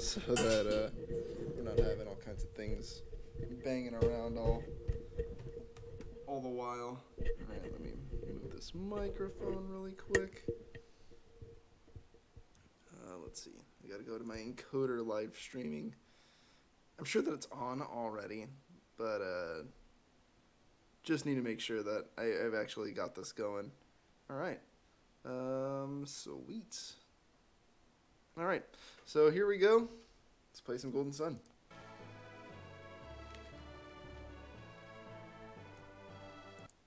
so that we're not having all kinds of things banging around all the while. Alright, let me move this microphone really quick. Let's see. I gotta go to my encoder live streaming. I'm sure that it's on already, but just need to make sure that I've actually got this going. Alright. Sweet. Alright, so here we go. Let's play some Golden Sun.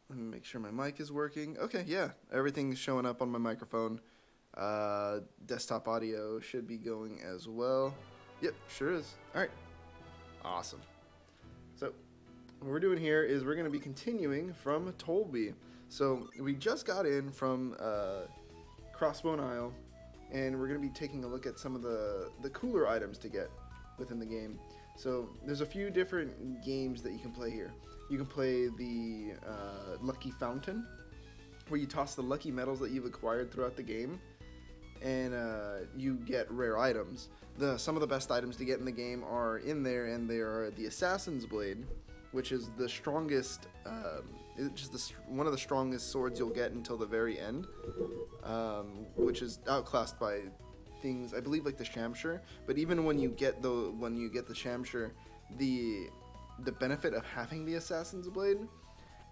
Let me make sure my mic is working. Okay, yeah, everything's showing up on my microphone. Desktop audio should be going as well. Yep, sure is. Alright, awesome. So, what we're doing here is we're going to be continuing from Tolbi. So, we just got in from Crossbone Isle, and we're going to be taking a look at some of the cooler items to get within the game. So, there's a few different games that you can play here. You can play the Lucky Fountain, where you toss the lucky medals that you've acquired throughout the game, and you get rare items. Some of the best items to get in the game are in there, and they are the Assassin's Blade, which is the strongest, one of the strongest swords you'll get until the very end, which is outclassed by things, I believe, like the Shamshire. But even when you get the Shamshire, the benefit of having the Assassin's Blade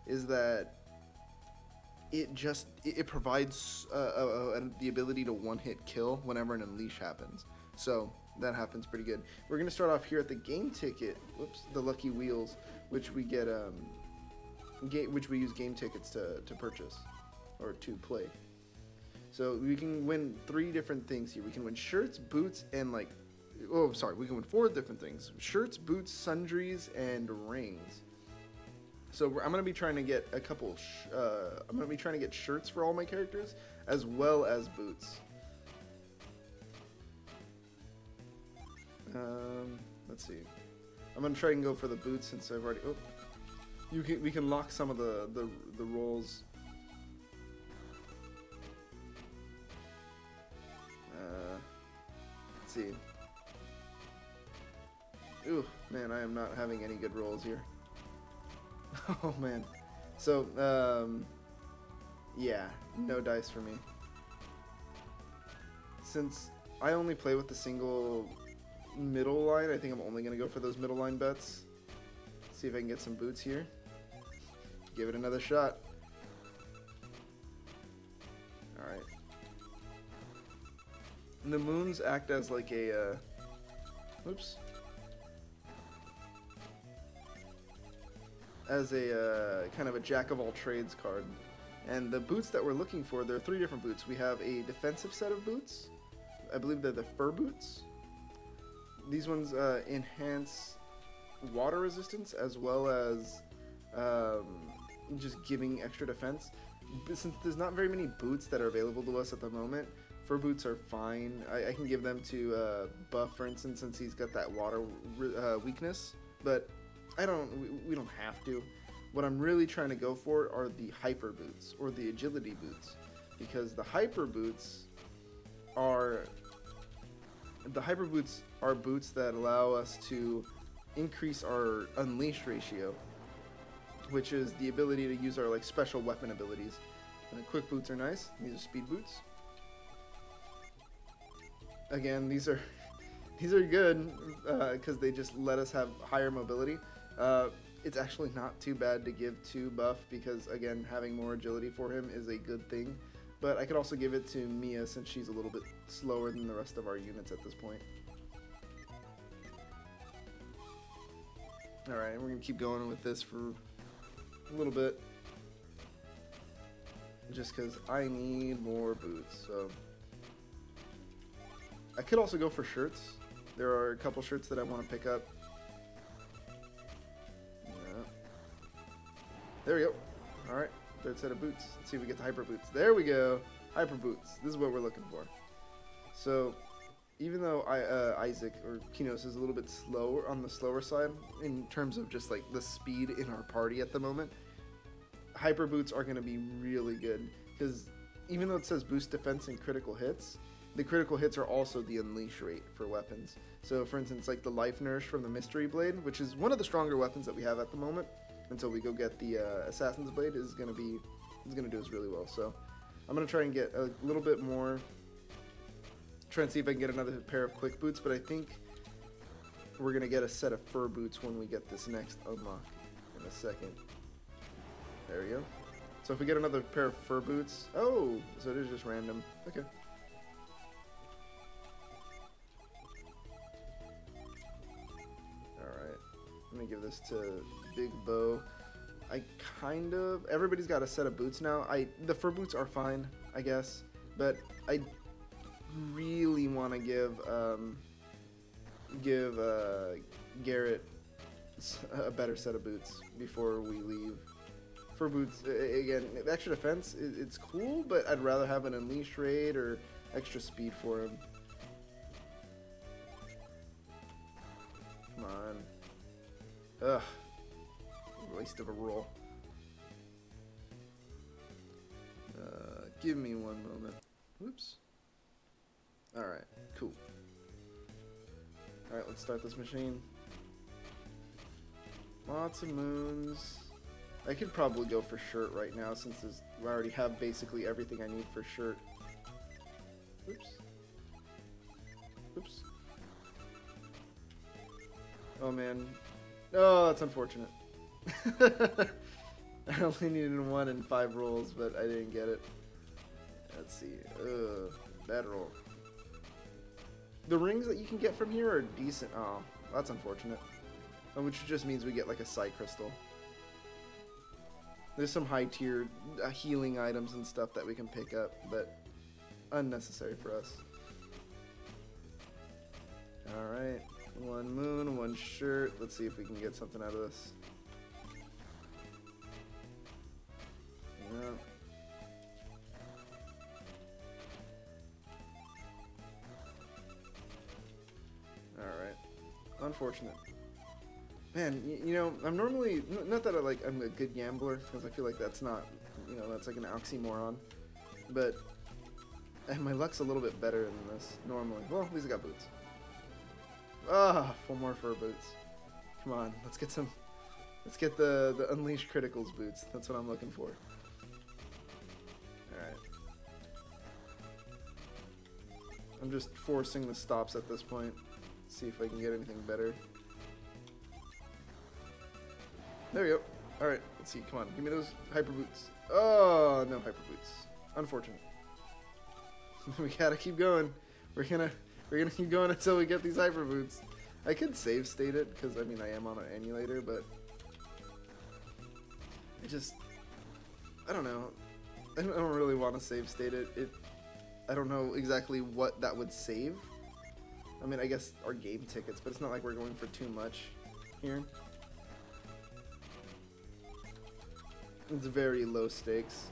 is that it provides the ability to one-hit kill whenever an unleash happens. So that happens pretty good. We're gonna start off here at the game ticket. Whoops, the lucky wheels, which we get which we use game tickets to purchase or to play. So we can win 3 different things here. We can win shirts, boots, and we can win 4 different things: shirts, boots, sundries, and rings. So I'm gonna be trying to get a couple. I'm gonna be trying to get shirts for all my characters, as well as boots. Let's see. I'm gonna try and go for the boots since I've already. Oh, we can lock some of the rolls. Let's see. Ooh, man, I am not having any good rolls here. Oh man. So, yeah, no dice for me. Since I only play with the single middle line, I think I'm only going to go for those middle line bets. See if I can get some boots here. Give it another shot. Alright. And the moons act as like a, oops. As a kind of a jack-of-all-trades card. And the boots that we're looking for, there are 3 different boots. We have a defensive set of boots. I believe they're the fur boots. These ones enhance water resistance as well as just giving extra defense. But since there's not very many boots that are available to us at the moment, fur boots are fine. I can give them to Buff, for instance, since he's got that water weakness. But we don't have to. What I'm really trying to go for are the hyper boots or the agility boots, because the hyper boots are boots that allow us to increase our unleash ratio, which is the ability to use our special weapon abilities. Quick boots are nice. These are speed boots. Again, these are good because they just let us have higher mobility. It's actually not too bad to give to Buff because, again, having more agility for him is a good thing. But I could also give it to Mia since she's a little bit slower than the rest of our units at this point. Alright, we're going to keep going with this for a little bit. Just because I need more boots. So I could also go for shirts. There are a couple shirts that I want to pick up. There we go. Alright, 3rd set of boots. Let's see if we get the hyper boots. There we go. Hyper boots. This is what we're looking for. So, even though Isaac or Kinos is a little bit slower on the slower side in terms of just the speed in our party at the moment, hyper boots are going to be really good because even though it says boost defense and critical hits, the critical hits are also the unleash rate for weapons. So for instance, like the life nourish from the mystery blade, which is one of the stronger weapons that we have at the moment until we go get the assassin's blade, is gonna do us really well. So I'm gonna try and get a little bit more, try and see if I can get another pair of quick boots, but I think we're gonna get a set of fur boots when we get this next unlock in a second. There we go. So if we get another pair of fur boots, oh, so it is just random. Okay. Alright, I'm gonna give this to Big Bo. Everybody's got a set of boots now. The fur boots are fine, I guess, but I really want to give Garrett a better set of boots before we leave. Fur boots, again, extra defense, it's cool, but I'd rather have an unleash rate or extra speed for him. Come on. Ugh. Waste of a roll. Give me one moment. Whoops. Alright, cool. Alright, let's start this machine. Lots of moons. I could probably go for shirt right now since I already have basically everything I need for shirt. Oops. Oops. Oh man. Oh, that's unfortunate. I only needed 1 in 5 rolls, but I didn't get it. Let's see. Bad roll. The rings that you can get from here are decent. Oh, that's unfortunate. Which just means we get like a psi crystal. There's some high tier healing items and stuff that we can pick up, but unnecessary for us. Alright, 1 moon, 1 shirt. Let's see if we can get something out of this. Yeah. Alright. Unfortunate. Man, you know, I'm normally, not that I'm a good gambler, because I feel like that's not, that's like an oxymoron, but my luck's a little bit better than this, normally. Well, at least I got boots. Ah, 4 more fur boots. Come on, let's get the Unleash Criticals boots. That's what I'm looking for. Alright. I'm just forcing the stops at this point. See if I can get anything better. There we go. Alright, let's see. Come on, give me those hyper boots. Oh, no hyper boots. Unfortunate. We gotta keep going. We're gonna keep going until we get these hyper boots. I could save state it, because I mean I am on an emulator, but I don't know. I don't really want to save state it. I don't know exactly what that would save. I mean, I guess our game tickets, but it's not like we're going for too much here. It's very low stakes.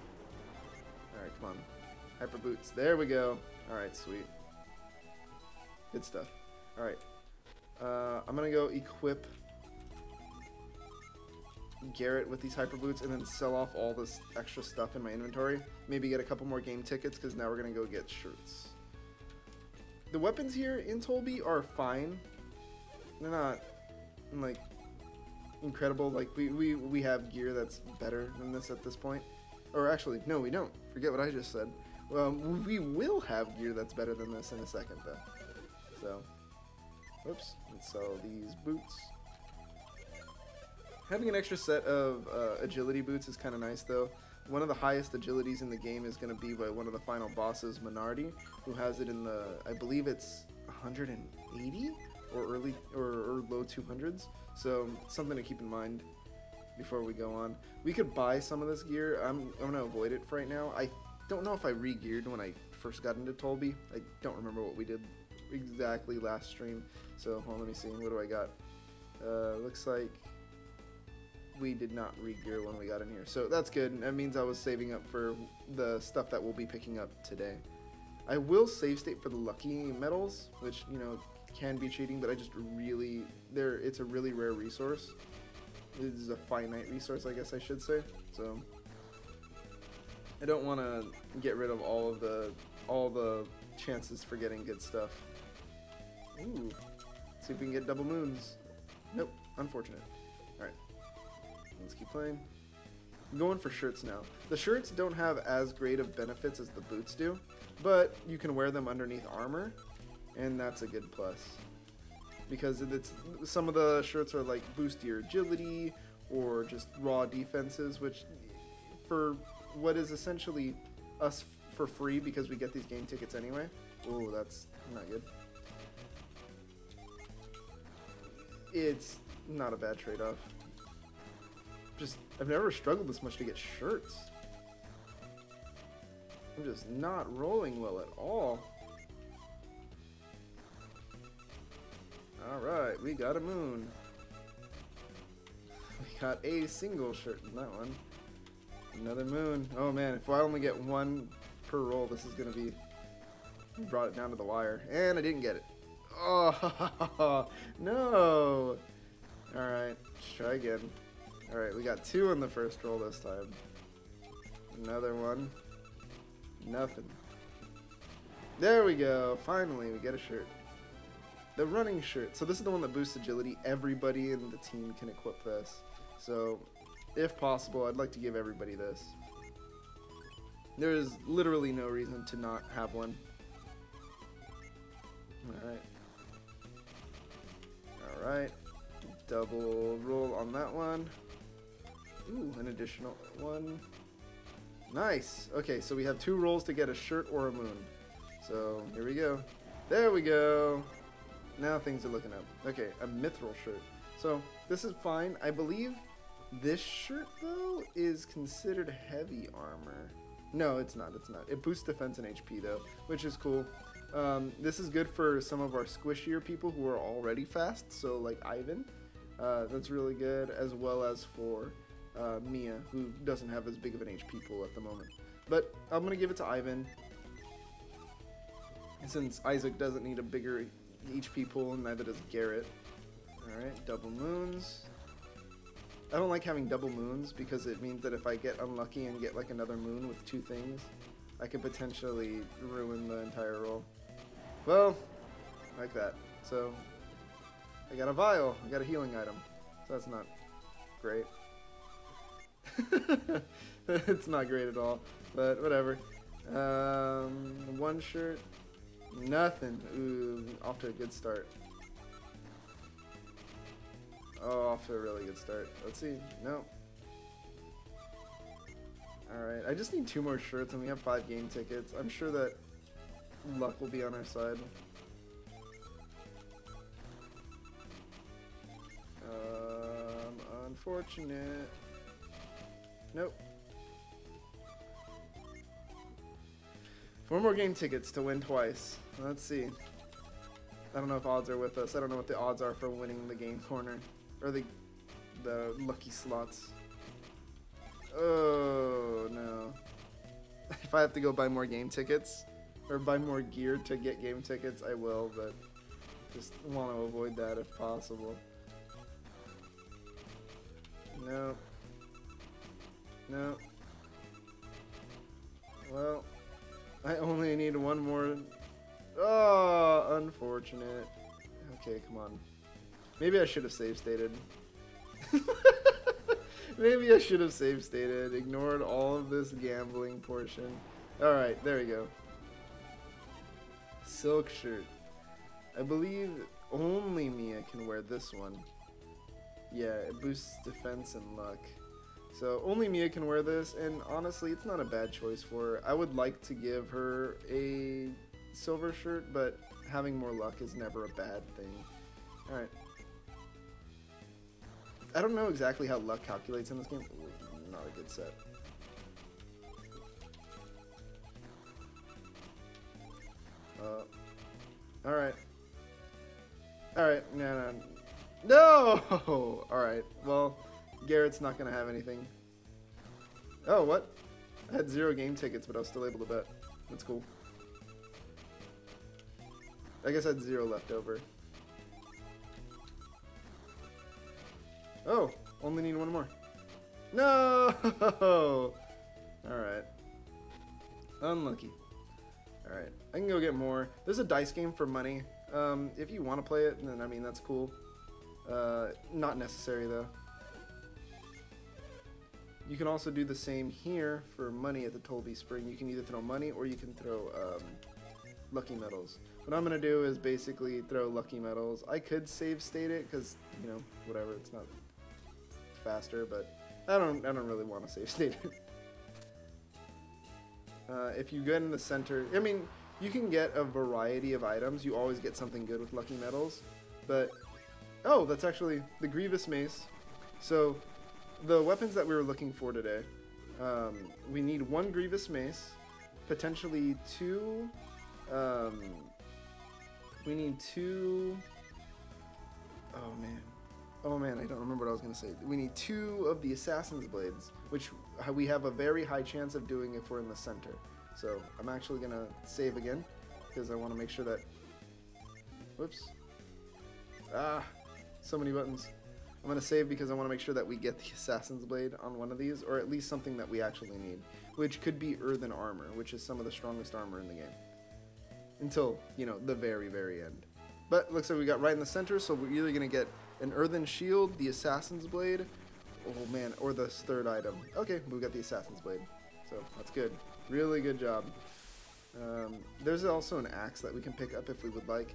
Alright, come on. Hyper boots. There we go. Alright, sweet. Good stuff. Alright. I'm gonna go equip Garrett with these hyper boots and then sell off all this extra stuff in my inventory. Maybe get a couple more game tickets, because now we're gonna go get shirts. The weapons here in Tolbi are fine. They're not, like, incredible. Like, we have gear that's better than this at this point. Or actually, no, we don't. Forget what I just said. We will have gear that's better than this in a second, though. So, oops. Let's sell these boots. Having an extra set of agility boots is kind of nice, though. One of the highest agilities in the game is going to be by one of the final bosses, Minardi, who has it in the, I believe it's 180 or early or low 200s. So something to keep in mind before we go on. We could buy some of this gear. I'm going to avoid it for right now. I don't know if I re-geared when I first got into Tolbi. I don't remember what we did exactly last stream. So hold on, let me see. What do I got? Looks like we did not re-gear when we got in here. So that's good. That means I was saving up for the stuff that we'll be picking up today. I will save state for the lucky medals, which, can be cheating, but I just really, it's a really rare resource. It is a finite resource, I guess I should say. So I don't want to get rid of all the chances for getting good stuff. Ooh. See if we can get double moons. Nope. Unfortunate. Alright. Let's keep playing. I'm going for shirts now. The shirts don't have as great of benefits as the boots do, but you can wear them underneath armor, and that's a good plus. Because some of the shirts are like boost your agility or just raw defenses, which for what is essentially us for free because we get these game tickets anyway. Oh, that's not good. It's not a bad trade-off. Just, I've never struggled this much to get shirts. I'm just not rolling well at all. Alright, we got a moon. We got a single shirt in that one. Another moon. Oh man, if I only get one per roll, this is gonna be... We brought it down to the wire. And I didn't get it. Oh, no! Alright, let's try again. Alright, we got 2 on the first roll this time. Another one. Nothing. There we go. Finally, we get a shirt. The running shirt. So this is the one that boosts agility. Everybody in the team can equip this. So, if possible, I'd like to give everybody this. There is literally no reason to not have one. Alright. Alright. Double roll on that one. Ooh, an additional one. Nice! Okay, so we have 2 rolls to get a shirt or a moon. So, here we go. There we go! Now things are looking up. Okay, a mithril shirt. So, this is fine. I believe this shirt, though, is considered heavy armor. No, it's not. It's not. It boosts defense and HP, though, which is cool. This is good for some of our squishier people who are already fast, so like Ivan. That's really good, as well as for Mia, who doesn't have as big of an HP pool at the moment. But I'm going to give it to Ivan, since Isaac doesn't need a bigger HP pool, and neither does Garrett. Alright, double moons. I don't like having double moons because it means that if I get unlucky and get like another moon with 2 things, I could potentially ruin the entire roll. Well, like that. So, I got a vial. I got a healing item. So that's not great. It's not great at all, but whatever. 1 shirt. Nothing. Ooh, off to a good start. Oh, off to a really good start. Let's see. No. Alright, I just need 2 more shirts and we have 5 game tickets. I'm sure that luck will be on our side. Unfortunate. Nope. 4 more game tickets to win twice. Let's see. I don't know if odds are with us. I don't know what the odds are for winning the game corner. Or the lucky slots. Oh, no. If I have to go buy more game tickets, or buy more gear to get game tickets, I will, but just want to avoid that if possible. No. No. Well, I only need 1 more. Oh, unfortunate. Okay, come on. Maybe I should have save stated. Maybe I should have save stated. Ignored all of this gambling portion. Alright, there we go. Silk shirt. I believe only Mia can wear this one. Yeah, it boosts defense and luck. So only Mia can wear this, and honestly, it's not a bad choice for her. I would like to give her a silver shirt, but having more luck is never a bad thing. Alright. I don't know exactly how luck calculates in this game. Ooh, not a good set. Alright. Alright, no. No! Alright, well, Garrett's not going to have anything. Oh, what? I had 0 game tickets, but I was still able to bet. That's cool. I guess I had 0 left over. Oh, only need 1 more. No! Alright. Unlucky. Alright, I can go get more. There's a dice game for money. If you want to play it, then I mean, that's cool. Not necessary, though. You can also do the same here for money at the Tolbi Spring. You can either throw money or you can throw lucky medals. What I'm going to do is basically throw lucky medals. I could save state it because, you know, whatever, it's not faster, but I don't really want to save state it. If you get in the center, I mean, you can get a variety of items. You always get something good with lucky medals, but oh, that's actually the Grievous Mace. So the weapons that we were looking for today, we need 1 Grievous Mace, potentially 2. We need 2. Oh man, I don't remember what I was going to say. We need 2 of the Assassin's Blades, which we have a very high chance of doing if we're in the center. So I'm actually going to save again, because I want to make sure that... Whoops. Ah, so many buttons. I'm going to save because I want to make sure that we get the Assassin's Blade on one of these, or at least something that we actually need, which could be Earthen Armor, which is some of the strongest armor in the game. Until, you know, the very, very end. But looks like we got right in the center, so we're either going to get an Earthen Shield, the Assassin's Blade, oh man, or this third item. Okay, we got the Assassin's Blade, so that's good. Really good job. There's also an axe that we can pick up if we would like.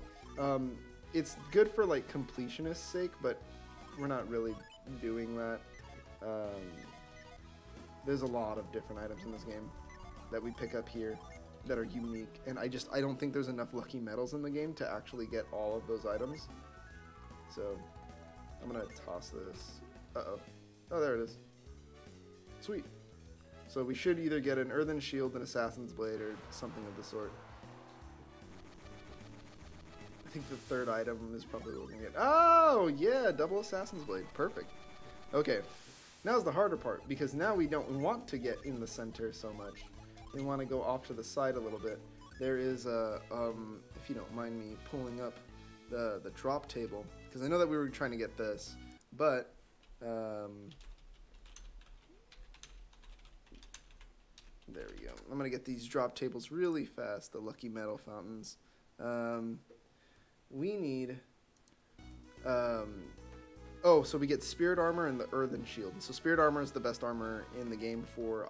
It's good for like completionist's sake, but we're not really doing that. There's a lot of different items in this game that we pick up here that are unique, and I don't think there's enough lucky medals in the game to actually get all of those items. So I'm gonna toss this. Uh-oh. Oh, there it is. Sweet. So we should either get an Earthen Shield, an Assassin's Blade, or something of the sort. I think the third item is probably what we're gonna get. Oh, yeah, double Assassin's Blade. Perfect. Okay, now's the harder part, because now we don't want to get in the center so much. We want to go off to the side a little bit. There is a, if you don't mind me pulling up the drop table, because I know that we were trying to get this, but there we go. I'm gonna get these drop tables really fast, the lucky metal fountains. We need oh, so we get Spirit Armor and the Earthen Shield. So Spirit Armor is the best armor in the game for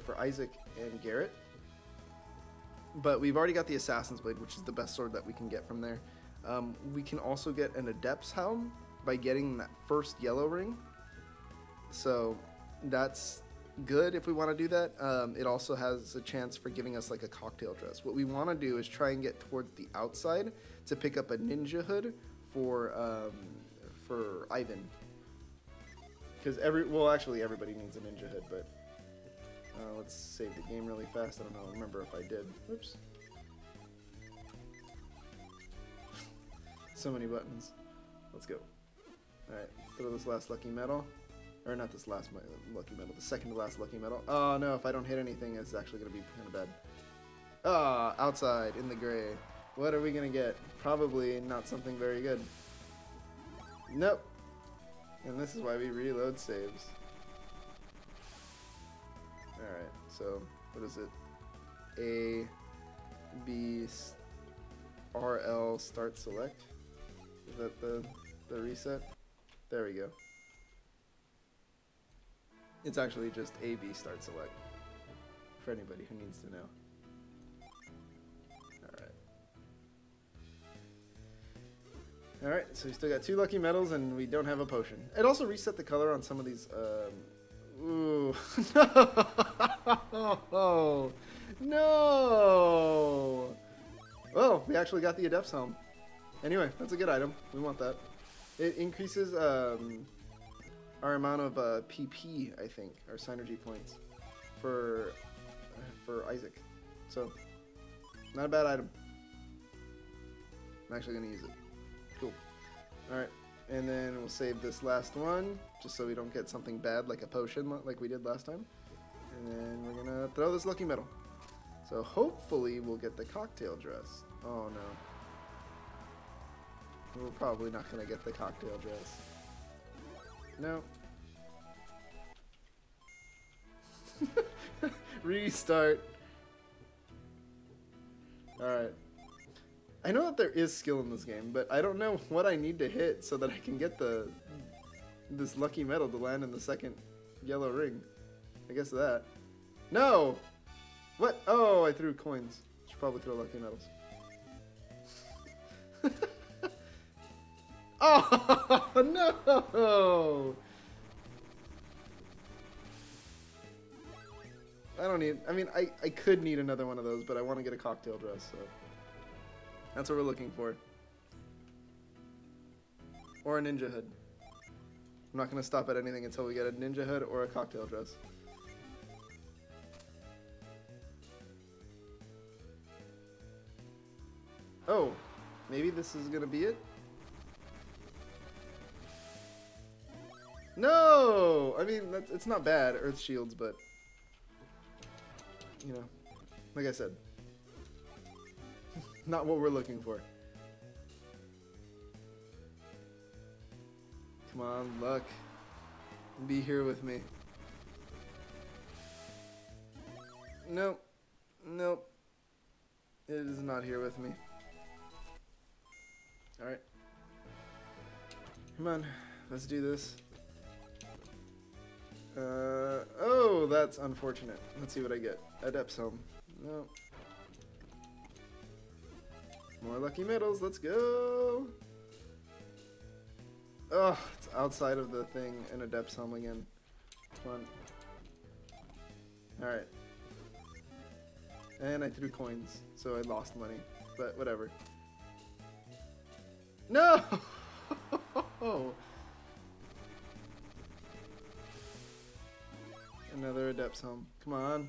for Isaac and Garrett. But we've already got the Assassin's Blade, which is the best sword that we can get from there. We can also get an Adept's Helm by getting that first yellow ring. So that's good if we want to do that. It also has a chance for giving us like a cocktail dress. What we want to do is try and get towards the outside to pick up a ninja hood for Ivan. Because actually everybody needs a ninja hood, but let's save the game really fast. I don't remember if I did. Oops. So many buttons. Let's go. Alright, throw this last lucky medal. Or not this last lucky medal, the second to last lucky medal. Oh no, if I don't hit anything, it's actually going to be kind of bad. Ah, outside, in the gray. What are we going to get? Probably not something very good. Nope. And this is why we reload saves. Alright, so what is it? A, B, RL, start select? Is that the reset? There we go. It's actually just A, B, start select. For anybody who needs to know. Alright, so we still got 2 lucky medals and we don't have a potion. It also reset the color on some of these, ooh, no! No! Oh, we actually got the Adept's Helm. Anyway, that's a good item. We want that. It increases, our amount of, PP, I think, our synergy points for Isaac. So, not a bad item. I'm actually going to use it. Cool. Alright, and then we'll save this last one, just so we don't get something bad like a potion like we did last time. And then we're gonna throw this lucky medal. So hopefully we'll get the cocktail dress. Oh no. We're probably not gonna get the cocktail dress. No. Restart. Alright. I know that there is skill in this game, but I don't know what I need to hit so that I can get this lucky medal to land in the second yellow ring. I guess that. No! What? Oh, I threw coins. Should probably throw lucky medals. Oh, no! I don't need... I mean, I could need another one of those, but I want to get a cocktail dress, so... That's what we're looking for. Or a ninja hood. I'm not going to stop at anything until we get a ninja hood or a cocktail dress. Oh, maybe this is going to be it? No! I mean, it's not bad, Earth Shields, but... You know, like I said. Not what we're looking for. Come on, luck. Be here with me. Nope. Nope. It is not here with me. Alright. Come on. Let's do this. Oh, that's unfortunate. Let's see what I get. Adept's Helm. No. More lucky medals. Let's go. Oh, it's outside of the thing and Adept's Helm again. Come on. Alright. And I threw coins, so I lost money. But whatever. No! Another Adept's Helm. Come on.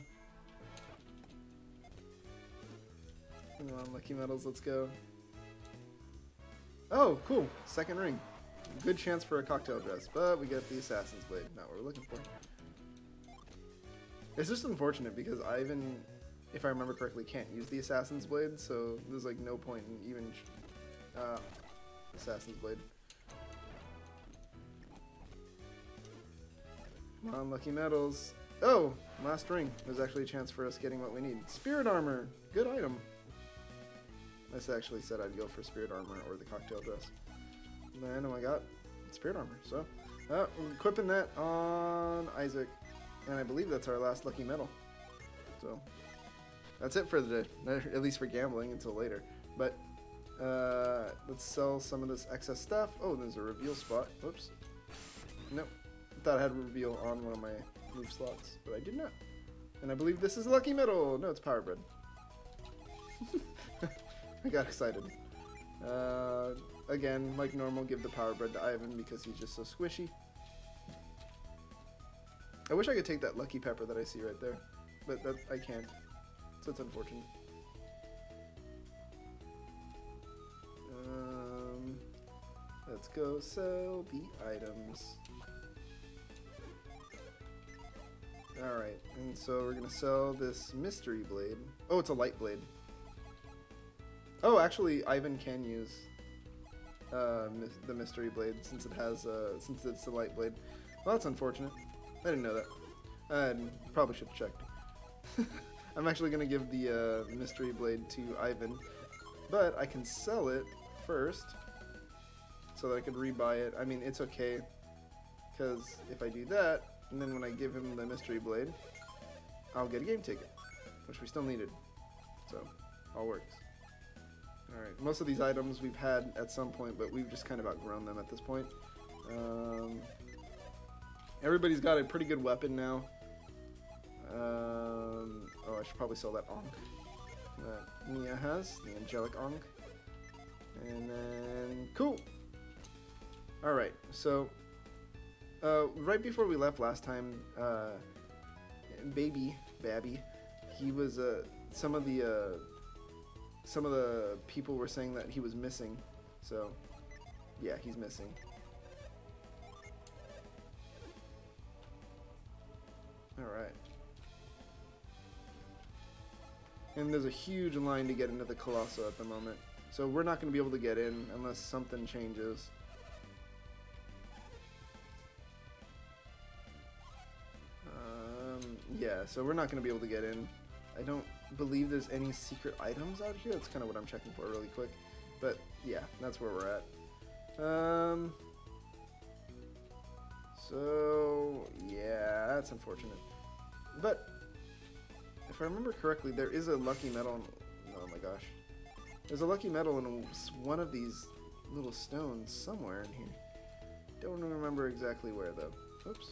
Come on, lucky medals, let's go. Oh, cool. Second ring. Good chance for a cocktail dress, but we get the Assassin's Blade. Not what we're looking for. It's just unfortunate because Ivan, if I remember correctly, can't use the Assassin's Blade, so there's like no point in even Assassin's Blade. Come on, lucky medals. Oh, last ring. There's actually a chance for us getting what we need. Spirit Armor. Good item. This actually said I'd go for Spirit Armor or the cocktail dress. And oh, I got Spirit Armor. So, we're equipping that on Isaac. And I believe that's our last lucky medal. So, that's it for the day. At least for gambling until later. But, let's sell some of this excess stuff. Oh, there's a reveal spot. Whoops. Nope. I thought I had a reveal on one of my roof slots, but I did not. And I believe this is a lucky medal. No, it's Power Bread. I got excited. Again, like normal, give the Power Bread to Ivan because he's just so squishy. I wish I could take that Lucky Pepper that I see right there, but that I can't. So it's unfortunate. Let's go sell the items. Alright, and so we're going to sell this Mystery Blade. Oh, it's a Light Blade. Oh, actually, Ivan can use the Mystery Blade since it has since it's a Light Blade. Well, that's unfortunate. I didn't know that. I probably should have checked. I'm actually going to give the Mystery Blade to Ivan, but I can sell it first so that I could rebuy it. I mean, it's okay, because if I do that, and then when I give him the Mystery Blade, I'll get a game ticket, which we still needed. So, all works. Alright, most of these items we've had at some point, but we've just kind of outgrown them at this point. Everybody's got a pretty good weapon now. Oh, I should probably sell that Ankh that Nia has, the Angelic Ankh. And then, cool! Alright, so, right before we left last time, Babby, he was, some of the people were saying that he was missing, so, yeah, he's missing. Alright. And there's a huge line to get into the Colosso at the moment, so we're not going to be able to get in unless something changes. Yeah, so we're not going to be able to get in. I don't believe there's any secret items out here. That's kind of what I'm checking for really quick. But yeah, that's where we're at. So yeah, that's unfortunate. But if I remember correctly, there is a lucky medal. Oh my gosh. There's a lucky medal in one of these little stones somewhere in here. Don't remember exactly where though. Oops.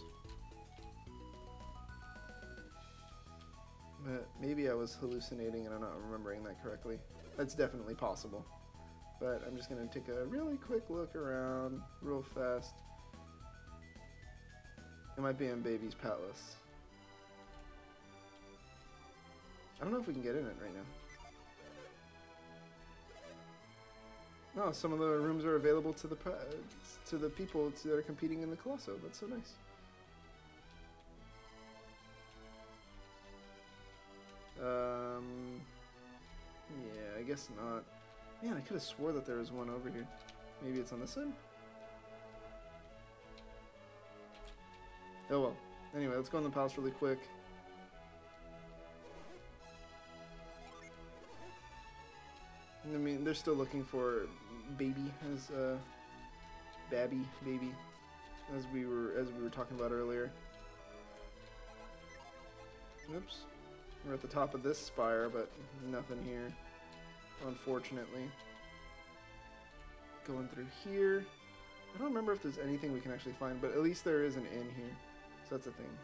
But maybe I was hallucinating and I'm not remembering that correctly. That's definitely possible. But I'm just going to take a really quick look around real fast. It might be in Baby's Palace. I don't know if we can get in it right now. No, some of the rooms are available to the people that are competing in the Colosso. That's so nice. Yeah, I guess not. Man, I could have swore that there was one over here. Maybe it's on this side? Oh well. Anyway, let's go in the palace really quick. I mean, they're still looking for Baby as Babby, Baby, as we were talking about earlier. Oops. We're at the top of this spire, but nothing here, unfortunately. Going through here. I don't remember if there's anything we can actually find, but at least there is an inn here, so that's a thing.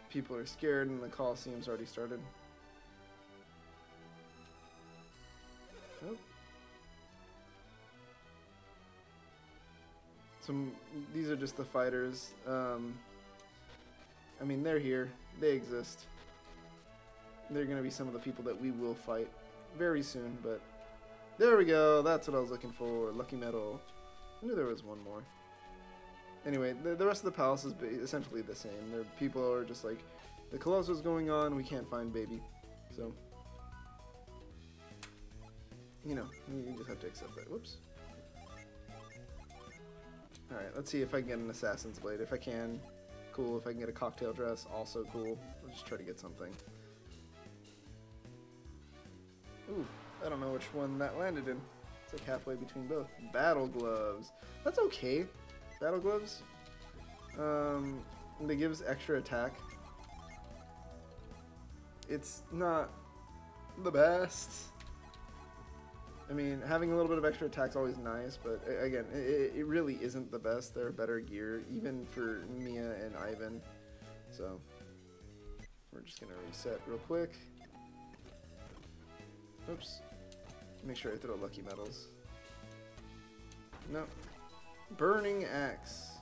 People are scared and the Colosseum's already started. Oh. These are just the fighters. I mean, they're here. They exist. They're going to be some of the people that we will fight very soon, but there we go. That's what I was looking for. Lucky medal. I knew there was one more. Anyway, the rest of the palace is essentially the same. People are just like, the Colosso's going on, we can't find Baby. So, you know, you just have to accept that. Whoops. Alright, let's see if I can get an Assassin's Blade. If I can, cool. If I can get a cocktail dress, also cool. I'll just try to get something. Ooh, I don't know which one that landed in. It's like halfway between both. Battle gloves. That's okay. Battle gloves. It gives extra attack. It's not the best. I mean, having a little bit of extra attack is always nice, but again, it really isn't the best. There are better gear, even for Mia and Ivan. So, we're just going to reset real quick. Oops. Make sure I throw lucky medals. No. Burning Axe.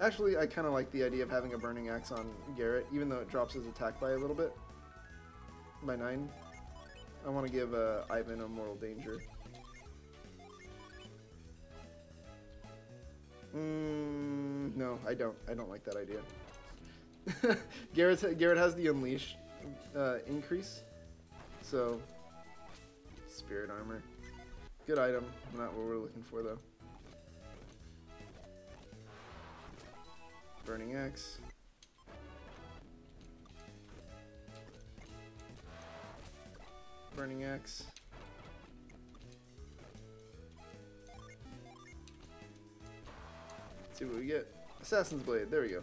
Actually, I kind of like the idea of having a Burning Axe on Garrett, even though it drops his attack by a little bit. By 9. I want to give Ivan a mortal danger. No, I don't. I don't like that idea. Garrett has the Unleash increase. So, Spirit Armor. Good item. Not what we're looking for, though. Burning Axe. Burning Axe. Let's see what we get. Assassin's Blade. There we go.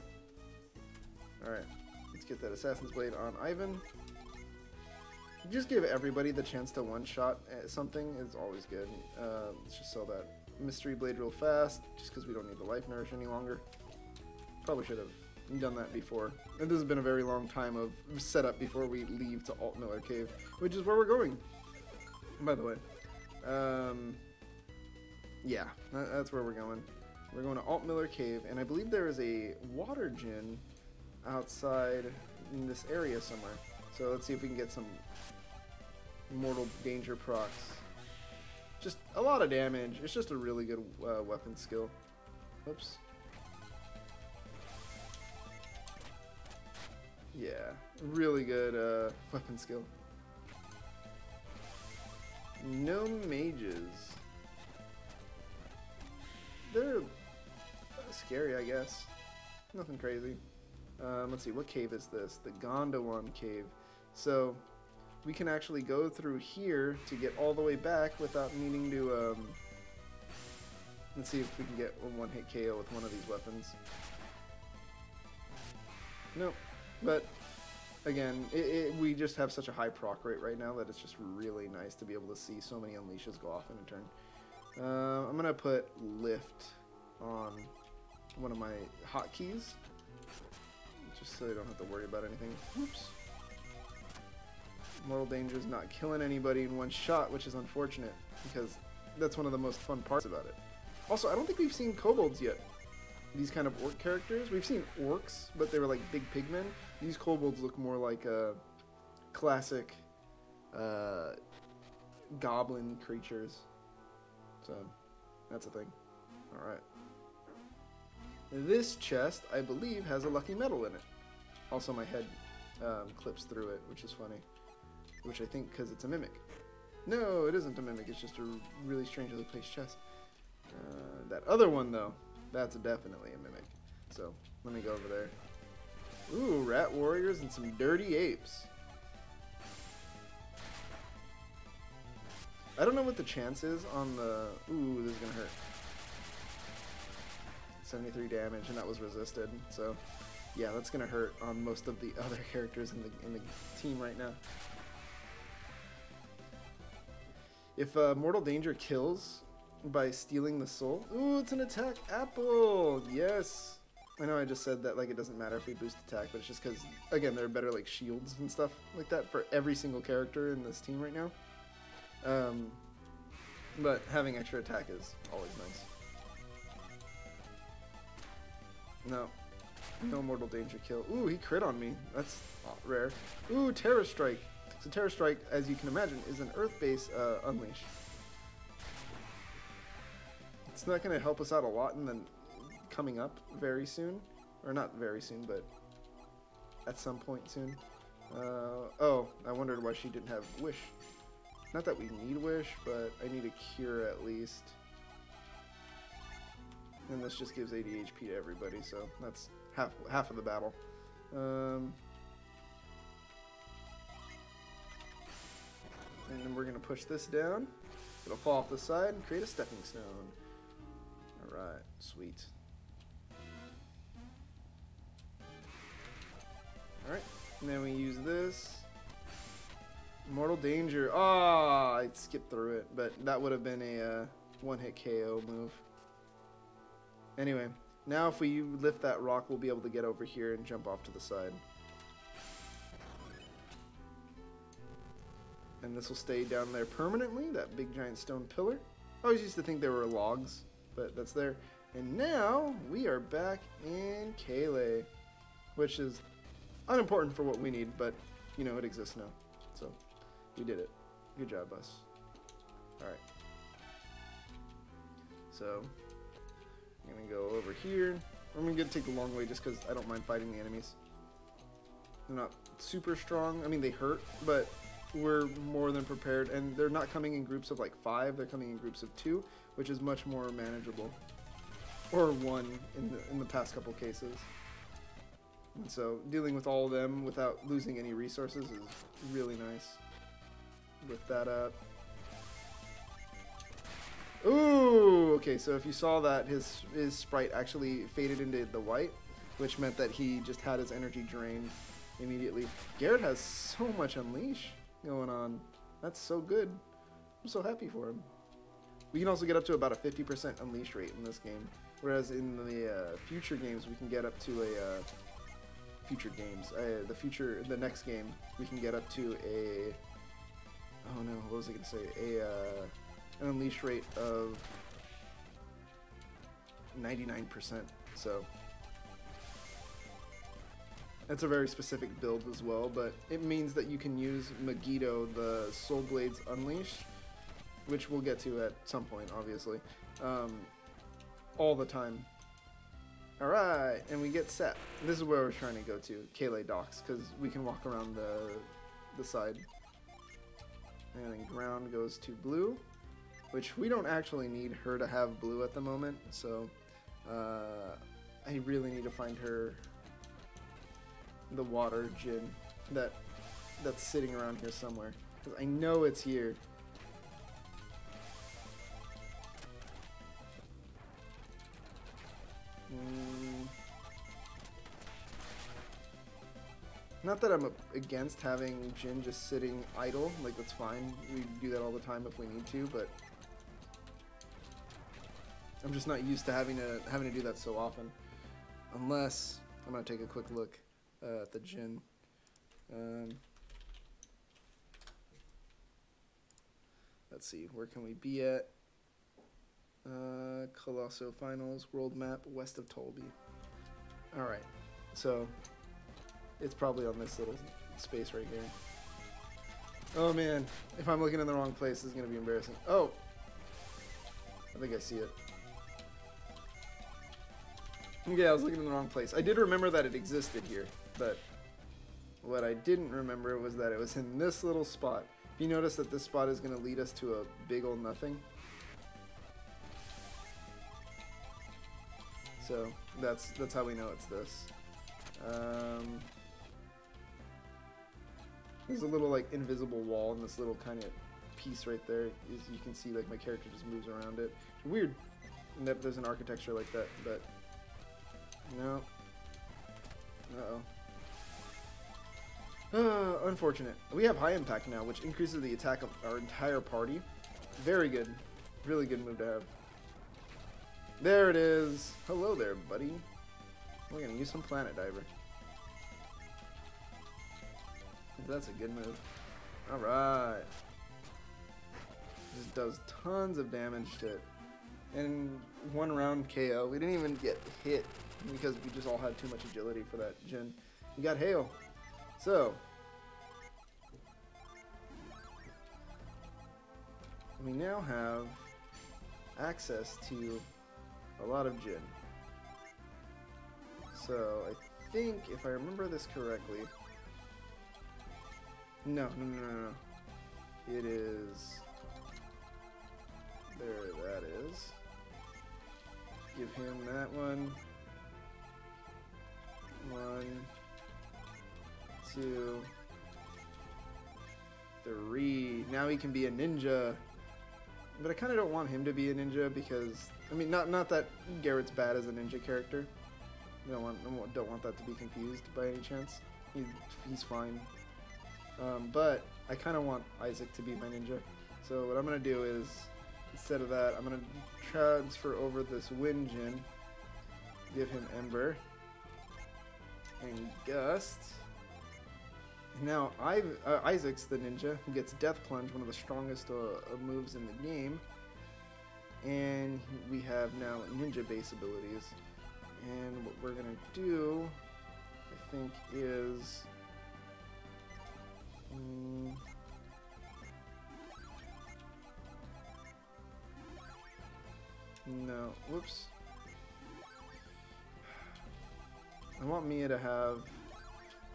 Alright. Let's get that Assassin's Blade on Ivan. Just give everybody the chance to one-shot at something is always good. Let's just sell that Mystery Blade real fast, just because we don't need the Life Nourish any longer. Probably should have done that before. And this has been a very long time of setup before we leave to Alt Miller Cave, which is where we're going, by the way. Yeah, that's where we're going. We're going to Alt Miller Cave, and I believe there is a water gin outside in this area somewhere. So let's see if we can get some Mortal Danger procs. Just a lot of damage. It's just a really good weapon skill. Oops. Yeah, really good weapon skill. No mages. they're scary, I guess. Nothing crazy. Let's see, what cave is this? The Gondwan cave. So we can actually go through here to get all the way back without needing to, let's see if we can get a one-hit KO with one of these weapons. Nope. But, again, we just have such a high proc rate right now that it's just really nice to be able to see so many unleashes go off in a turn. I'm going to put lift on one of my hotkeys, just so I don't have to worry about anything. Oops. Mortal Danger is not killing anybody in one shot, which is unfortunate, because that's one of the most fun parts about it. Also, I don't think we've seen kobolds yet. These kind of orc characters. We've seen orcs, but they were like big pigmen. These kobolds look more like classic goblin creatures. So, that's a thing. Alright. This chest, I believe, has a lucky metal in it. Also, my head clips through it, which is funny. Which I think because it's a mimic. No, it isn't a mimic. It's just a really strangely placed chest. That other one, though, that's definitely a mimic. So, let me go over there. Ooh, rat warriors and some dirty apes. I don't know what the chance is on the... Ooh, this is going to hurt. 73 damage, and that was resisted. So, yeah, that's going to hurt on most of the other characters in the team right now. If Mortal Danger kills by stealing the soul... Ooh, it's an attack apple! Yes! I know I just said that like it doesn't matter if we boost attack, but it's just because, again, there are better like shields and stuff like that for every single character in this team right now. But having extra attack is always nice. No Mortal Danger kill. Ooh, he crit on me. That's rare. Ooh, Terror Strike. So Terror Strike, as you can imagine, is an Earth-based unleash. It's not going to help us out a lot in the coming up very soon. Or not very soon, but at some point soon. Oh, I wondered why she didn't have Wish. Not that we need Wish, but I need a Cure at least. And this just gives 80 HP to everybody, so that's half of the battle. And then we're going to push this down. It'll fall off the side and create a stepping stone. Alright, sweet. Alright, and then we use this. Mortal Danger. Ah, I skipped through it, but that would have been a one-hit KO move. Anyway, now if we lift that rock, we'll be able to get over here and jump off to the side. And this will stay down there permanently, that big giant stone pillar. I always used to think there were logs, but that's there. And now we are back in Kale, which is unimportant for what we need, but you know, it exists now. So we did it. Good job, us. Alright. So I'm gonna go over here. I'm gonna take the long way just because I don't mind fighting the enemies. They're not super strong. I mean, they hurt, but we're more than prepared, and they're not coming in groups of like 5, they're coming in groups of 2, which is much more manageable. Or 1 in the past couple cases. And so dealing with all of them without losing any resources is really nice. Lift that up. Ooh, okay, so if you saw that, his sprite actually faded into the white, which meant that he just had his energy drained immediately. Garrett has so much unleash going on. That's so good. I'm so happy for him. We can also get up to about a 50% unleash rate in this game, whereas in the future games we can get up to a the next game we can get up to a, oh no, what was I gonna say, an unleash rate of 99%. So that's a very specific build as well, but it means that you can use Megiddo, the Soul Blades Unleash, which we'll get to at some point, obviously, all the time. Alright, and we get set. This is where we're trying to go to, Kale Docks, because we can walk around the side. And then ground goes to blue. which we don't actually need her to have blue at the moment, so I really need to find her the water Jin that's sitting around here somewhere, because I know it's here. Not that I'm against having Jin just sitting idle, like that's fine. We do that all the time if we need to, but I'm just not used to having to do that so often. Unless I'm gonna take a quick look at the Jin. Let's see, where can we be at? Colosso finals, world map, west of Tolbi. Alright, so it's probably on this little space right here. Oh man, if I'm looking in the wrong place, this is gonna be embarrassing. Oh! I think I see it. Yeah, I was looking in the wrong place. I did remember that it existed here, but what I didn't remember was that it was in this little spot. If you notice that this spot is gonna lead us to a big old nothing. So that's how we know it's this. There's a little like invisible wall in this little kind of piece right there. You can see like my character just moves around it. It's weird that there's an architecture like that, but no. Uh-oh. Unfortunate. We have high impact now, which increases the attack of our entire party. Very good. Really good move to have. There it is. Hello there, buddy. We're gonna use some Planet Diver. That's a good move. Alright. Just does tons of damage to it. And one round KO. We didn't even get hit because we just all had too much agility for that Jin. We got Hail. So we now have access to a lot of Jin. So I think if I remember this correctly, no. It is, there that is. Give him that one. 1, 2, 3. Now he can be a ninja. But I kind of don't want him to be a ninja because, I mean, not that Garrett's bad as a ninja character. I don't want that to be confused by any chance. He's fine. But I kind of want Isaac to be my ninja. So what I'm going to do is, instead of that, I'm going to transfer over this Wind Jin. Give him Ember. And Gust. Now, Isaac's the ninja who gets Death Plunge, one of the strongest moves in the game. And we have now ninja base abilities. And what we're going to do, I think, is... no, whoops. I want Mia to have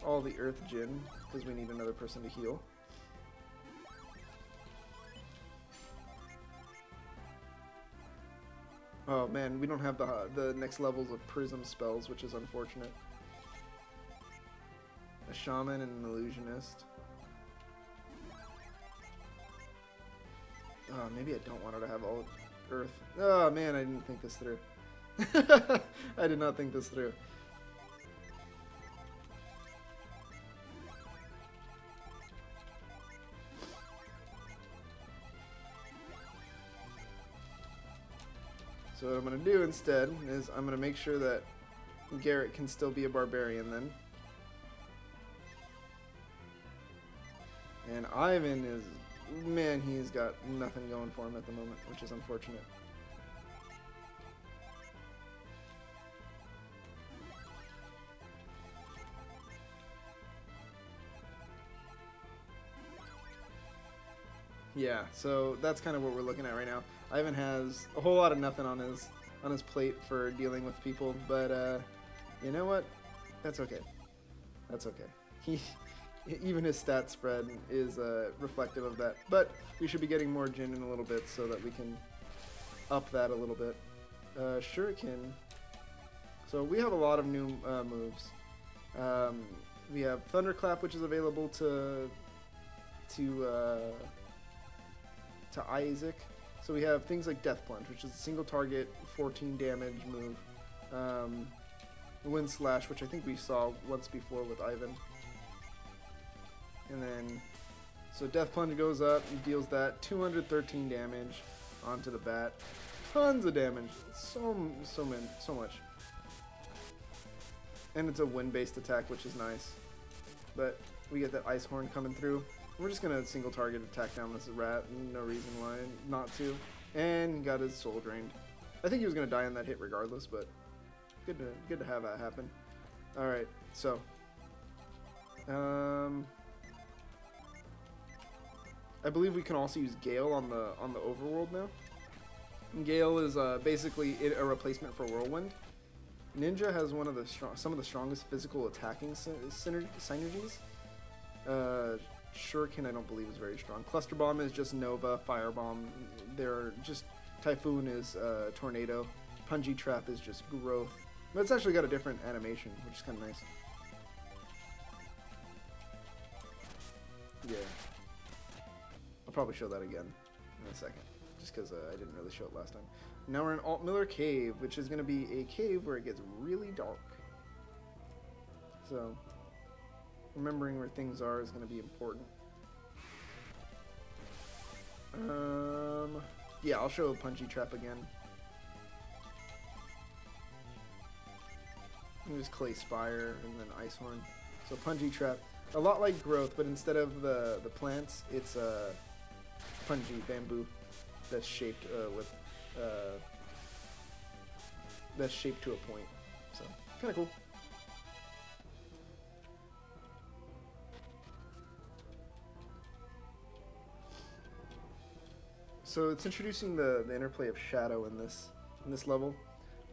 all the Earth Jin, because we need another person to heal. Oh man, we don't have the next levels of Prism spells, which is unfortunate. A Shaman and an Illusionist. Oh, maybe I don't want her to have all Earth. Oh man, I didn't think this through. I did not think this through. So what I'm going to do instead is I'm going to make sure that Garrett can still be a barbarian then. And Ivan is, man, he's got nothing going for him at the moment, which is unfortunate. Yeah, so that's kind of what we're looking at right now. Ivan has a whole lot of nothing on his plate for dealing with people, but you know what? That's okay. That's okay. Even his stat spread is reflective of that. But we should be getting more Jin in a little bit so that we can up that a little bit. Shuriken. So we have a lot of new moves. We have Thunderclap, which is available to Isaac. So we have things like Death Plunge, which is a single target, 14 damage move. Wind Slash, which I think we saw once before with Ivan. And then, so Death Plunge goes up and deals that 213 damage onto the bat. Tons of damage, so much. And it's a wind-based attack, which is nice. But we get that Ice Horn coming through. We're just gonna single target attack down this rat. No reason why not to. And got his soul drained. I think he was gonna die on that hit regardless, but good to have that happen. All right, so I believe we can also use Gale on the overworld now. And Gale is basically a replacement for Whirlwind. Ninja has one of the some of the strongest physical attacking synergies. Shuriken I don't believe is very strong. Cluster Bomb is just Nova. Fire Bomb, they're just Typhoon is Tornado. Punji Trap is just Growth. But it's actually got a different animation, which is kind of nice. Yeah. I'll probably show that again in a second, just because I didn't really show it last time. Now we're in Alt Miller Cave, which is going to be a cave where it gets really dark. So, remembering where things are is going to be important. Yeah, I'll show Punji Trap again. There's Clay Spire and then Ice Horn. So Punji Trap, a lot like Growth, but instead of the plants, it's Punji bamboo that's shaped that's shaped to a point. So kind of cool. So it's introducing the interplay of shadow in this level,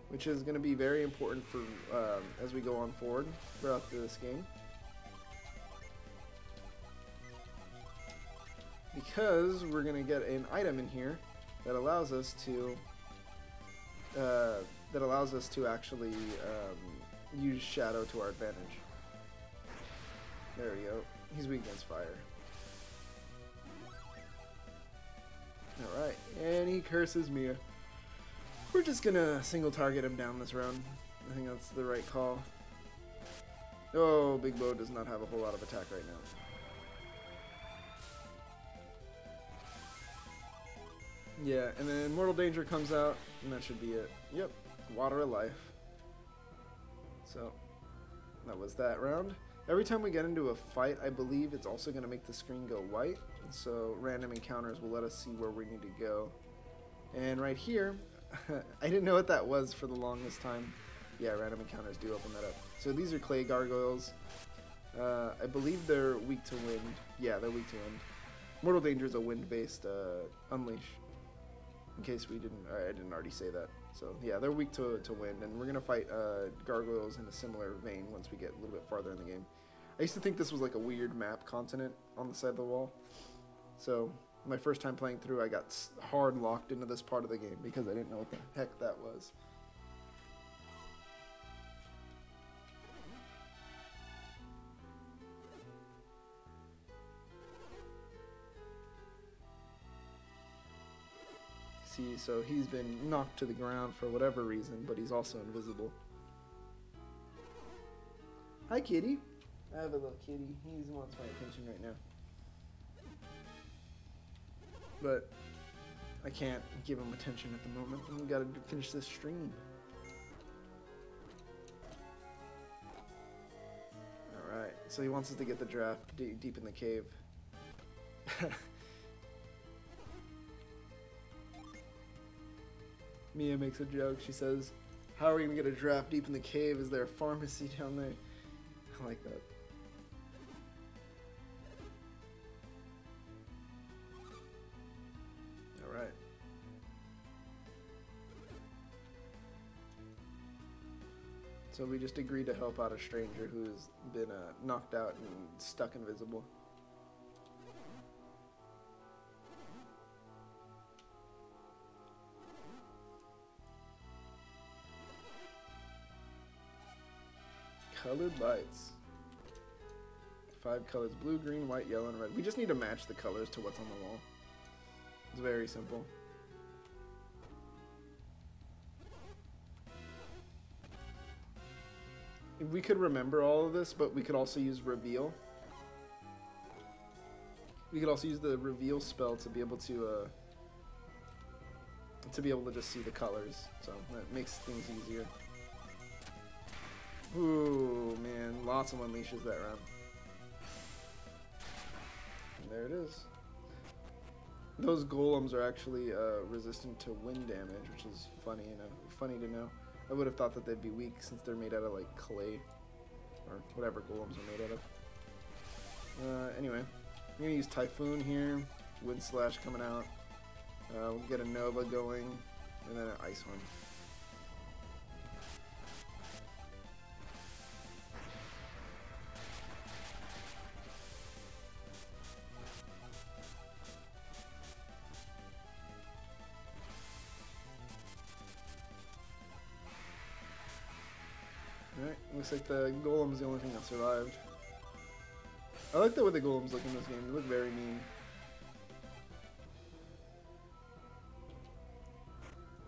which is going to be very important for as we go on forward throughout this game. Because we're going to get an item in here that allows us to actually use shadow to our advantage. There we go. He's weak against fire. Alright, and he curses Mia. We're just gonna single target him down this round. I think that's the right call. Oh, Big Bo does not have a whole lot of attack right now. Yeah, and then Mortal Danger comes out, and that should be it. Yep, Water of Life. So, that was that round. Every time we get into a fight, I believe it's also going to make the screen go white. So, random encounters will let us see where we need to go. And right here, I didn't know what that was for the longest time. Yeah, random encounters do open that up. So, these are clay gargoyles. I believe they're weak to wind. Yeah, they're weak to wind. Mortal Danger is a wind-based unleash. In case I didn't already say that. So yeah, they're weak to wind, and we're gonna fight gargoyles in a similar vein once we get a little bit farther in the game. I used to think this was like a weird map continent on the side of the wall. So my first time playing through, I got hard locked into this part of the game because I didn't know what the heck that was. See, so he's been knocked to the ground for whatever reason, but he's also invisible. Hi, kitty. I have a little kitty. He wants my attention right now. But I can't give him attention at the moment. We've got to finish this stream. Alright, so he wants us to get the draft deep in the cave. Mia makes a joke. She says, "How are we going to get a draft deep in the cave? Is there a pharmacy down there?" I like that. Alright. So we just agreed to help out a stranger who's been knocked out and stuck invisible. Colored lights. 5 colors: blue, green, white, yellow, and red. We just need to match the colors to what's on the wall. It's very simple. We could remember all of this, but we could also use reveal. We could also use the reveal spell to be able to just see the colors. So that makes things easier. Ooh, man, lots of unleashes that round. And there it is. Those golems are actually resistant to wind damage, which is funny to know. I would have thought that they'd be weak since they're made out of like clay or whatever golems are made out of. Anyway, I'm gonna use Typhoon here. Wind Slash coming out. We'll get a Nova going, and then an Ice one. Alright, looks like the golem's the only thing that survived. I like the way the golems look in this game. They look very mean.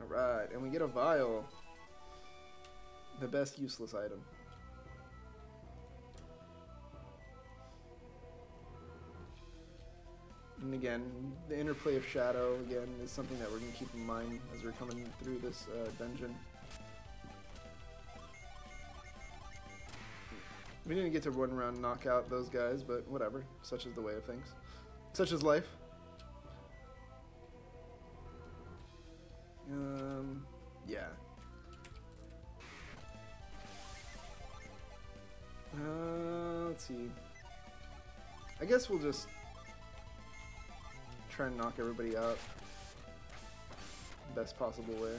Alright, and we get a vial. The best useless item. And again, the interplay of shadow, again, is something that we're going to keep in mind as we're coming through this dungeon. We didn't get to run around and knock out those guys, but whatever. Such is the way of things. Such is life. Yeah. Let's see. I guess we'll just try and knock everybody out best possible way.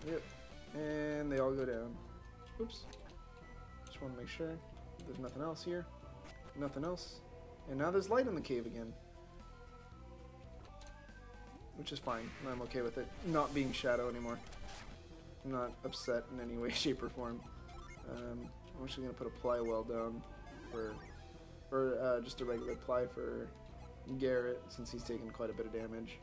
Yep. And they all go down. Oops. Just want to make sure there's nothing else here. Nothing else. And now there's light in the cave again. Which is fine. I'm okay with it not being shadow anymore. I'm not upset in any way, shape, or form. I'm actually going to put a ply well down for just a regular ply for Garrett, since he's taken quite a bit of damage.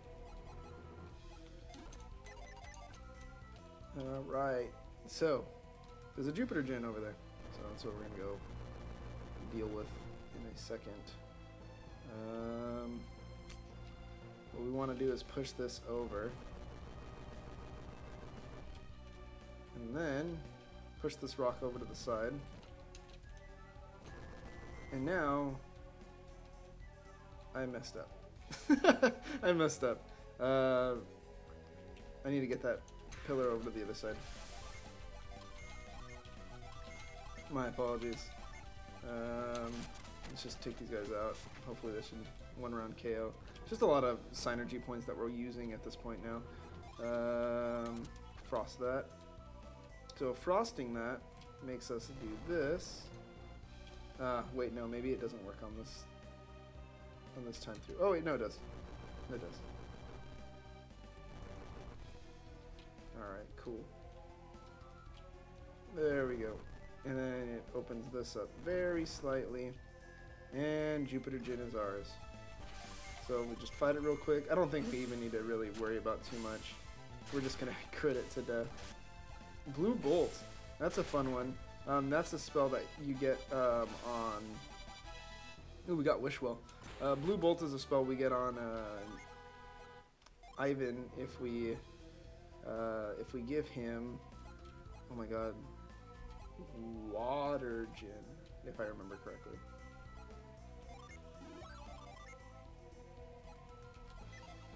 Alright, so there's a Jupiter Gin over there, so that's what we're going to go deal with in a second. What we want to do is push this over, and then push this rock over to the side, and now I messed up. I messed up. I need to get that pillar over to the other side. My apologies. Let's just take these guys out. Hopefully this should one round KO. Just a lot of synergy points that we're using at this point now. Frost that. So frosting that makes us do this. Wait, no, maybe it doesn't work on this time through. Oh wait, no, it does. It does. Alright, cool. There we go. And then it opens this up very slightly. And Jupiter Gin is ours. So we just fight it real quick. I don't think we even need to really worry about too much. We're just going to crit it to death. Blue Bolt. That's a fun one. That's a spell that you get on... Ooh, we got Wishwell. Blue Bolt is a spell we get on Ivan if we give him... Oh my god. Water Gin, if I remember correctly.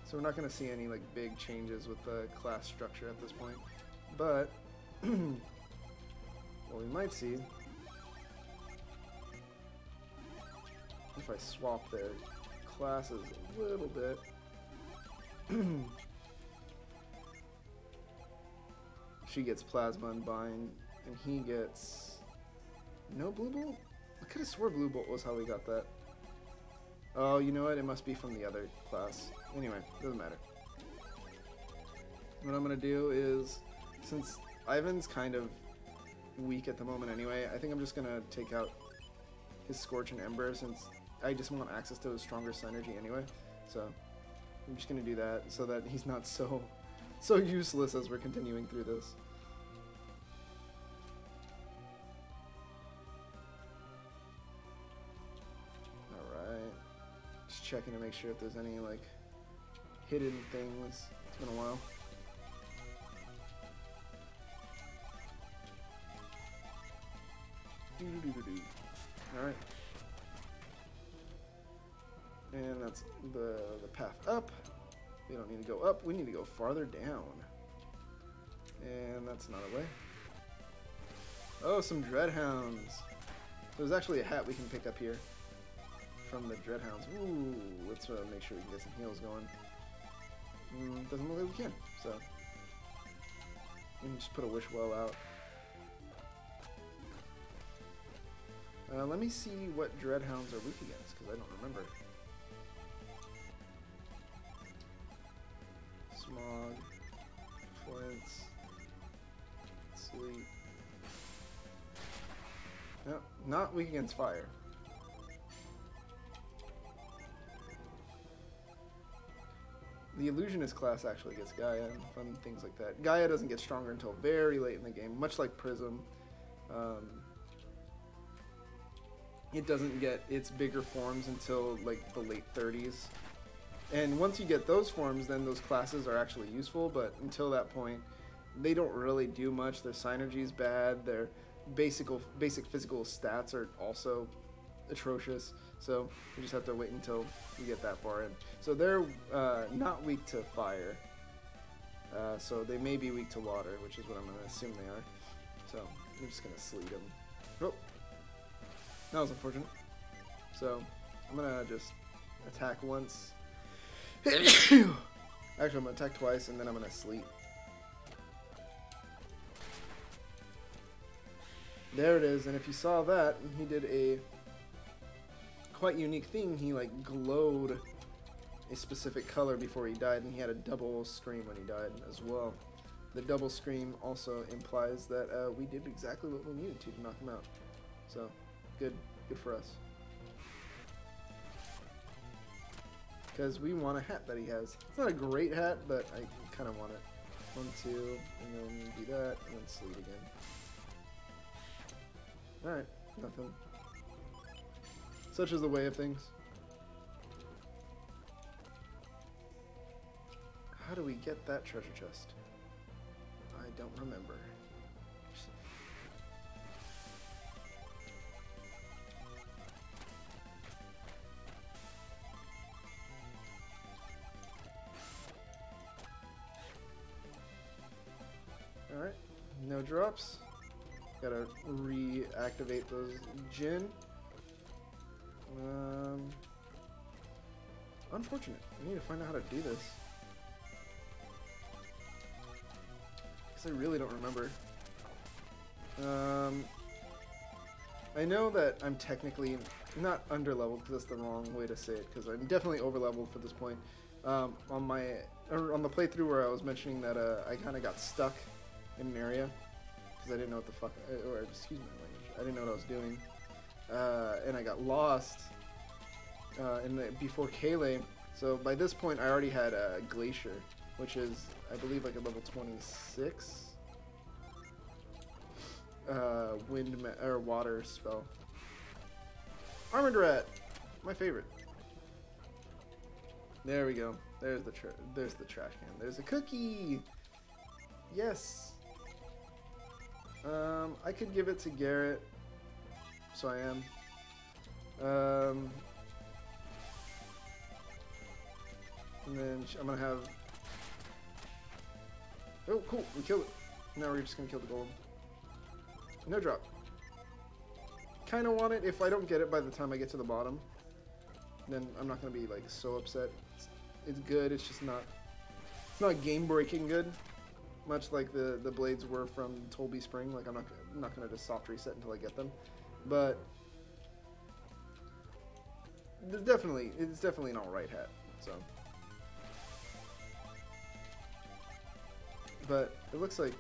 So we're not going to see any like big changes with the class structure at this point, but what we might see if I swap their classes a little bit. She gets Plasma and Bind, and he gets no Blue Bolt? I could have swore Blue Bolt was how we got that. Oh, you know what? It must be from the other class. Anyway, doesn't matter. What I'm going to do is, since Ivan's kind of weak at the moment anyway, I think I'm just going to take out his Scorch and Ember, since I just want access to his stronger synergy anyway. So I'm just going to do that so that he's not so useless as we're continuing through this. Alright. Just checking to make sure if there's any like hidden things. It's been a while. Alright. And that's the path up. We don't need to go up, we need to go farther down. And that's not a way. Oh, some Dreadhounds. There's actually a hat we can pick up here from the Dreadhounds. Ooh, let's make sure we can get some heals going. Doesn't look like we can, so we can just put a Wish Well out. Let me see what Dreadhounds are weak against, because I don't remember. Smog, Flints, Sleep. No, not weak against fire. The Illusionist class actually gets Gaia and fun things like that. Gaia doesn't get stronger until very late in the game, much like Prism. It doesn't get its bigger forms until like the late 30s. And once you get those forms, then those classes are actually useful, but until that point, they don't really do much. Their synergy is bad, their basic physical stats are also atrocious, so you just have to wait until you get that far in. So they're not weak to fire, so they may be weak to water, which is what I'm going to assume they are. So I'm just going to sleet them. Oh, that was unfortunate. So I'm going to just attack once. Actually, I'm going to attack twice, and then I'm going to sleep. There it is, and if you saw that, he did a quite unique thing. He like glowed a specific color before he died, and he had a double scream when he died as well. The double scream also implies that we did exactly what we needed to knock him out. So, good for us. Because we want a hat that he has. It's not a great hat, but I kind of want it. 1, 2, and then do that, and then sleep again. Alright, nothing. Such is the way of things. How do we get that treasure chest? I don't remember. Alright, no drops. Gotta reactivate those Jinn. Unfortunate. I need to find out how to do this. Because I really don't remember. I know that I'm technically not underleveled, because that's the wrong way to say it, because I'm definitely overleveled for this point. On the playthrough where I was mentioning that I kind of got stuck in an area because I didn't know what the fuck, or excuse my language, I didn't know what I was doing, and I got lost before Kale. So by this point I already had a Glacier, which is I believe like a level 26 water spell. Armored Rat, my favorite. There we go. There's the trash can. There's a cookie. Yes. I could give it to Garrett, so I am. And then I'm gonna have. Oh, cool! We killed it. Now we're just gonna kill the golem. No drop. Kind of want it. If I don't get it by the time I get to the bottom, then I'm not gonna be like so upset. It's good. It's just not. It's not game breaking good. much like the blades were from Tolbi Spring. Like I'm not gonna just soft reset until I get them, but it's definitely an alright hat. So, but it looks like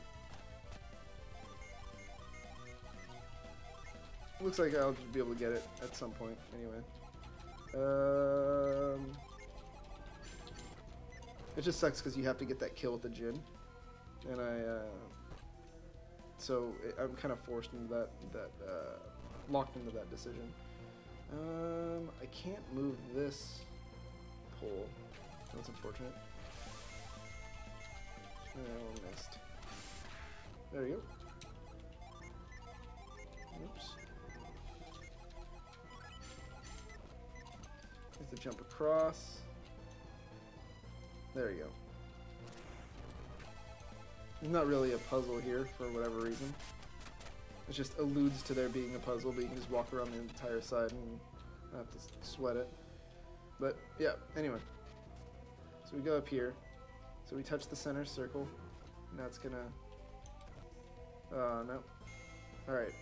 I'll just be able to get it at some point anyway. It just sucks because you have to get that kill with the Jin, and I'm kind of forced into that locked into that decision. I can't move this pole. That's unfortunate. Oh, missed. There you go. Oops. Have to jump across. There you go. There's not really a puzzle here for whatever reason. It just alludes to there being a puzzle, but you can just walk around the entire side and not have to sweat it. But yeah, anyway. So we go up here. So we touch the center circle. And that's gonna... no. Alright.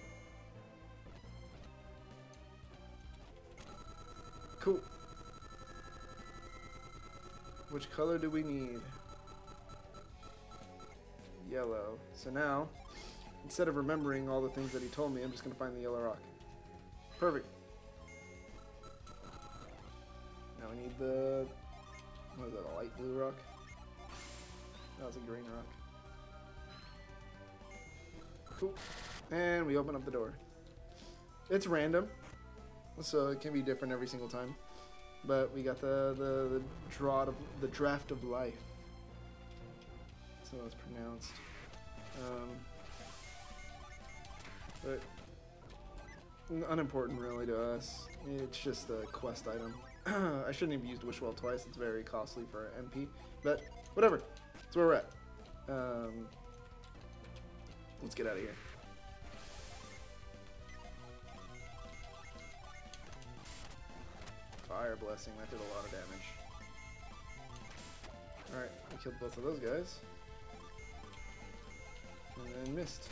Cool. Which color do we need? Yellow. So now, instead of remembering all the things that he told me, I'm just going to find the yellow rock. Perfect. Now we need the... what is that, a light blue rock? That was a green rock. Cool. And we open up the door. It's random, so it can be different every single time. But we got the draft of life. So it's pronounced. But unimportant really to us. It's just a quest item. I shouldn't have used Wish Well twice. It's very costly for MP. But whatever. That's where we're at. Let's get out of here. Fire Blessing, that did a lot of damage. Alright, we killed both of those guys. And then missed.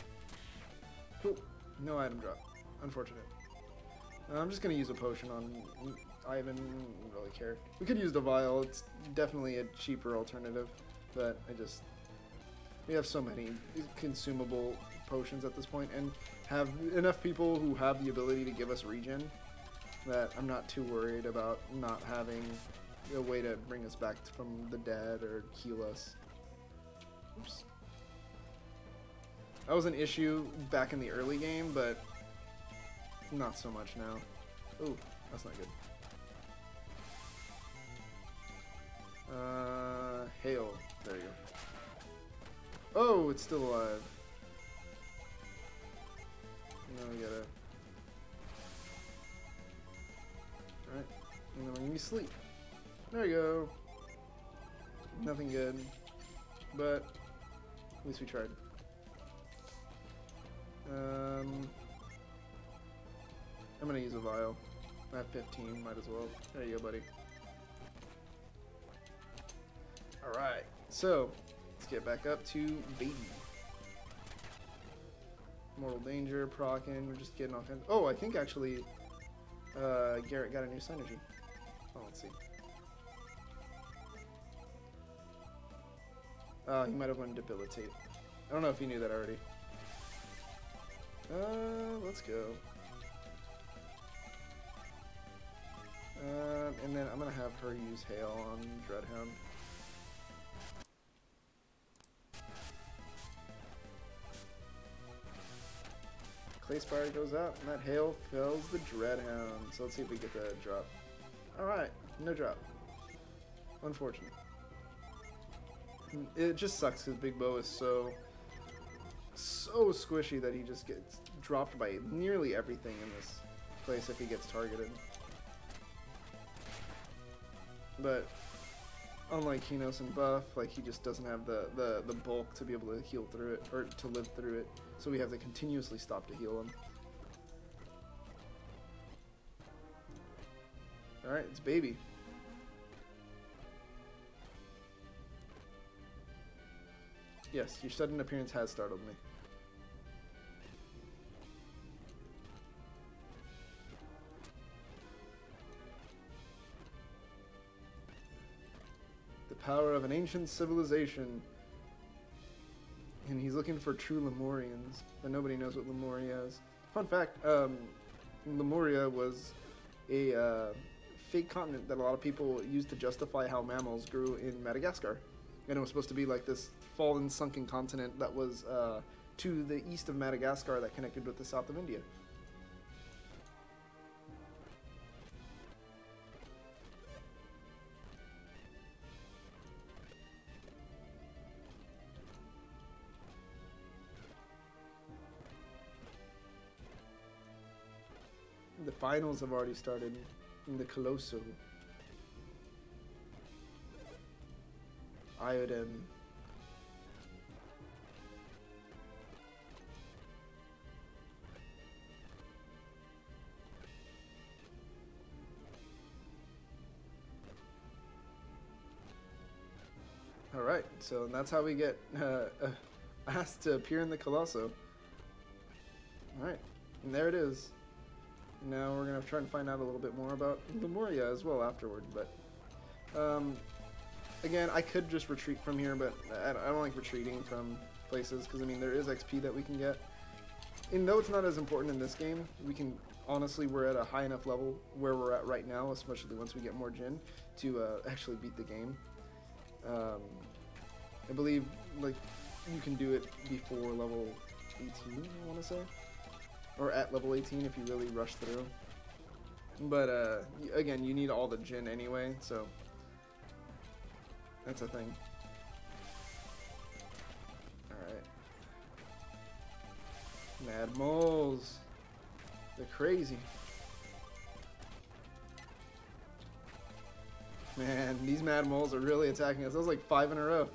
Cool. No item drop. Unfortunate. I'm just going to use a potion on Ivan. I don't really care. We could use the vial. It's definitely a cheaper alternative. But we have so many consumable potions at this point, and have enough people who have the ability to give us regen that I'm not too worried about not having a way to bring us back from the dead or heal us. Oops. That was an issue back in the early game, but not so much now. Ooh, that's not good. Hail. There you go. Oh, it's still alive. Now we gotta... Alright, and then we're gonna be sleep. There we go. Nothing good, but at least we tried. I'm gonna use a vial. I have 15, might as well. There you go, buddy. Alright, so let's get back up to baby. Mortal danger, procking, we're just getting off him. Oh, I think actually Garrett got a new synergy. Oh, let's see. He might have won debilitate. I don't know if he knew that already. Let's go. And then I'm gonna have her use hail on Dreadhound. Clay Spire goes out, and that hail fells the Dreadhound. So let's see if we get the drop. Alright, no drop. Unfortunate. It just sucks because Big Bo is so squishy that he just gets dropped by nearly everything in this place if he gets targeted. But unlike Kinos and Buff, like he just doesn't have the bulk to be able to heal through it, or to live through it. So we have to continuously stop to heal him. Alright, it's baby. Yes, your sudden appearance has startled me. The power of an ancient civilization. And he's looking for true Lemurians, but nobody knows what Lemuria is. Fun fact, Lemuria was a fake continent that a lot of people used to justify how mammals grew in Madagascar. And it was supposed to be like this fallen, sunken continent that was to the east of Madagascar that connected with the south of India. The finals have already started in the Colosso. Iodine. Alright, so that's how we get asked to appear in the Colosso. Alright, and there it is. Now we're going to try and find out a little bit more about Lemuria as well afterward, but again, I could just retreat from here, but I don't like retreating from places, because I mean, there is XP that we can get. And though it's not as important in this game, we can, honestly, we're at a high enough level where we're at right now, especially once we get more Jin, to actually beat the game. I believe, like, you can do it before level 18, I want to say. Or at level 18 if you really rush through. But, again, you need all the Jin anyway, so that's a thing. Alright. Mad moles. They're crazy. Man, these mad moles are really attacking us. That was like 5 in a row.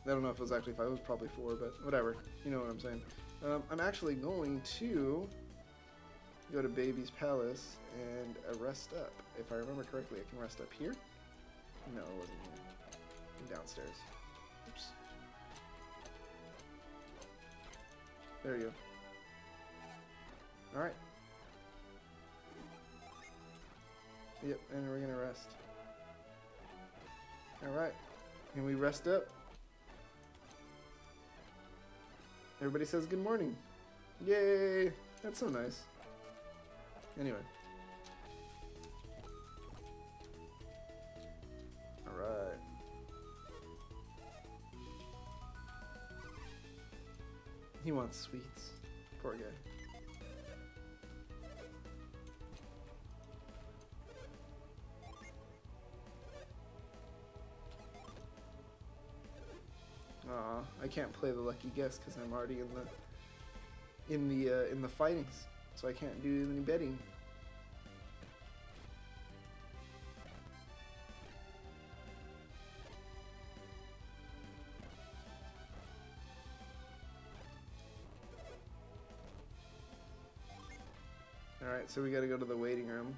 I don't know if it was actually 5, it was probably 4, but whatever. You know what I'm saying. I'm actually going to go to Baby's Palace and rest up. If I remember correctly, I can rest up here? No, it wasn't here. I'm downstairs. Oops. There you go. Alright. Yep, and we're gonna rest. Alright. Can we rest up? Everybody says good morning. Yay! That's so nice. Anyway. Alright. He wants sweets. Poor guy. Aw, I can't play the lucky guess because I'm already in the fightings, so I can't do any betting. Alright, so we gotta go to the waiting room.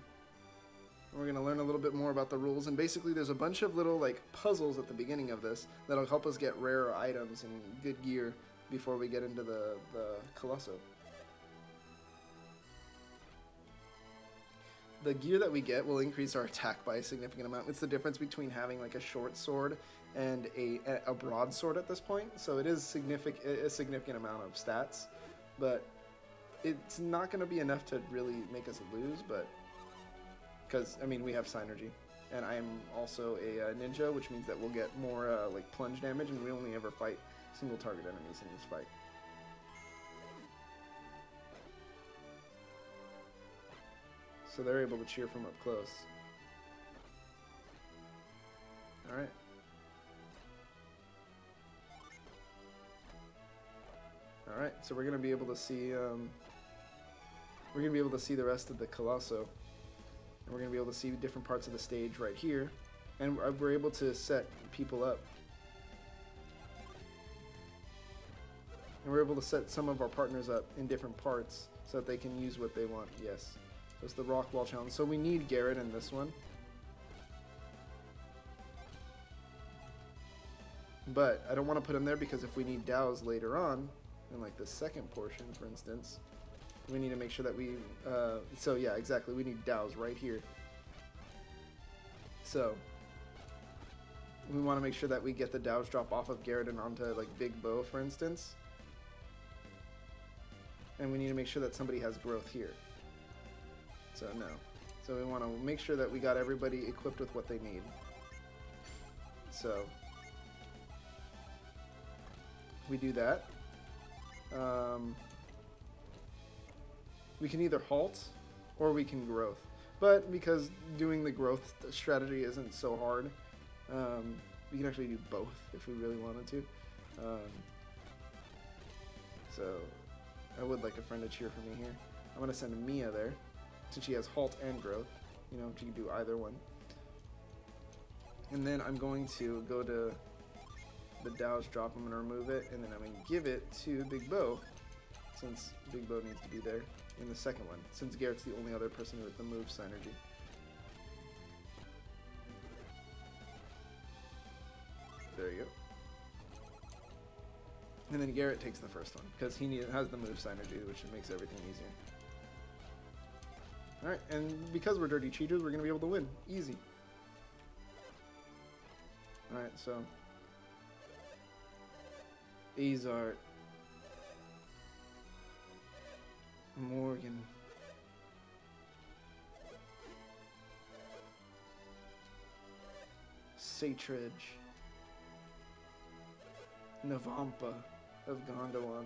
We're gonna learn a little bit more about the rules, and basically there's a bunch of little like puzzles at the beginning of this that'll help us get rare items and good gear before we get into the Colosso. The gear that we get will increase our attack by a significant amount. It's the difference between having like a short sword and a broadsword at this point, so it is a significant amount of stats, but it's not going to be enough to really make us lose, but because, I mean, we have Synergy, and I am also a ninja, which means that we'll get more like plunge damage, and we only ever fight single target enemies in this fight. So they're able to cheer from up close. Alright. Alright, so we're gonna be able to see the rest of the Colosso. And we're gonna be able to see different parts of the stage right here. And we're able to set people up. And we're able to set some of our partners up in different parts so that they can use what they want. Yes. That's the rock wall challenge. So we need Garrett in this one. But I don't want to put him there because if we need Dows later on, in like the second portion, for instance, we need to make sure that we, so yeah, exactly, we need Dows right here. So, we want to make sure that we get the Dows drop off of Garrett and onto like Big Bo, for instance. And we need to make sure that somebody has growth here. So no. So we want to make sure that we got everybody equipped with what they need. So we do that. We can either halt or we can growth. But because doing the growth strategy isn't so hard, we can actually do both if we really wanted to. So I would like a friend to cheer for me here. I'm going to send Mia there, since she has halt and growth. You know, she can do either one. And then I'm going to go to the Dow's drop. I'm going to remove it, and then I'm going to give it to Big Bo, since Big Bo needs to be there in the second one, since Garrett's the only other person with the move synergy. There you go. And then Garrett takes the first one, because he has the move synergy, which makes everything easier. Alright, and because we're dirty cheaters, we're going to be able to win. Easy. Alright, so Azart, Morgan, Satridge, Navampa of Gondwan,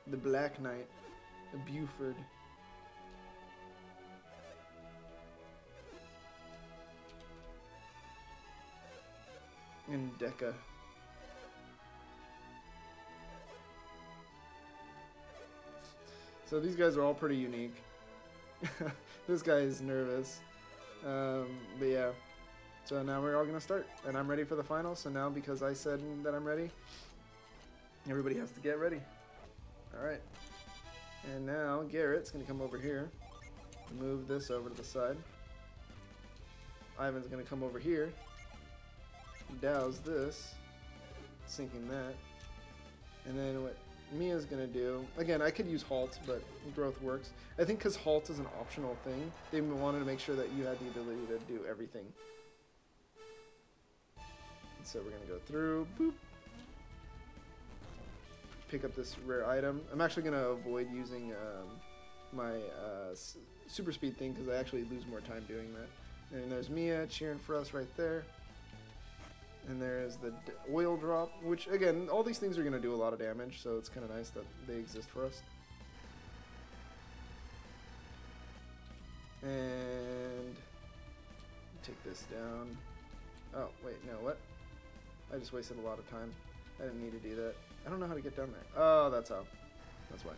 the Black Knight, Buford, and Deca. So these guys are all pretty unique. This guy is nervous. But yeah. So now we're all going to start. And I'm ready for the final. So now because I said that I'm ready, everybody has to get ready. Alright. And now Garrett's going to come over here. Move this over to the side. Ivan's going to come over here. Douse this. Sinking that. And then what Mia's going to do, again, I could use halt, but growth works. I think because halt is an optional thing, they wanted to make sure that you had the ability to do everything. And so we're going to go through, boop. Pick up this rare item. I'm actually going to avoid using my super speed thing because I actually lose more time doing that. And there's Mia cheering for us right there. And there's the oil drop, which, again, all these things are going to do a lot of damage, so it's kind of nice that they exist for us. And take this down. Oh, wait, no, what? I just wasted a lot of time. I didn't need to do that. I don't know how to get down there. Oh, that's how. That's why.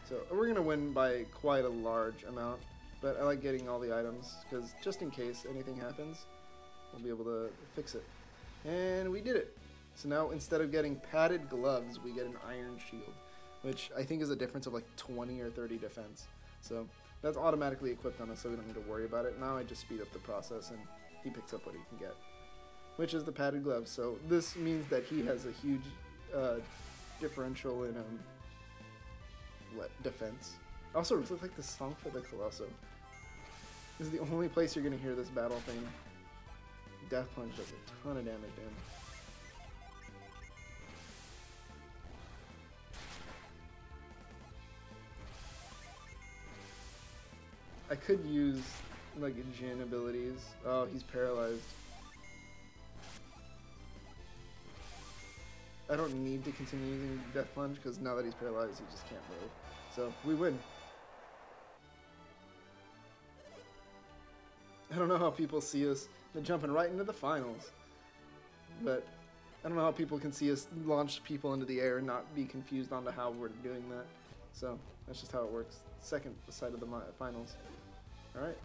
So we're going to win by quite a large amount, but I like getting all the items, because just in case anything happens, we'll be able to fix it. And we did it. So now instead of getting padded gloves, we get an iron shield, which I think is a difference of like 20 or 30 defense. So that's automatically equipped on us, so we don't need to worry about it. Now I just speed up the process and he picks up what he can get, which is the padded gloves. So this means that he has a huge differential in defense. Also, it looks like the song for the Colosso. This is the only place you're going to hear this battle thing. Death Punch does a ton of damage, damn. I could use like Jin abilities. Oh, he's paralyzed. I don't need to continue using Death Plunge because now that he's paralyzed, he just can't move. So we win. I don't know how people see us. They're jumping right into the finals. But I don't know how people can see us launch people into the air and not be confused onto how we're doing that. So that's just how it works. Second side of the finals. Alright.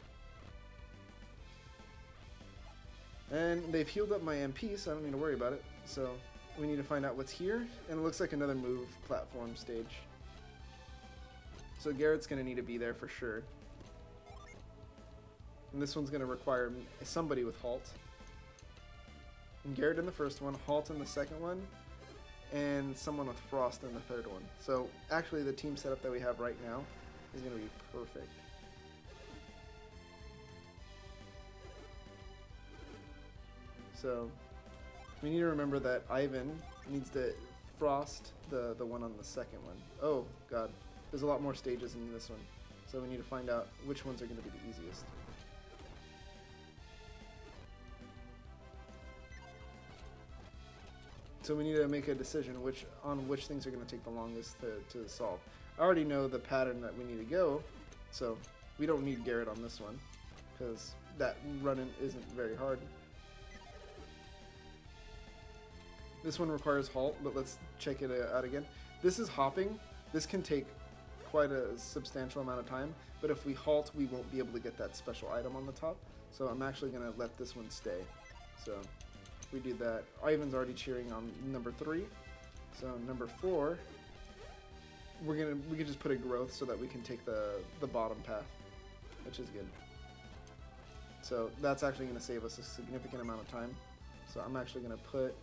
And they've healed up my MP, so I don't need to worry about it. So we need to find out what's here. And it looks like another move platform stage. So Garrett's going to need to be there for sure. And this one's going to require somebody with halt. Garrett in the first one, Halt in the second one, and someone with Frost in the third one. So actually the team setup that we have right now is going to be perfect. So we need to remember that Ivan needs to Frost the one on the second one. Oh god, there's a lot more stages in this one. So we need to find out which ones are going to be the easiest. So we need to make a decision on which things are going to take the longest to solve. I already know the pattern that we need to go, so we don't need Garrett on this one, because that run-in isn't very hard. This one requires halt, but let's check it out again. This is hopping. This can take quite a substantial amount of time, but if we halt, we won't be able to get that special item on the top. So I'm actually going to let this one stay. So we do that. Ivan's already cheering on number 3. So number 4, we can just put a growth so that we can take the bottom path, which is good. So that's actually going to save us a significant amount of time. So I'm actually going to put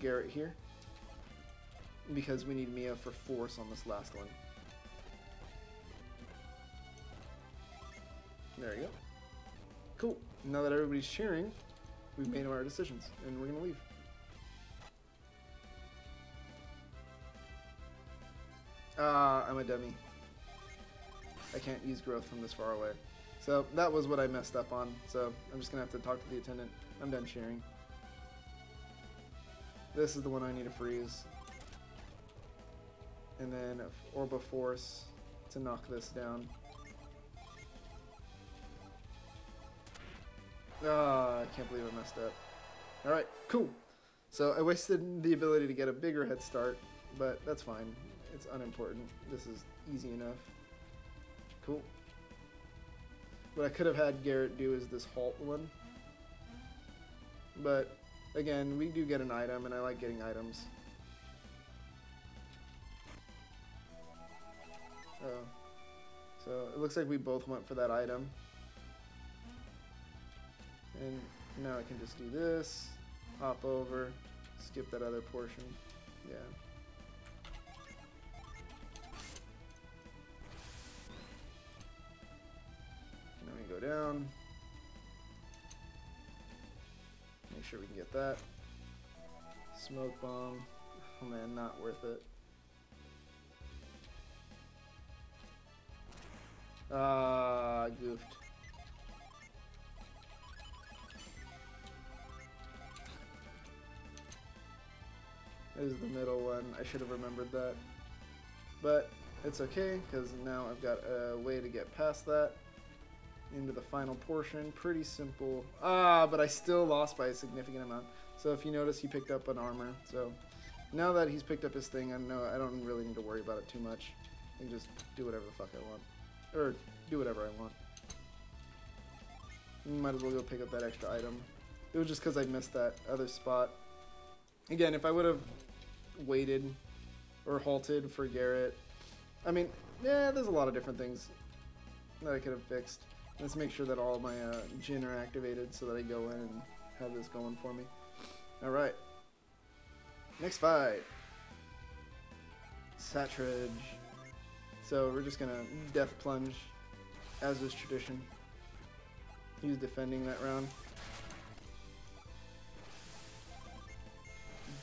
Garrett here because we need Mia for force on this last one. There you go. Cool. Now that everybody's cheering, we've made our decisions, and we're gonna leave. I'm a dummy. I can't use growth from this far away. So that was what I messed up on. So I'm just gonna have to talk to the attendant. I'm done cheering. This is the one I need to freeze. And then Orb of Force to knock this down. Ah, I can't believe I messed up. Alright, cool. So I wasted the ability to get a bigger head start, but that's fine. It's unimportant. This is easy enough. Cool. What I could have had Garrett do is this halt one. But again, we do get an item, and I like getting items. Oh. So it looks like we both went for that item. And now I can just do this, hop over, skip that other portion. Yeah. Now we go down. Make sure we can get that. Smoke bomb. Oh man, not worth it. Ah, goofed. There's the middle one. I should have remembered that. But it's okay, because now I've got a way to get past that into the final portion. Pretty simple. Ah, but I still lost by a significant amount. So if you notice, he picked up an armor. So now that he's picked up his thing, I don't really need to worry about it too much. I can just do whatever the fuck I want. Or do whatever I want. Might as well go pick up that extra item. It was just because I missed that other spot. Again, if I would have waited or halted for Garrett, I mean, yeah, there's a lot of different things that I could have fixed. Let's make sure that all my Jin are activated so that I go in and have this going for me. Alright. Next fight. Satridge. So we're just gonna death plunge, as is tradition. He's defending that round.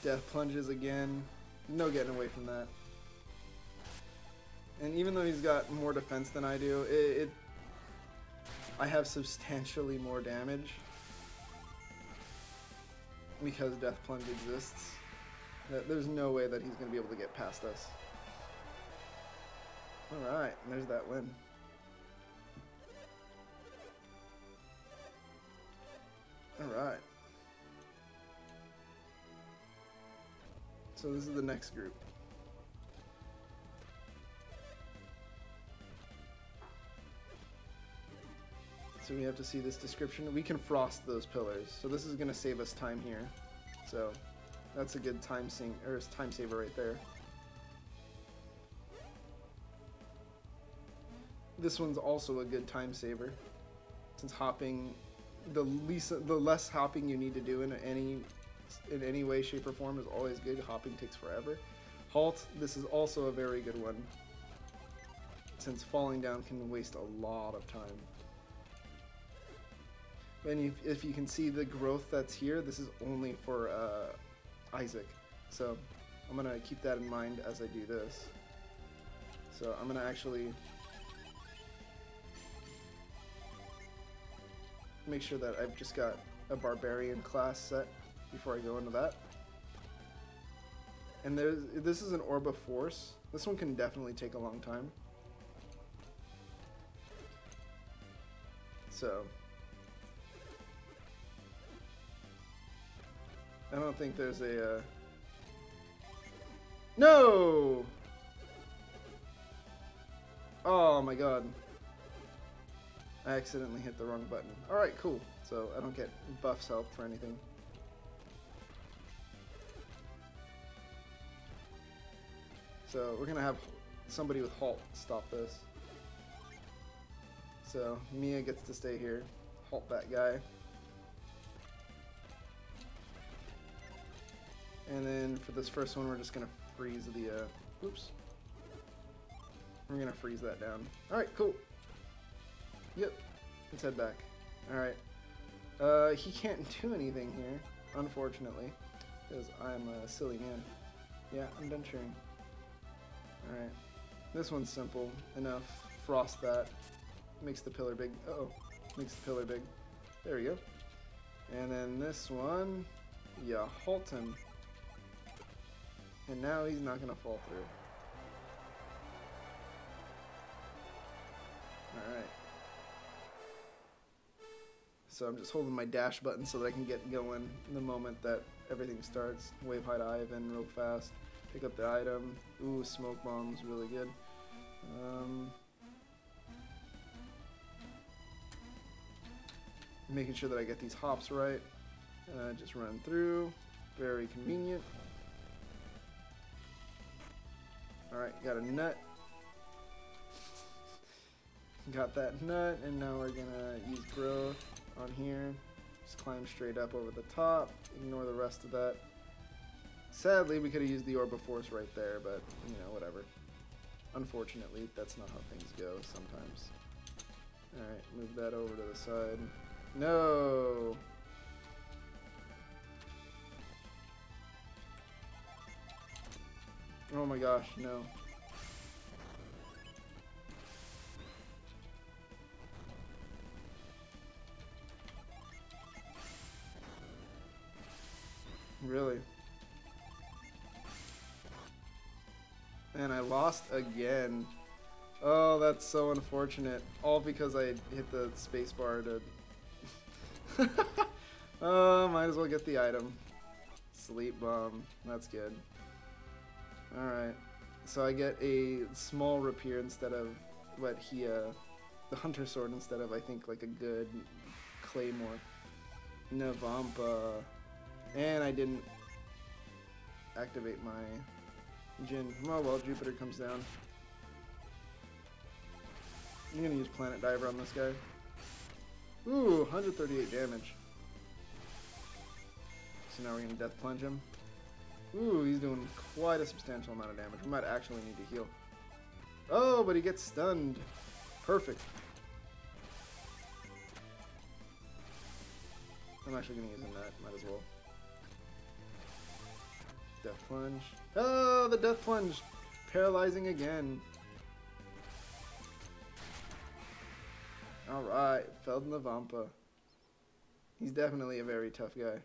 Death plunges again. No getting away from that. And even though he's got more defense than I do, I have substantially more damage because death plunge exists. There's no way that he's going to be able to get past us. Alright, and there's that win. Alright. So this is the next group. So we have to see this description. We can frost those pillars. So this is going to save us time here. So that's a good time saver right there. This one's also a good time saver, since hopping the less hopping you need to do in any way, shape, or form is always good. Hopping takes forever. Halt. This is also a very good one, since falling down can waste a lot of time. And if you can see the growth that's here, this is only for Isaac. So I'm gonna keep that in mind as I do this. So I'm gonna actually make sure that I've just got a barbarian class set before I go into that. And this is an orb of force. This one can definitely take a long time. So I don't think there's a no! Oh my god. I accidentally hit the wrong button. Alright, cool. So I don't get buffs help for anything. So we're gonna have somebody with halt stop this. So Mia gets to stay here. Halt that guy. And then for this first one, we're just gonna freeze the, oops. We're gonna freeze that down. Alright, cool. Yep, let's head back. Alright. He can't do anything here, unfortunately, because I'm a silly man. Yeah, I'm done cheering. Alright. This one's simple enough. Frost that. Makes the pillar big. Uh-oh. Makes the pillar big. There we go. And then this one, yeah, halt him. And now he's not gonna fall through. Alright. So I'm just holding my dash button so that I can get going the moment that everything starts. Wave high to Ivan real fast. Pick up the item. Ooh, smoke bombs, really good. Making sure that I get these hops right. Just run through. Very convenient. Alright, got a nut. Got that nut, and now we're gonna use growth on here. Just climb straight up over the top. Ignore the rest of that. Sadly, we could have used the Orb of Force right there, but, you know, whatever. Unfortunately, that's not how things go sometimes. Alright, move that over to the side. No! Oh my gosh, no. Really? And I lost again. Oh, that's so unfortunate. All because I hit the spacebar to... Oh, might as well get the item. Sleep bomb. That's good. Alright. So I get a small rapier instead of what he, the hunter sword instead of, I think, like a good claymore. Navampa. And I didn't activate my Jin. Oh well, Jupiter comes down. I'm gonna use Planet Diver on this guy. Ooh, 138 damage. So now we're gonna Death Plunge him. Ooh, he's doing quite a substantial amount of damage. We might actually need to heal. Oh, but he gets stunned. Perfect. I'm actually gonna use him that. Might as well. Death Plunge. Oh, the Death Plunge! Paralyzing again. Alright, Feld Navampa. He's definitely a very tough guy.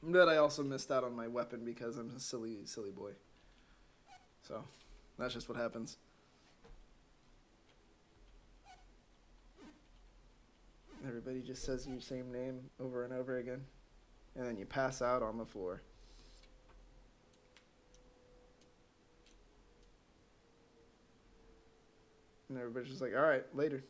But I also missed out on my weapon because I'm a silly boy. So, that's just what happens. Everybody just says your same name over and over again. And then you pass out on the floor. And everybody's just like, alright, later.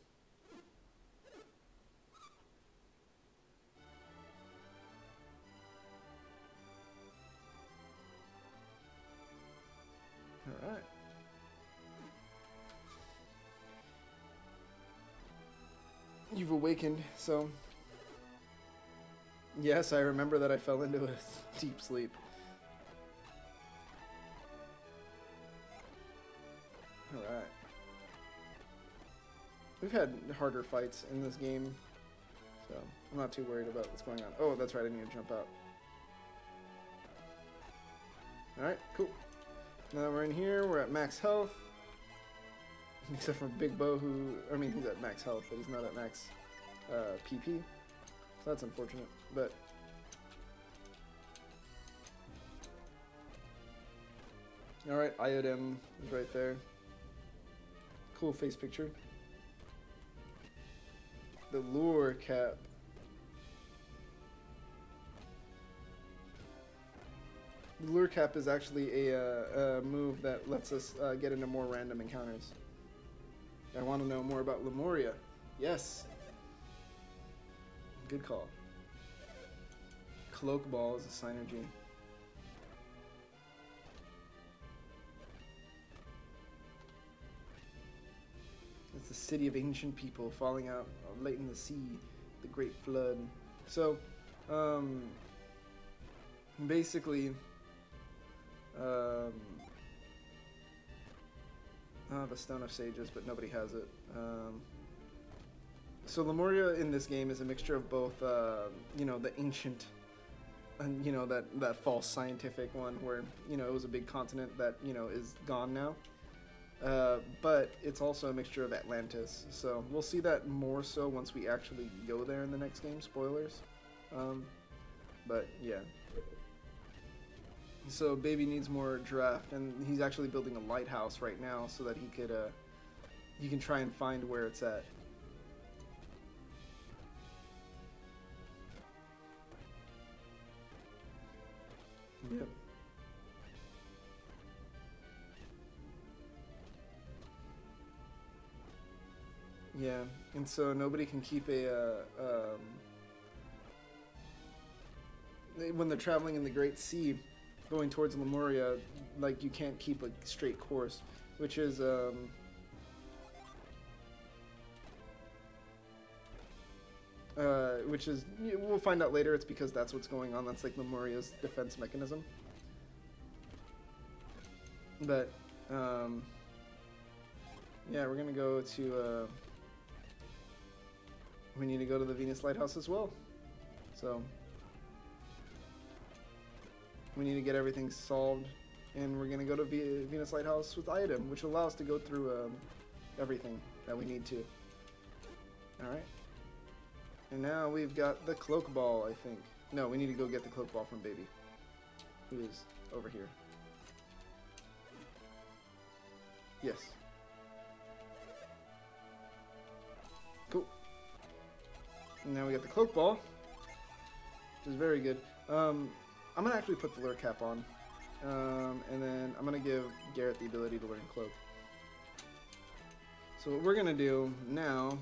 Alright. you've awakened, so... Yes, I remember that I fell into a deep sleep. Alright. We've had harder fights in this game, so I'm not too worried about what's going on. Oh, that's right, I need to jump out. Alright, cool. Now we're in here, we're at max health. Except for Big Bo, who, I mean, he's at max health, but he's not at max PP. So that's unfortunate, but... Alright, Iodem is right there. Cool face picture. The lure cap. The lure cap is actually a move that lets us get into more random encounters. I want to know more about Lemuria. Yes. Good call. Cloak Ball is a synergy. It's the city of ancient people falling out late in the sea, the Great Flood. So, basically, the Stone of Sages, but nobody has it. So Lemuria in this game is a mixture of both, you know, the ancient, and you know, that false scientific one where, you know, it was a big continent that, you know, is gone now. But it's also a mixture of Atlantis, so we'll see that more so once we actually go there in the next game. Spoilers. But yeah. So Baby needs more draft, and he's actually building a lighthouse right now so that he can try and find where it's at. Yep. Yeah, and so nobody can keep when they're traveling in the Great Sea, going towards Lemuria, like, you can't keep a straight course, which is we'll find out later. It's because that's what's going on. That's like Lemuria's defense mechanism. But yeah, we're gonna go to we need to go to the Venus Lighthouse as well. So we need to get everything solved, and we're gonna go to Venus Lighthouse with Item, which will allow us to go through everything that we need to. Alright. And now we've got the Cloak Ball, I think. No, we need to go get the Cloak Ball from Baby, who is over here. Yes. Cool. And now we got the Cloak Ball, which is very good. I'm going to actually put the lure cap on, and then I'm going to give Garrett the ability to learn Cloak. So what we're going to do now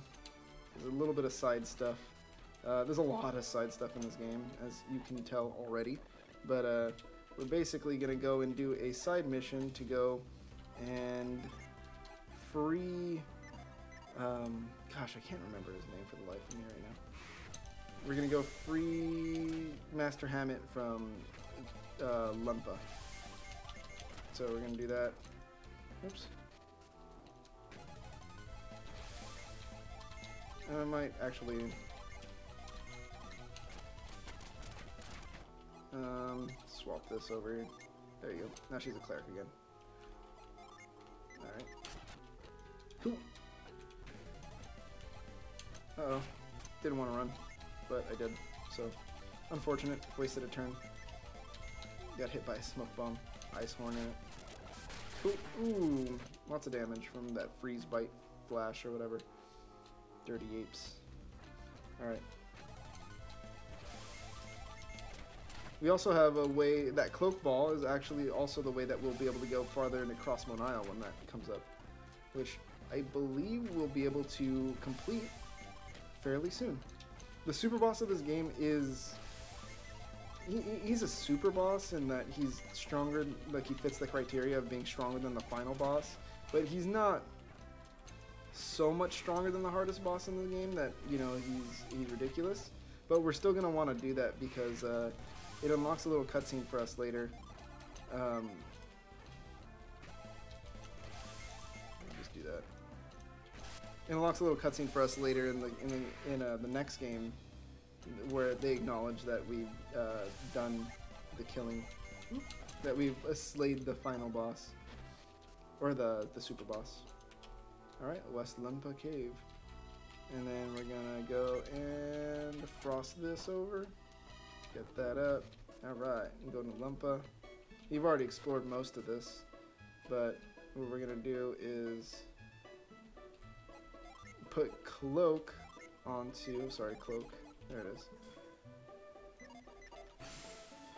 is a little bit of side stuff. There's a lot of side stuff in this game, as you can tell already, but we're basically going to go and do a side mission to go and free, gosh, I can't remember his name for the life of me right now. We're going to go free Master Hammett from Lumpa. So we're going to do that. Oops. And I might actually swap this over here. There you go. Now she's a cleric again. Alright. Cool. Uh-oh. Didn't want to run, but I did. So, unfortunate. Wasted a turn. Got hit by a smoke bomb. Ice horn in it. Cool. Ooh. Lots of damage from that freeze bite flash or whatever. Dirty apes. Alright. We also have a way, that Cloak Ball is actually also the way that we'll be able to go farther into Crossmoan Isle when that comes up, which I believe we'll be able to complete fairly soon. The super boss of this game is, he's a super boss in that he's stronger, like he fits the criteria of being stronger than the final boss, but he's not so much stronger than the hardest boss in the game that, you know, he's ridiculous. But we're still going to want to do that because it unlocks a little cutscene for us later. Let me just do that. It unlocks a little cutscene for us later in the next game, where they acknowledge that we've done the killing, that we've slayed the final boss, or the super boss. Alright, West Lumpa Cave. And then we're gonna go and frost this over. Get that up. Alright, and go to Lumpa. We've already explored most of this, but what we're gonna do is put Cloak onto, sorry, Cloak, there it is,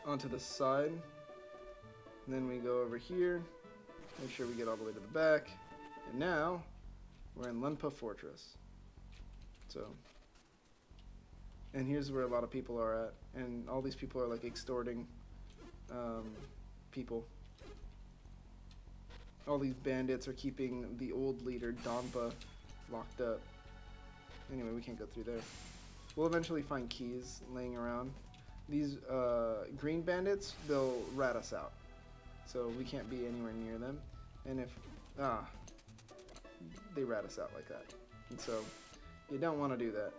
onto the side. And then we go over here, make sure we get all the way to the back, and now we're in Lumpa Fortress. So, and here's where a lot of people are at, and all these people are like extorting people. All these bandits are keeping the old leader, Dompa, locked up. Anyway, we can't go through there. We'll eventually find keys laying around. These green bandits, they'll rat us out. So we can't be anywhere near them. And if, they rat us out like that. And so, you don't want to do that.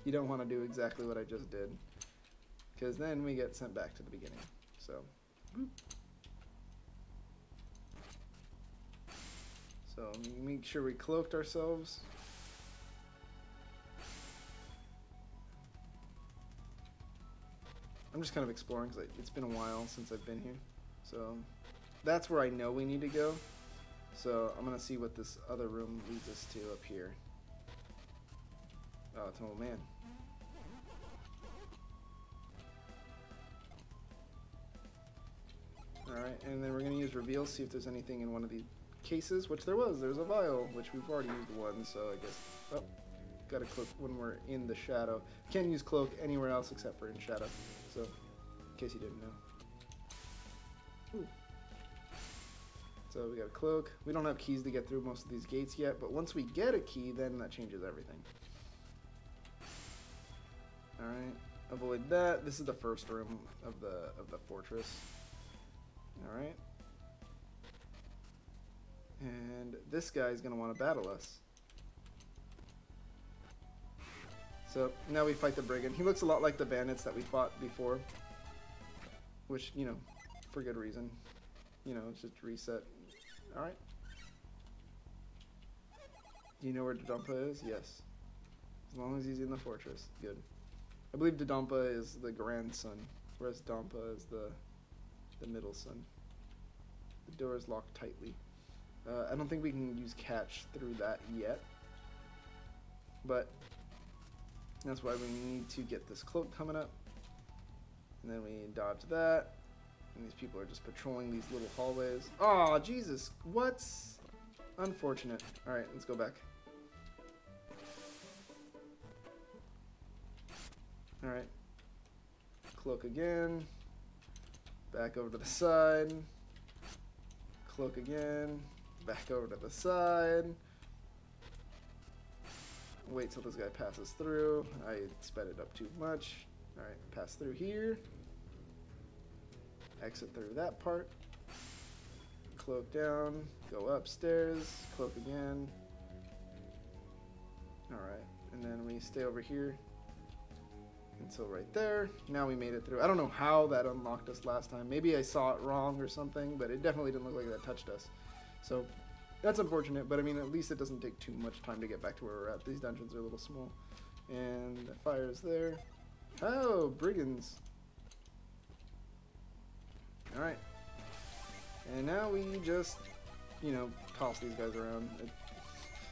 You don't want to do exactly what I just did. Because then we get sent back to the beginning. So, so make sure we cloaked ourselves. I'm just kind of exploring because it's been a while since I've been here. So that's where I know we need to go. So I'm going to see what this other room leads us to up here. Oh, it's an old man. Alright, and then we're going to use reveal, see if there's anything in one of these cases, which there was. There's a vial, which we've already used one, so I guess... Oh, got to cloak when we're in the shadow. Can't use cloak anywhere else except for in shadow. So, in case you didn't know. Ooh. So we got a cloak. We don't have keys to get through most of these gates yet, but once we get a key, then that changes everything. Alright, avoid that. This is the first room of the fortress. Alright. And this guy's gonna want to battle us. So now we fight the brigand. He looks a lot like the bandits that we fought before. Which, you know, for good reason. You know, it's just reset. Alright. Do you know where Dodonpa is? Yes. As long as he's in the fortress. Good. I believe Dodonpa is the grandson, whereas Dompa is the middle son. The door is locked tightly. I don't think we can use catch through that yet. But that's why we need to get this cloak coming up. And then we dodge that. And these people are just patrolling these little hallways. Oh, Jesus. What? Unfortunate. Alright, let's go back. Alright. Cloak again. Back over to the side. Cloak again. Back over to the side. Wait till this guy passes through. I sped it up too much. Alright, pass through here. Exit through that part. Cloak down. Go upstairs. Cloak again. Alright, and then we stay over here. Until right there. Now we made it through. I don't know how that unlocked us last time. Maybe I saw it wrong or something, but it definitely didn't look like that touched us. So that's unfortunate, but I mean, at least it doesn't take too much time to get back to where we're at. These dungeons are a little small. And the fire's there. Oh, brigands. Alright. And now we just, you know, toss these guys around.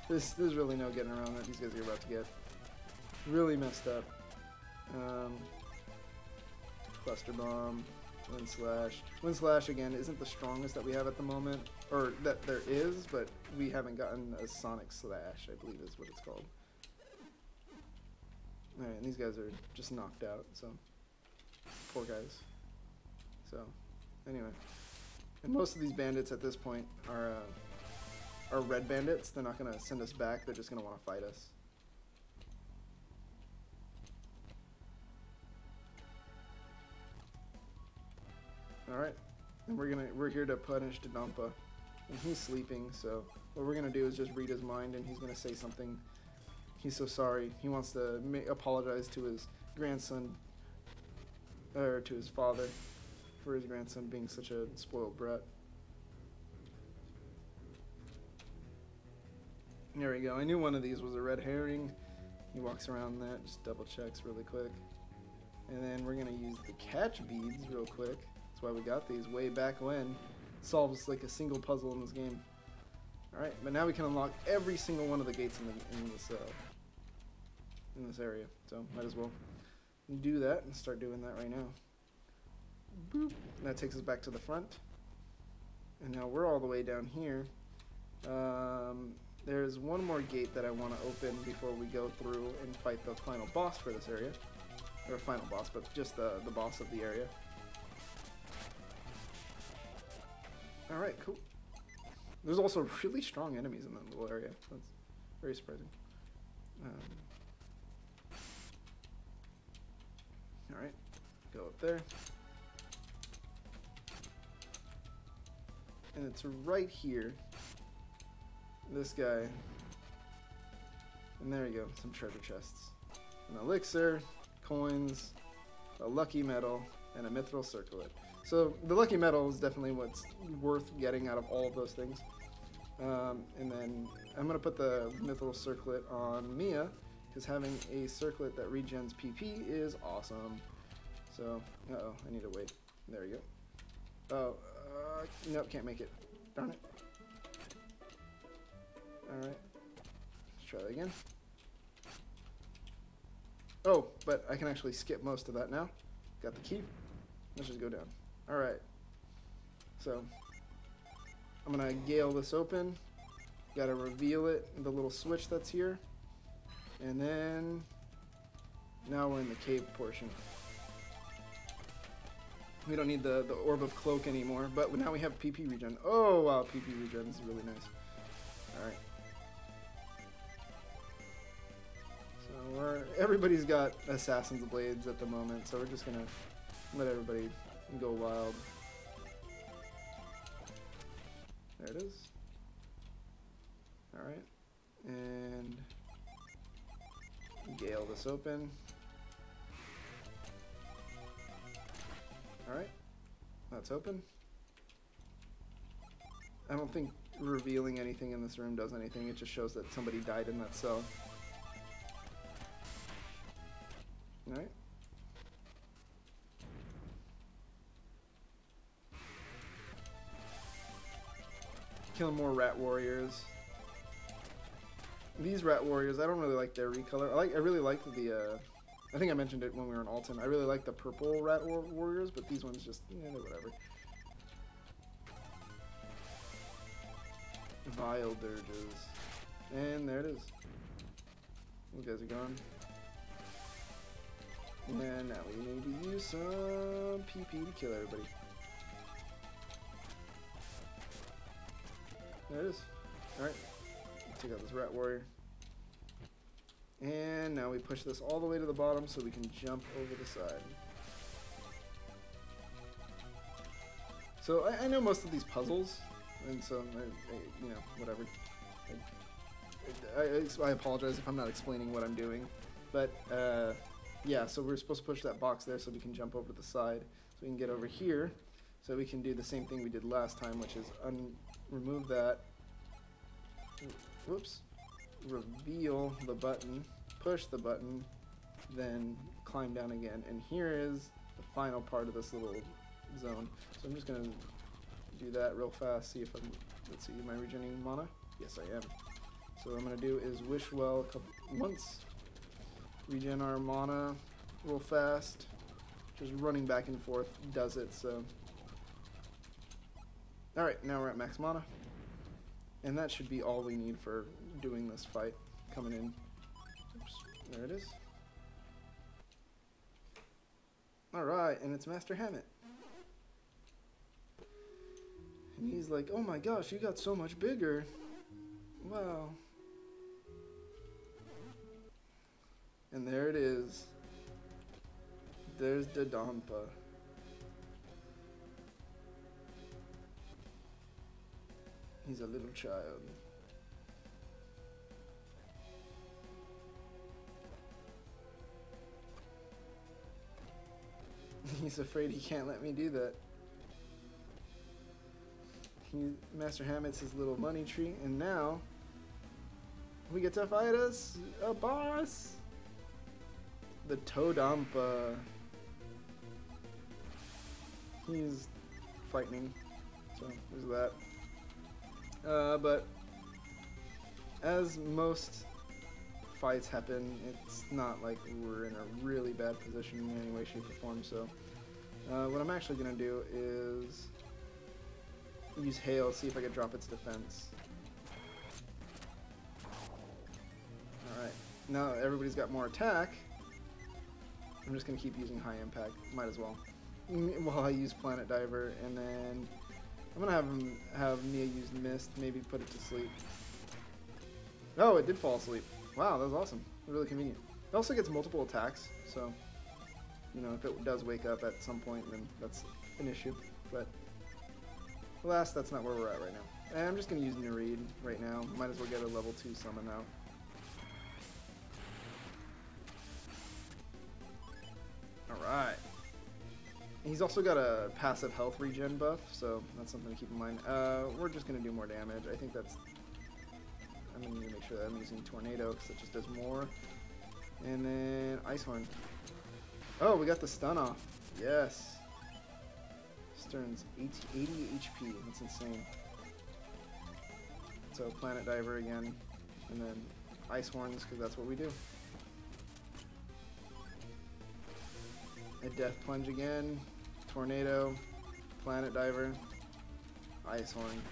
There's really no getting around that. These guys are about to get really messed up. Cluster bomb, wind slash. Wind slash again isn't the strongest that we have at the moment, or that there is, but we haven't gotten a sonic slash, I believe is what it's called. Alright, and these guys are just knocked out, so poor guys. So anyway, and most of these bandits at this point are red bandits. They're not going to send us back. They're just going to want to fight us. Alright. And we're here to punish Dodonpa. And he's sleeping, so what we're going to do is just read his mind, and he's going to say something. He's so sorry. He wants to apologize to his grandson, or to his father, for his grandson being such a spoiled brat. There we go. I knew one of these was a red herring. He walks around that, just double checks really quick. And then we're going to use the catch beads real quick. That's why we got these way back when. Solves like a single puzzle in this game. Alright, but now we can unlock every single one of the gates in this area. So might as well do that and start doing that right now. Boop. And that takes us back to the front. And now we're all the way down here. There's one more gate that I want to open before we go through and fight the final boss for this area. Or final boss, but just the boss of the area. Alright, cool. There's also really strong enemies in that little area. That's very surprising. Alright, go up there. And it's right here. This guy. And there you go, some treasure chests. An elixir, coins, a lucky medal, and a mithril circlet. So the lucky medal is definitely what's worth getting out of all of those things. And then I'm going to put the mithril circlet on Mia, because having a circlet that regens PP is awesome. So, uh-oh, I need to wait. There we go. Oh, nope, can't make it. Darn it. Alright, let's try that again. Oh, but I can actually skip most of that now. Got the key. Let's just go down. Alright. So, I'm going to gale this open. Got to reveal it, the little switch that's here. And then, now we're in the cave portion. We don't need the Orb of Cloak anymore, but now we have PP regen. Oh, wow, PP regen is really nice. Alright. So everybody's got Assassin's Blades at the moment, so we're just going to let everybody go wild. There it is. Alright. And gale this open. Alright. That's open. I don't think revealing anything in this room does anything. It just shows that somebody died in that cell. Alright. Killing more rat warriors. These rat warriors, I don't really like their recolor. I really like the, I think I mentioned it when we were in Alton. I really like the purple rat warriors, but these ones just, they're whatever. Vile dirges. And there it is. You guys are gone. And now we need to use some PP to kill everybody. There it is. Alright. Take out this rat warrior. And now we push this all the way to the bottom so we can jump over the side. So I know most of these puzzles, and so, you know, whatever. I apologize if I'm not explaining what I'm doing. But, yeah, so we're supposed to push that box there so we can jump over to the side. So we can get over here, so we can do the same thing we did last time, which is remove that. Whoops. Reveal the button, push the button, then climb down again. And here is the final part of this little zone. So I'm just going to do that real fast, see if I'm, let's see, am I regenerating mana? Yes, I am. So what I'm going to do is wish well once, regen our mana real fast, just running back and forth does it, so. Alright, now we're at max mana. And that should be all we need for doing this fight. Coming in. Oops, there it is. Alright, and it's Master Hammett. And he's like, oh my gosh, you got so much bigger. Wow. And there it is. There's Dodonpa. He's a little child. He's afraid he can't let me do that. Master Hammett's his little money tree, and now we get to fight a boss. The Tolbi. He's frightening, so there's that. But as most fights happen, it's not like we're in a really bad position in any way, shape, or form. So what I'm actually gonna do is use Hail, see if I can drop its defense. Alright, now that everybody's got more attack, I'm just going to keep using High Impact. Might as well. While I use Planet Diver, and then I'm going to have Mia use Mist, maybe put it to sleep. Oh, it did fall asleep. Wow, that was awesome. Really convenient. It also gets multiple attacks, so, you know, if it does wake up at some point, then that's an issue. But alas, that's not where we're at right now. And I'm just going to use Nereid right now. Might as well get a level 2 summon out. Alright. He's also got a passive health regen buff, so that's something to keep in mind. We're just going to do more damage. I think that's... I'm going to need to make sure that I'm using Tornado, because it just does more. And then Ice Horn. Oh, we got the stun off. Yes. Turns 80 HP. That's insane. So Planet Diver again, and then Ice Horns, because that's what we do. A Death Plunge again, Tornado, Planet Diver, Ice Horn,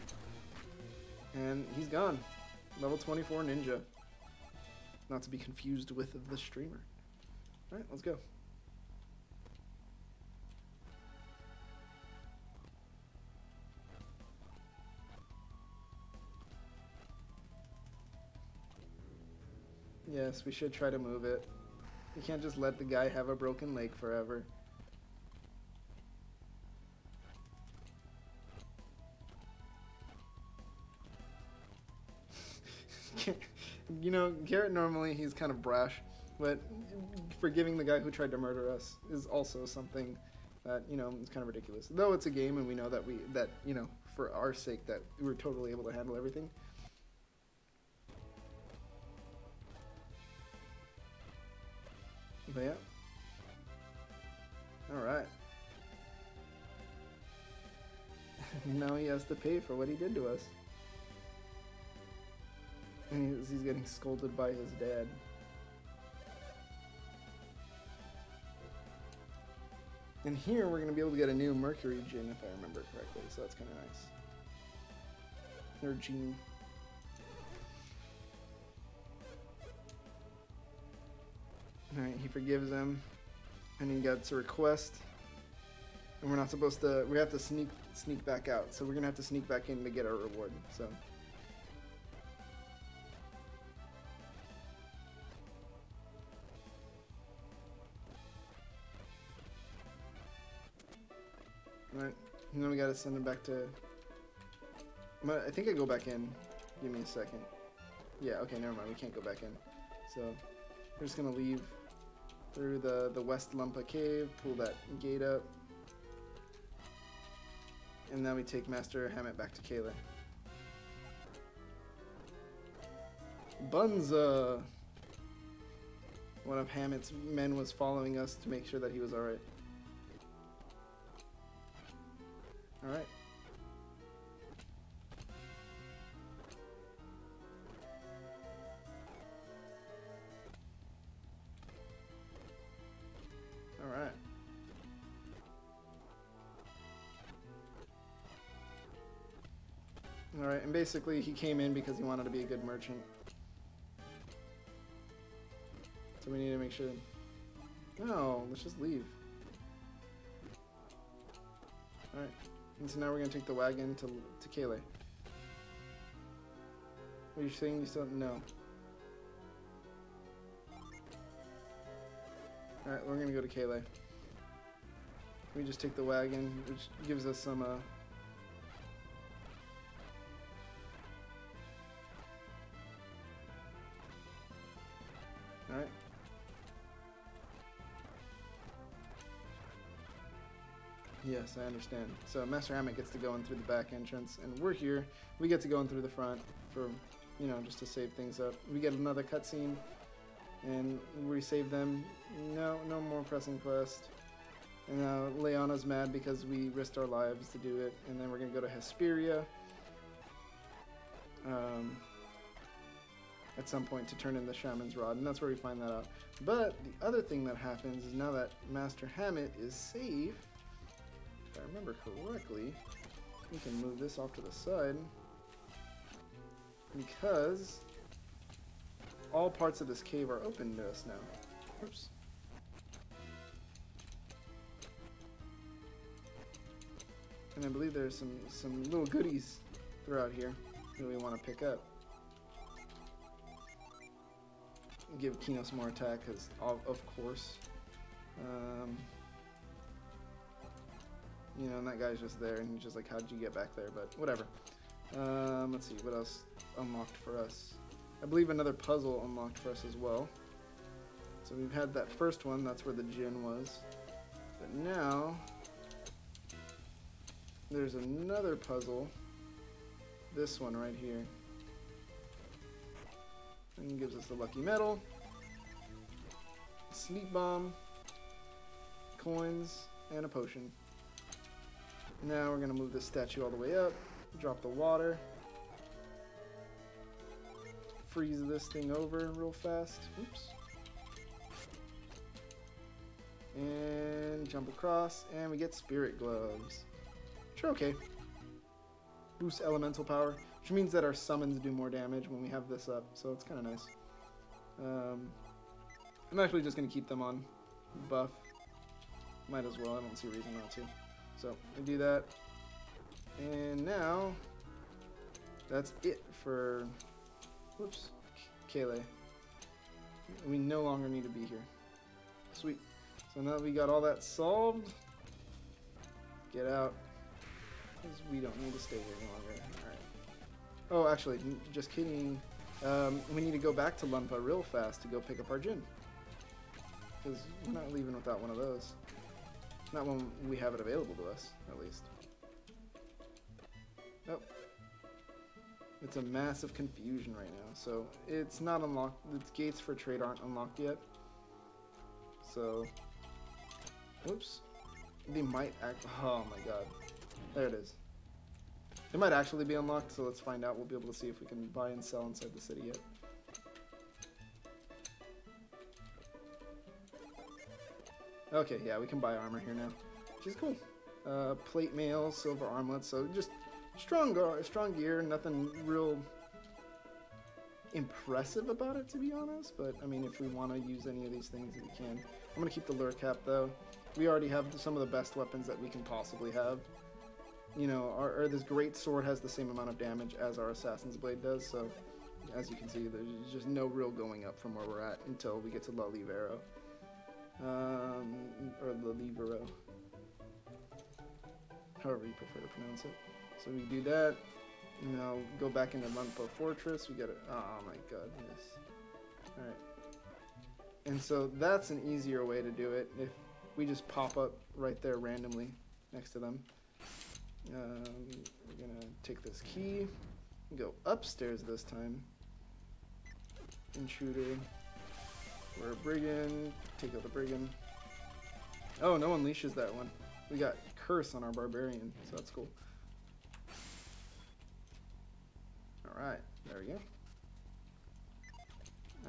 and he's gone. Level 24 Ninja. Not to be confused with the streamer. All right, let's go. Yes, we should try to move it. You can't just let the guy have a broken leg forever. You know, Garrett normally he's kind of brash, but forgiving the guy who tried to murder us is also something that, you know, is kind of ridiculous. Though it's a game and we know that you know, for our sake that we're totally able to handle everything. But yeah. Alright. Now he has to pay for what he did to us. And he's getting scolded by his dad. And here we're going to be able to get a new Mercury Djinn, if I remember correctly, so that's kind of nice. Or Genie. Alright, he forgives him, and he gets a request, and we're not supposed to, we have to sneak back out, so we're going to have to sneak back in to get our reward, so. Alright, and then we got to send him back to, I think I go back in, give me a second. Yeah, okay, never mind, we can't go back in, so we're just going to leave through the West Lumpa Cave, pull that gate up, and then we take Master Hammett back to Kayla. Bunza! One of Hammett's men was following us to make sure that he was alright. Alright. Alright. Alright, and basically he came in because he wanted to be a good merchant. So we need to make sure... No, let's just leave. Alright, and so now we're going to take the wagon to Kayla. Are you saying you still no? Alright, we're gonna go to Kayleigh. We just take the wagon, which gives us some Alright. Yes, I understand. So Master Hammock gets to go in through the back entrance, and we're here. We get to go in through the front for, you know, just to save things up. We get another cutscene, and we save them. No more pressing quest. And now Leona's mad because we risked our lives to do it, and then we're gonna go to Hesperia at some point to turn in the Shaman's Rod, and that's where we find that out. But the other thing that happens is now that Master Hammett is safe, if I remember correctly, we can move this off to the side because all parts of this cave are open to us now. Oops. And I believe there's some little goodies throughout here that we want to pick up. Give Kinos more attack, because of course. You know, and that guy's just there, and he's just like, how'd you get back there? But whatever. Let's see, what else unlocked for us? I believe another puzzle unlocked for us as well. So we've had that first one, that's where the djinn was. But now, there's another puzzle. This one right here. And gives us the lucky medal, sleep bomb, coins, and a potion. Now we're gonna move this statue all the way up, drop the water, freeze this thing over real fast. Oops. And jump across, and we get spirit gloves. Sure, okay. Boost elemental power, which means that our summons do more damage when we have this up, so it's kind of nice. I'm actually just going to keep them on buff. Might as well, I don't see a reason not to. So, I do that. And now, that's it for, whoops, Kayleigh. We no longer need to be here. Sweet. So now that we got all that solved, get out. Because we don't need to stay here any longer. Alright. Oh, actually, just kidding. We need to go back to Lumpa real fast to go pick up our djinn. Because we're not leaving without one of those. Not when we have it available to us, at least. Nope. It's a massive confusion right now. So, it's not unlocked. The gates for trade aren't unlocked yet. So, whoops. They might act. Oh my god. There it is. It might actually be unlocked, so let's find out. We'll be able to see if we can buy and sell inside the city yet. Okay, yeah, we can buy armor here now, which is cool. Plate mail, silver armlets, so just strong gear, nothing real impressive about it, to be honest, but I mean, if we want to use any of these things, we can. I'm going to keep the lure cap, though. We already have some of the best weapons that we can possibly have. You know, this great sword has the same amount of damage as our Assassin's Blade does, so as you can see, there's just no real going up from where we're at until we get to La Livero. Or La Livero. However you prefer to pronounce it. So we do that. Now go back into Lumpa Fortress. We get it. Oh my goodness. Alright. And so that's an easier way to do it if we just pop up right there randomly next to them. We're gonna take this key, go upstairs this time. Intruder. We're a brigand. Take out the brigand. Oh, no unleashes that one. We got curse on our barbarian, so that's cool. Alright, there we go.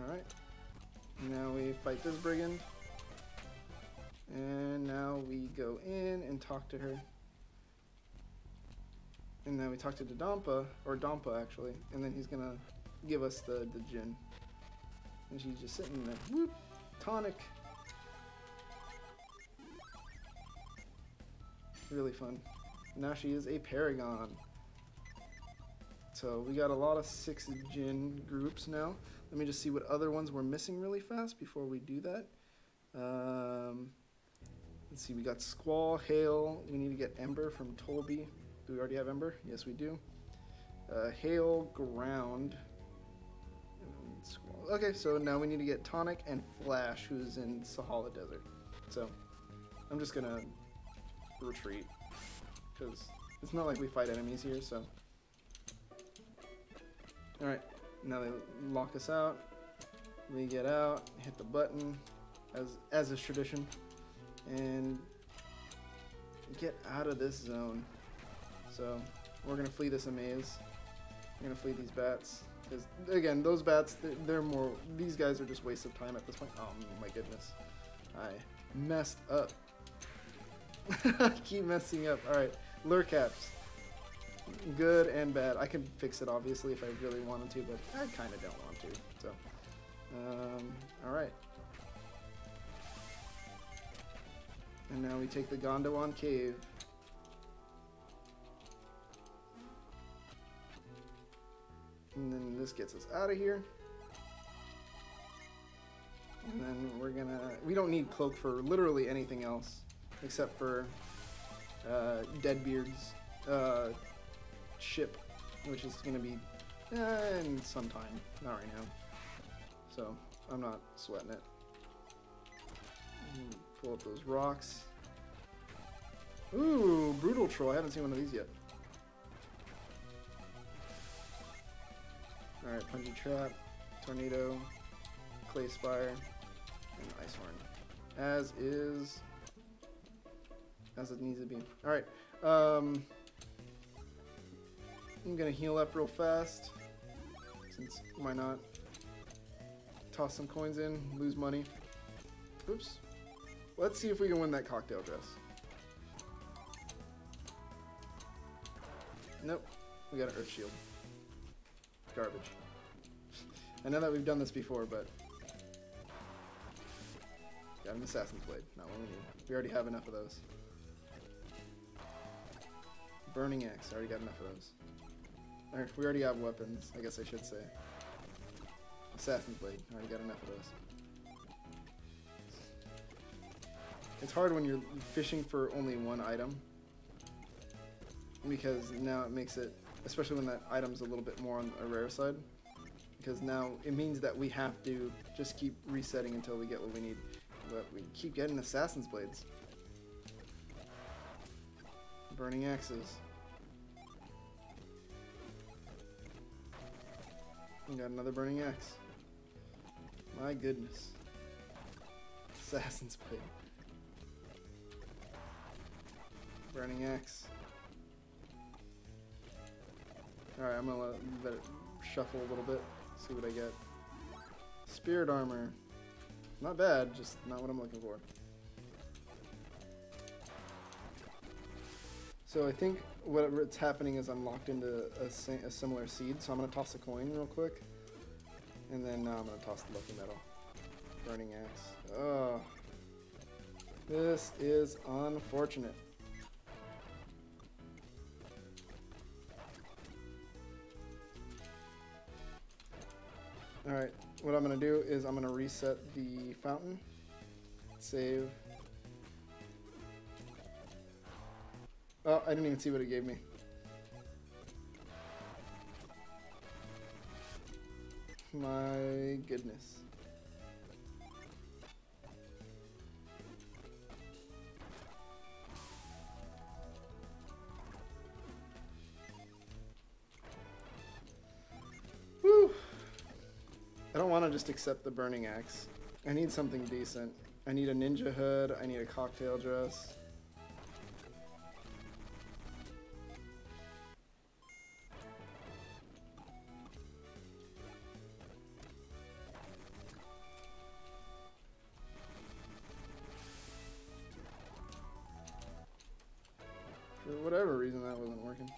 Alright. Now we fight this brigand. And now we go in and talk to her. And then we talk to Dampa, or Dampa actually, and then he's gonna give us the djinn. And she's just sitting there. Whoop! Tonic! Really fun. Now she is a paragon. So we got a lot of 6 gin groups now. Let me just see what other ones we're missing really fast before we do that. Let's see, we got Squall, Hail. We need to get Ember from Tolbi. Do we already have Ember? Yes, we do. Hail, Ground. Squall. Okay, so now we need to get Tonic and Flash, who's in Sahala Desert. So I'm just going to retreat, because it's not like we fight enemies here, so. Alright, now they lock us out. We get out, hit the button, as is tradition, and get out of this zone. So we're gonna flee this amaze. We're gonna flee these bats, because again, those bats, they're more. These guys are just waste of time at this point. Oh my goodness, I messed up. I keep messing up. All right, lure caps. Good and bad. I can fix it obviously if I really wanted to, but I kind of don't want to. So, all right. And now we take the Gondwan Cave. And then this gets us out of here. And then we're gonna. We don't need Cloak for literally anything else except for Deadbeard's ship, which is gonna be in some time, not right now. So I'm not sweating it. Pull up those rocks. Ooh, Brutal Troll. I haven't seen one of these yet. Alright, Punji Trap, Tornado, Clay Spire, and Ice Horn. As it needs to be. Alright, I'm gonna heal up real fast, since why not? Toss some coins in, lose money. Oops. Let's see if we can win that cocktail dress. Nope, we got an Earth Shield. Garbage. I know that we've done this before, but got an Assassin's Blade. Not what we need. We already have enough of those. Burning Axe. Already got enough of those. Alright, we already have weapons, I guess I should say. Assassin's Blade. Already got enough of those. It's hard when you're fishing for only one item, because now it makes it, especially when that item's a little bit more on a rare side, because now it means that we have to just keep resetting until we get what we need. But we keep getting Assassin's Blades. Burning Axes. We got another Burning Axe. My goodness. Assassin's Blade. Burning Axe. Alright, I'm gonna let it shuffle a little bit, see what I get. Spirit Armor. Not bad, just not what I'm looking for. So I think what's happening is I'm locked into a similar seed, so I'm gonna toss a coin real quick. And then now I'm gonna toss the Lucky Metal. Burning Axe. Oh. This is unfortunate. Alright, what I'm going to do is I'm going to reset the fountain, save. Oh, I didn't even see what it gave me. My goodness. Whew. I don't want to just accept the Burning Axe. I need something decent. I need a ninja hood. I need a cocktail dress. For whatever reason, that wasn't working.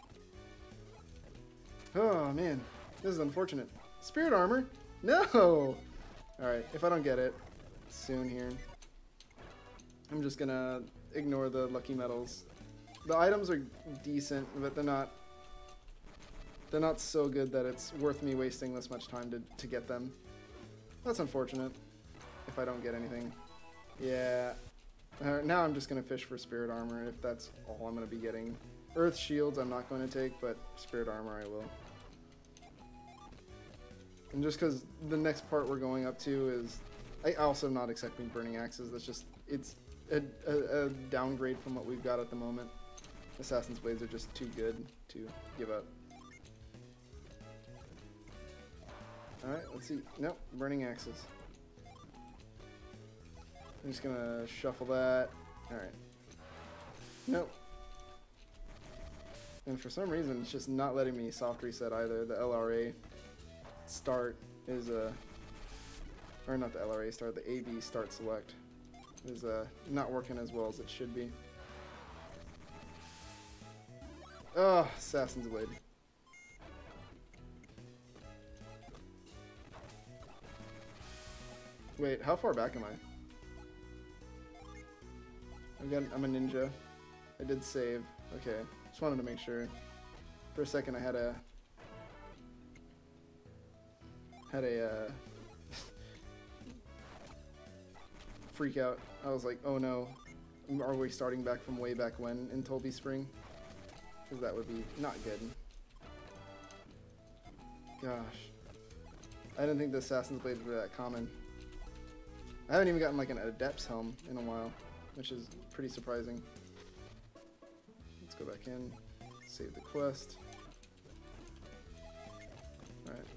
Oh man, this is unfortunate. Spirit Armor? No! Alright, if I don't get it soon here, I'm just gonna ignore the lucky metals. The items are decent, but they're not They're not so good that it's worth me wasting this much time to get them. That's unfortunate if I don't get anything. Yeah. Now I'm just going to fish for spirit armor if that's all I'm going to be getting. Earth shields I'm not going to take, but spirit armor I will. And just because the next part we're going up to is... I also am not accepting burning axes. That's just... It's a downgrade from what we've got at the moment. Assassin's Blades are just too good to give up. Alright, let's see. Nope, burning axes. I'm just gonna shuffle that. Alright. Nope. And for some reason, it's just not letting me soft reset either. The LRA start is or not the LRA start, the AB start select is not working as well as it should be. Oh, Assassin's Blade. Wait, how far back am I? I'm a ninja. I did save. Okay, just wanted to make sure. For a second I had a freak out. I was like, oh no, are we starting back from way back when in Tolbi Spring? Because that would be not good. Gosh. I didn't think the Assassin's Blades were that common. I haven't even gotten like an Adept's Helm in a while, which is pretty surprising. Let's go back in, save the quest. Alright.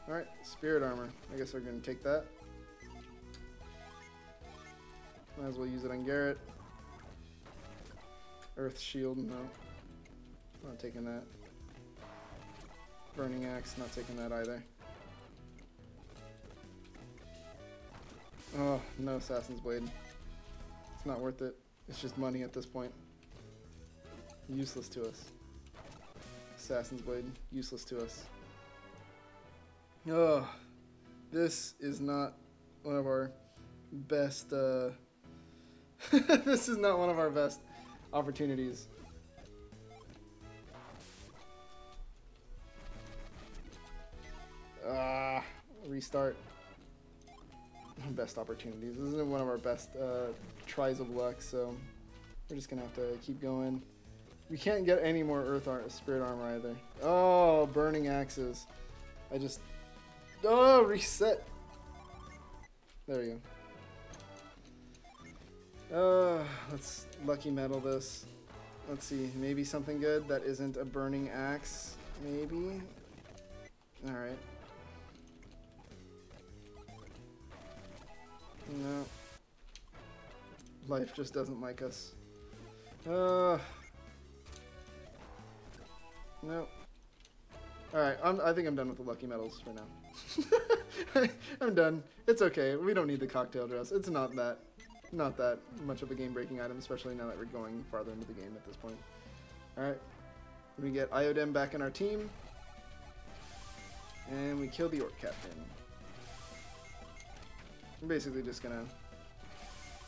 Alright, spirit armor. I guess we're going to take that. Might as well use it on Garrett. Earth shield, no. Not taking that. Burning axe, not taking that either. Oh, no Assassin's Blade. It's not worth it. It's just money at this point. Useless to us. Assassin's Blade, useless to us. Oh, this is not one of our best, this is not one of our best opportunities. Restart. Best opportunities. This isn't one of our best tries of luck, so we're just gonna have to keep going. We can't get any more spirit armor either. Oh, burning axes. Oh, reset. There we go. Let's lucky metal this. Let's see, maybe something good that isn't a burning axe. Maybe. All right. No. Life just doesn't like us. No. Alright, I think I'm done with the lucky medals for now. I'm done. It's okay. We don't need the cocktail dress. It's not that much of a game-breaking item, especially now that we're going farther into the game at this point. Alright. We get Iodem back in our team. And we kill the Orc Captain. I'm basically just gonna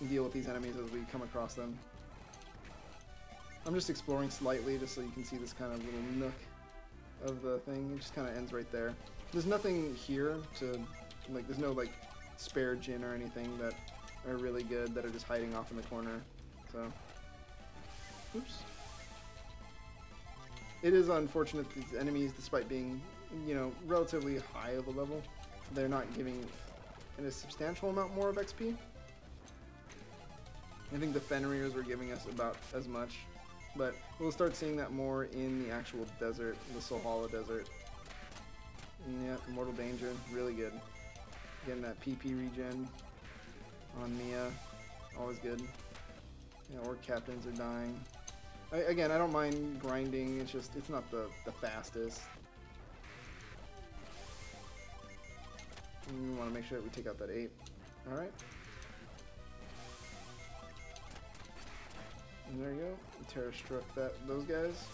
deal with these enemies as we come across them. I'm just exploring slightly just so you can see this kind of little nook of the thing. It just kind of ends right there. There's nothing here to, like, there's no, like, spare gin or anything that are really good that are just hiding off in the corner. So, oops. It is unfortunate that these enemies, despite being, you know, relatively high of a level, they're not giving a substantial amount more of XP. I think the Fenrir's were giving us about as much, but we'll start seeing that more in the actual desert, the Solhalla Desert. And yeah, Mortal Danger, really good. Getting that PP regen on Mia, always good. Yeah, Orc Captains are dying. Again, I don't mind grinding, it's just, it's not the fastest. And we want to make sure that we take out that ape. Alright. And there you go. Terror struck those guys.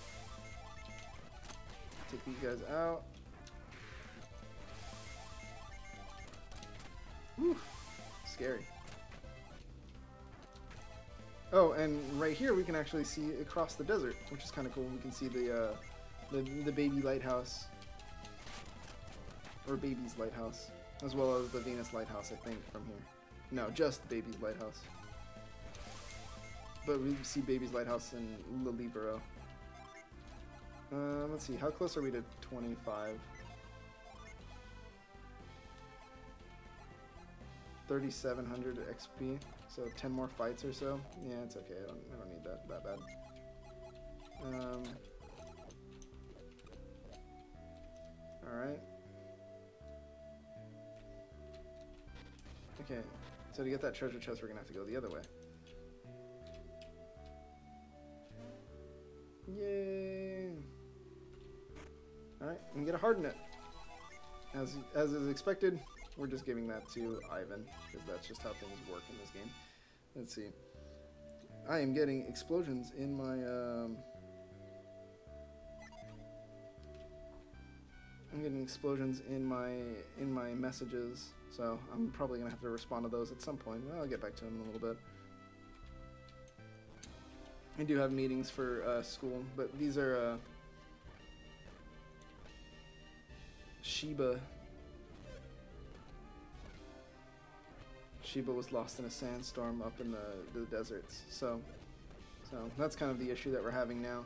Take these guys out. Whew. Scary. Oh, and right here we can actually see across the desert, which is kind of cool. We can see the baby lighthouse, or baby's lighthouse, as well as the Venus lighthouse, I think, from here. No, just baby's lighthouse. But we see baby's lighthouse in Lilibero. Let's see, how close are we to 25? 3,700 XP, so 10 more fights or so. Yeah, it's okay. I don't need that bad. All right. Okay, so to get that treasure chest, we're gonna have to go the other way. Yay! All right, and get a harden it. As is expected. We're just giving that to Ivan, because that's just how things work in this game. Let's see. I am getting explosions in my, I'm getting explosions in my messages, so I'm probably going to have to respond to those at some point. Well, I'll get back to them in a little bit. I do have meetings for school, but these are Sheba was lost in a sandstorm up in the deserts, so that's kind of the issue that we're having now.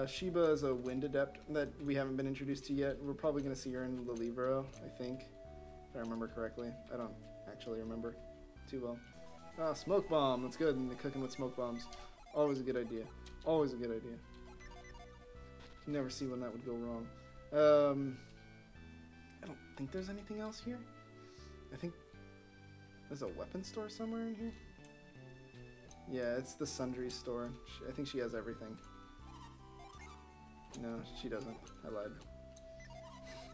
Sheba is a wind adept that we haven't been introduced to yet. We're probably going to see her in Lilibero, I think, if I remember correctly. I don't actually remember too well. Ah, smoke bomb. That's good. And the cooking with smoke bombs. Always a good idea. Always a good idea. You never see when that would go wrong. I don't think there's anything else here. I think there's a weapon store somewhere in here. Yeah, it's the sundry store. I think she has everything. No, she doesn't. I lied.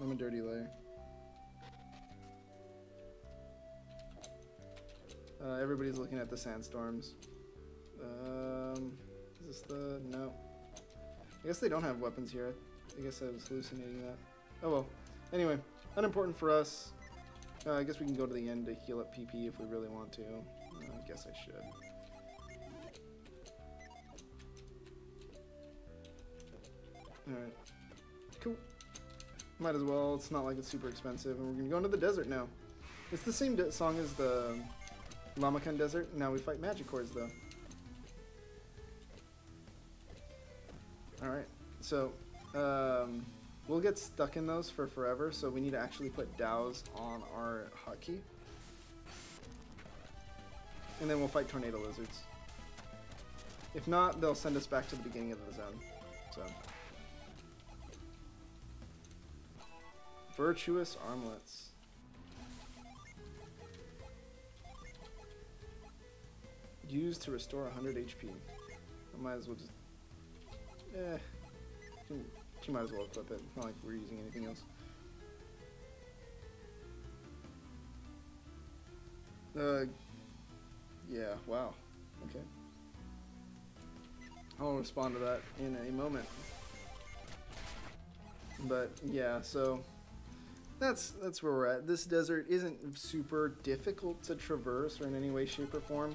I'm a dirty liar. Everybody's looking at the sandstorms. Is this the... No. I guess they don't have weapons here. I guess I was hallucinating that. Oh well. Anyway, unimportant for us. I guess we can go to the end to heal up PP if we really want to. I guess I should. Alright. Cool. Might as well. It's not like it's super expensive. And we're going to go into the desert now. It's the same song as the Lamakan Desert. Now we fight magic cores, though. Alright. So, we'll get stuck in those for forever. So we need to actually put DAOs on our hotkey. And then we'll fight tornado lizards. If not, they'll send us back to the beginning of the zone. So... Virtuous armlets. Used to restore 100 HP. I might as well just... She might as well equip it. It's not like we're using anything else. Yeah, wow. Okay. I'll respond to that in a moment. But, yeah, so... That's where we're at. This desert isn't super difficult to traverse or in any way, shape, or form.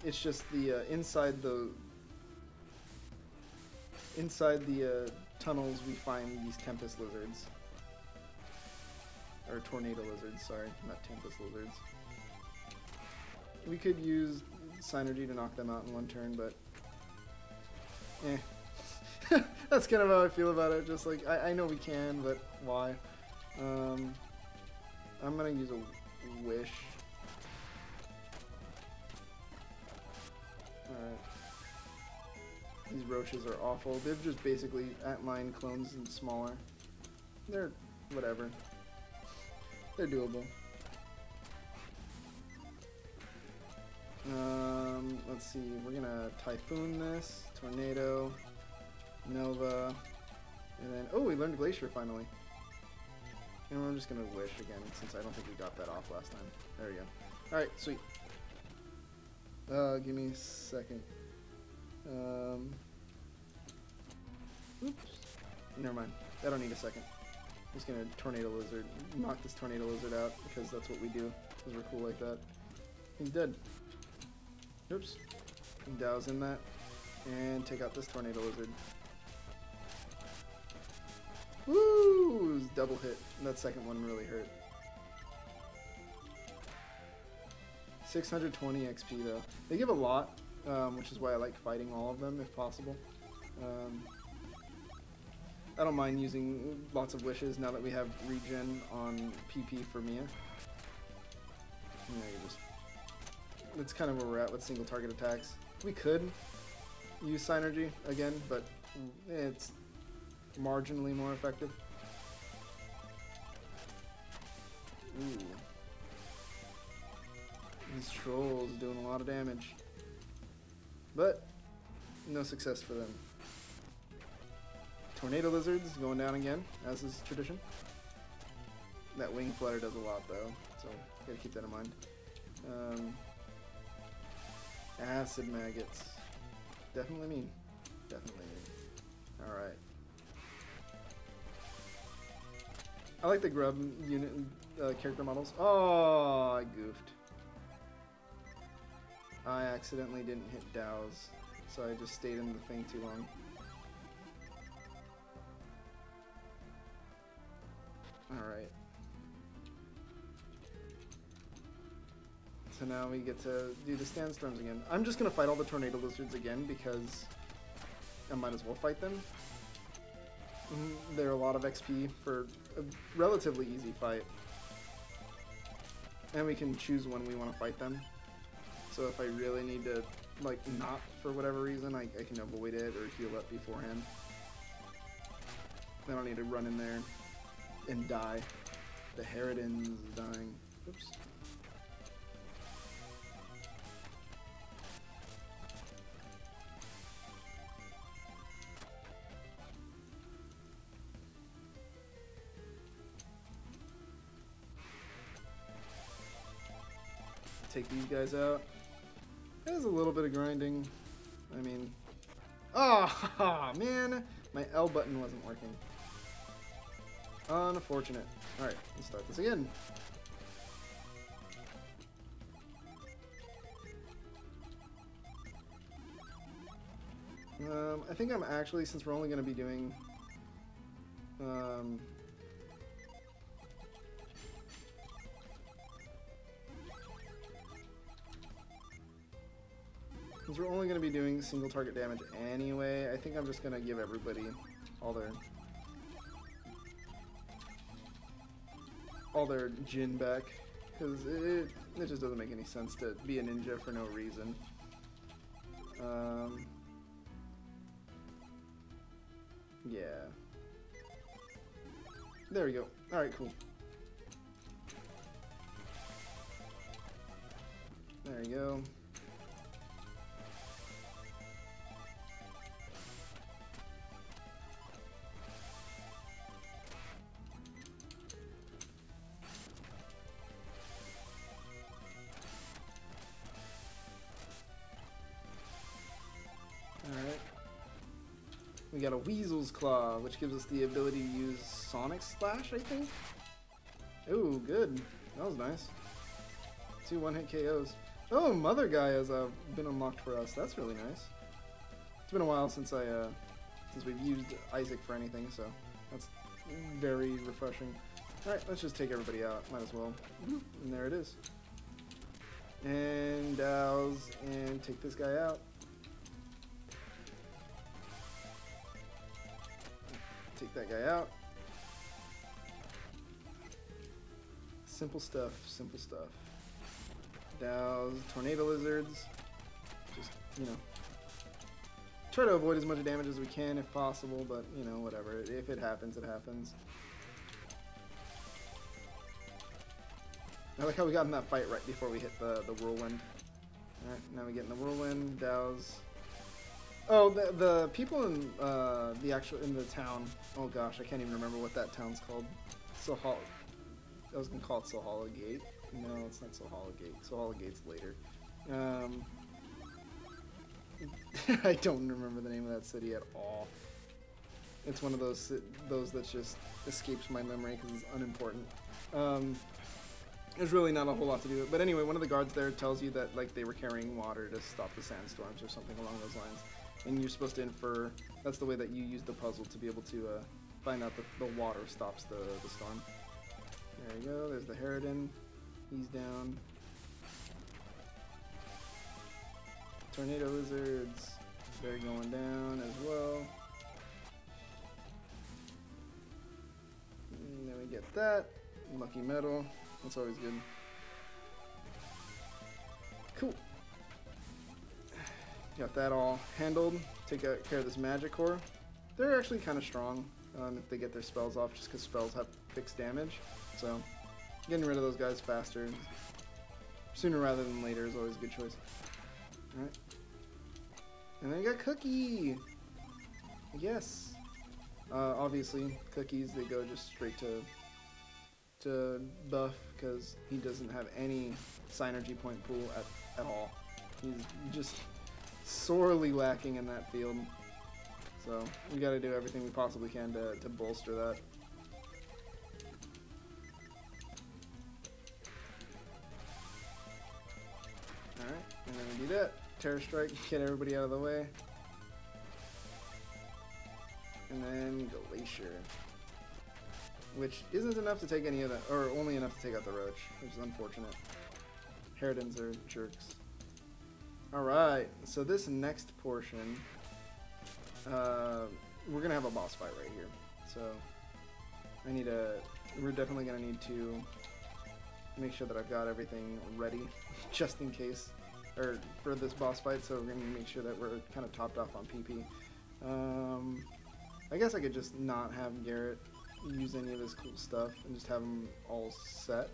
It's just the inside the tunnels we find these tempest lizards, or tornado lizards. Sorry, not tempest lizards. We could use synergy to knock them out in one turn, but that's kind of how I feel about it. Just like, I know we can, but why? I'm gonna use a wish. Alright. These roaches are awful. They're just basically Antlion clones and smaller. They're whatever. They're doable. Let's see. We're gonna Typhoon this. Tornado. Nova, and then, oh, we learned Glacier finally. And we're just gonna wish again, since I don't think we got that off last time. There we go. Alright, sweet. Give me a second. Oops. never mind. I don't need a second. I'm just gonna tornado lizard, knock this tornado lizard out because that's what we do. Because we're cool like that. He's dead. Oops. Douse in that. And take out this tornado lizard. Woo! Double hit. That second one really hurt. 620 XP though. They give a lot, which is why I like fighting all of them if possible. I don't mind using lots of wishes now that we have regen on PP for Mia. You know, that's kind of where we're at with single target attacks. We could use Synergy again, but it's marginally more effective. Ooh. These trolls doing a lot of damage. But no success for them. Tornado lizards going down again, as is tradition. That wing flutter does a lot though, so gotta keep that in mind. Acid maggots. Definitely mean. Definitely mean. Alright. I like the grub unit character models. Oh, I goofed. I accidentally didn't hit Dows, so I just stayed in the thing too long. Alright. So now we get to do the Sandstorms again. I'm just gonna fight all the Tornado Lizards again because I might as well fight them. They're a lot of XP for a relatively easy fight. And we can choose when we want to fight them. So if I really need to, like, not for whatever reason, I can avoid it or heal up beforehand. I don't need to run in there and die. The Harridan's dying. Oops. Take these guys out. There's a little bit of grinding. I mean, oh man, my L button wasn't working. Unfortunate. All right, let's start this again. I think I'm actually, since we're only going to be doing since we're only going to be doing single target damage anyway, I think I'm just going to give everybody all their Jin back, because it just doesn't make any sense to be a ninja for no reason. Yeah. There we go. Alright, cool. There you go. We got a Weasel's Claw, which gives us the ability to use Sonic Slash, I think? Ooh, good. That was nice. 2 one-hit KOs. Oh, Mother Guy has been unlocked for us. That's really nice. It's been a while since since we've used Isaac for anything, so that's very refreshing. Alright, let's just take everybody out. Might as well. And there it is. And douse, and take this guy out. Take that guy out. Simple stuff, simple stuff. Douse, tornado lizards. Just, you know, try to avoid as much damage as we can if possible, but, you know, whatever. If it happens, it happens. I like how we got in that fight right before we hit the whirlwind. Alright, now we get in the whirlwind, douse. Oh, the people in the town. Oh gosh, I can't even remember what that town's called. Sohal. I was gonna call it Sohala Gate. No, it's not Sohala Gate. Sohala Gate's later. I don't remember the name of that city at all. It's one of those that just escapes my memory because it's unimportant. There's really not a whole lot to do. But anyway, one of the guards there tells you that like they were carrying water to stop the sandstorms or something along those lines. And you're supposed to infer, that's the way that you use the puzzle to be able to find out that the water stops the storm. There you go, there's the Harridan. He's down. Tornado lizards, they're going down as well. And then we get that. Lucky metal, that's always good. Cool. Got that all handled. Take care of this magic core. They're actually kind of strong if they get their spells off, just because spells have fixed damage. So getting rid of those guys faster, sooner rather than later, is always a good choice. Alright. And then we got Cookie! Yes! Obviously, Cookies, they go just straight to buff, because he doesn't have any synergy point pool at all. He's just sorely lacking in that field. So we got to do everything we possibly can to bolster that. Alright, and then we do that. Terror Strike, get everybody out of the way. And then Glacier. Which isn't enough to take any of that, or only enough to take out the Roach, which is unfortunate. Harridans are jerks. Alright, so this next portion, we're gonna have a boss fight right here. So we're definitely gonna need to make sure that I've got everything ready, just in case, or for this boss fight, so we're gonna make sure that we're kind of topped off on PP. I guess I could just not have Garrett use any of his cool stuff and just have him all set,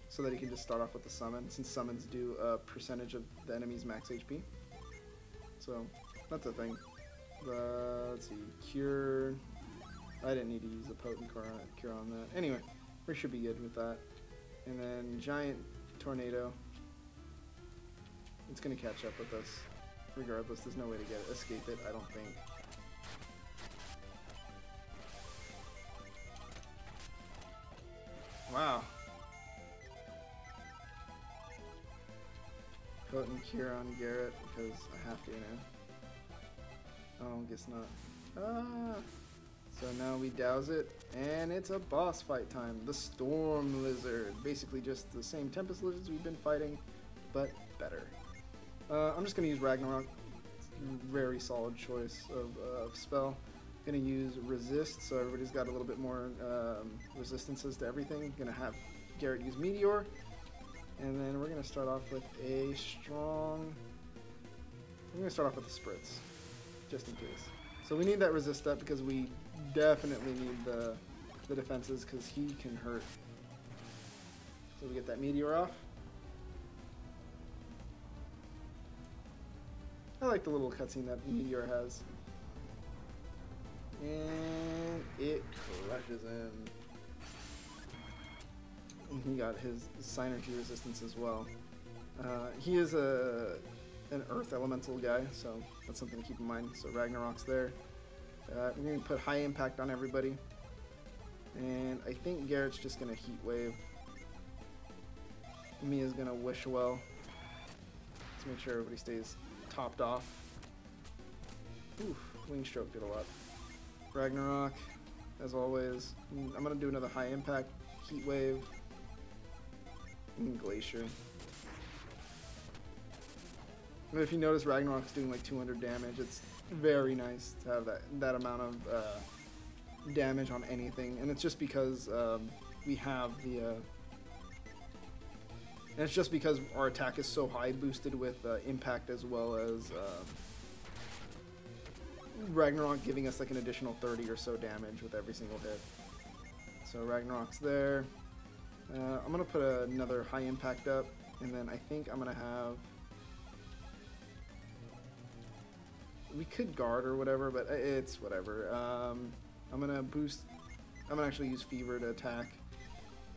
so that he can just start off with the summon, since summons do a percentage of the enemy's max HP. So that's a thing. Let's see, Cure. I didn't need to use a potent cure on that. Anyway, we should be good with that. And then Giant Tornado. It's gonna catch up with us regardless. There's no way to escape it, I don't think. Wow. Potent cure on Garrett because I have to now. Oh, guess not. Ah! So now we douse it, and it's a boss fight time. The Storm Lizard. Basically just the same Tempest Lizards we've been fighting, but better. I'm just going to use Ragnarok. Very solid choice of spell. Going to use Resist, so everybody's got a little bit more resistances to everything. Going to have Garrett use Meteor. And then we're going to start off with a strong... We're going to start off with the Spritz, just in case. So we need that resist up because we definitely need the defenses because he can hurt. So we get that Meteor off. I like the little cutscene that Meteor has. And it crushes him. And he got his Synergy resistance as well. He is an Earth Elemental guy, so that's something to keep in mind. So Ragnarok's there. We're going to put High Impact on everybody. And I think Garrett's just going to Heat Wave. Mia's going to Wish Well. Let's make sure everybody stays topped off. Oof, Wing Stroke did a lot. Ragnarok, as always. I'm going to do another High Impact, Heat Wave, and Glacier. And if you notice, Ragnarok's doing like 200 damage. It's very nice to have that amount of damage on anything, and it's just because we have the... and it's just because our attack is so high boosted with impact as well as Ragnarok giving us like an additional 30 or so damage with every single hit. So Ragnarok's there. I'm going to put another High Impact up, and then I think I'm going to have... We could guard or whatever, but it's whatever. I'm going to boost... I'm going to actually use Fever to attack,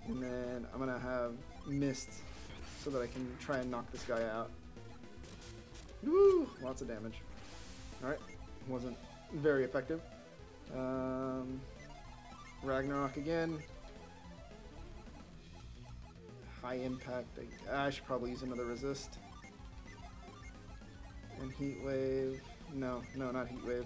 and then I'm going to have Mist so that I can try and knock this guy out. Woo! Lots of damage. Alright. Wasn't very effective. Ragnarok again. High impact. I should probably use another resist. And heat wave. No, not heat wave.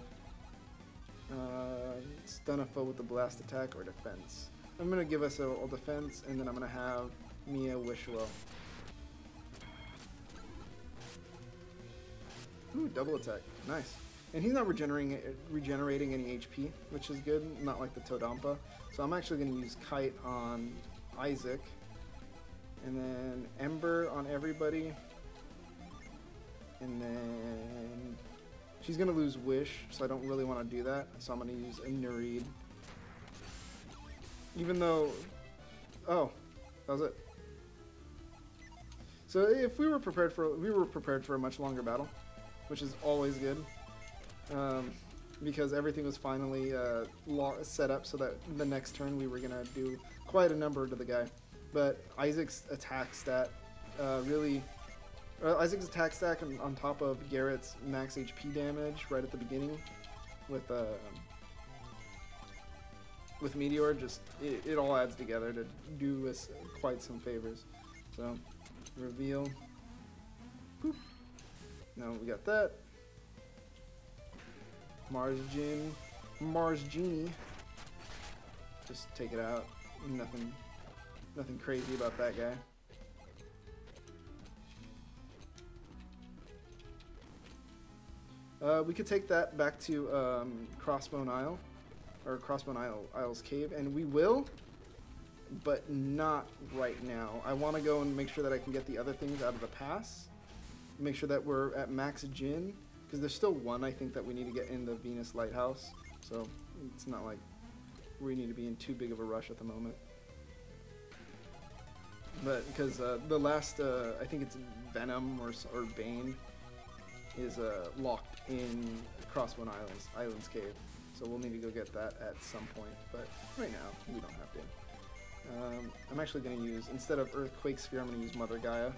Stun a foe with the blast attack or defense. I'm gonna give us a defense, and then I'm gonna have Mia wish well. Ooh, double attack. Nice. And he's not regenerating any HP, which is good, not like the Todampa. So I'm actually going to use Kite on Isaac. And then Ember on everybody. And then she's going to lose Wish, so I don't really want to do that. So I'm going to use a Nereid. Even though... Oh, that was it. So if we were prepared for a much longer battle, which is always good. Because everything was finally set up so that the next turn we were going to do quite a number to the guy. But Isaac's attack stat Isaac's attack stack on top of Garrett's max HP damage right at the beginning with Meteor, just it all adds together to do us quite some favors. So, reveal. Boop. Now we got that. Mars Genie. Just take it out. Nothing crazy about that guy. We could take that back to Crossbone Isle, or Crossbone Isle's cave, and we will, but not right now. I want to go and make sure that I can get the other things out of the pass. Make sure that we're at max Jin, because there's still one I think that we need to get in the Venus Lighthouse, so it's not like we need to be in too big of a rush at the moment. But because the last, I think it's Venom or Bane, is locked in Crossbone Island's cave, so we'll need to go get that at some point. But right now we don't have to. I'm actually going to use, instead of Earthquake Sphere, I'm going to use Mother Gaia.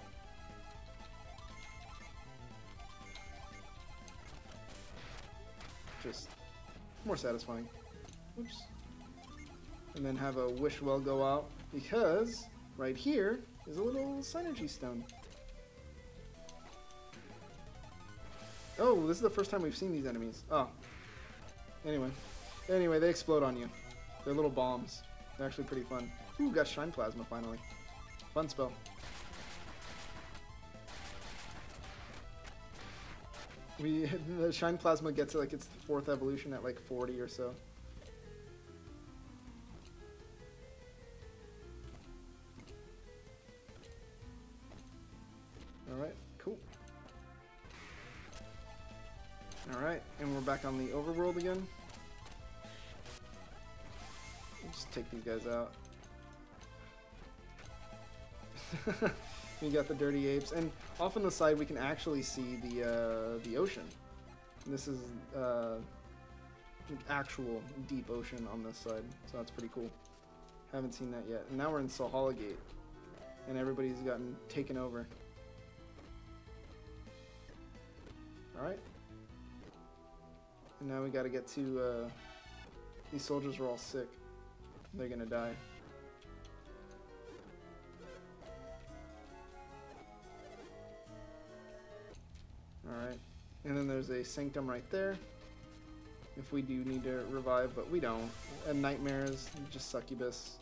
Just more satisfying. Oops. And then have a Wish Well go out, because right here is a little Synergy Stone. Oh, this is the first time we've seen these enemies. Oh. Anyway, they explode on you. They're little bombs. They're actually pretty fun. Ooh, got Shine Plasma finally. Fun spell. The Shine Plasma gets like its 4th evolution at like 40 or so. Alright, cool. Alright, and we're back on the overworld again. Just take these guys out. We got the Dirty Apes, and off on the side we can actually see the ocean. This is actual deep ocean on this side, so that's pretty cool. Haven't seen that yet. And now we're in Valhalla Gate, and everybody's gotten taken over. Alright. And now we gotta get to, these soldiers are all sick. They're gonna die. Alright. And then there's a Sanctum right there. If we do need to revive, but we don't. And Nightmares, just Succubus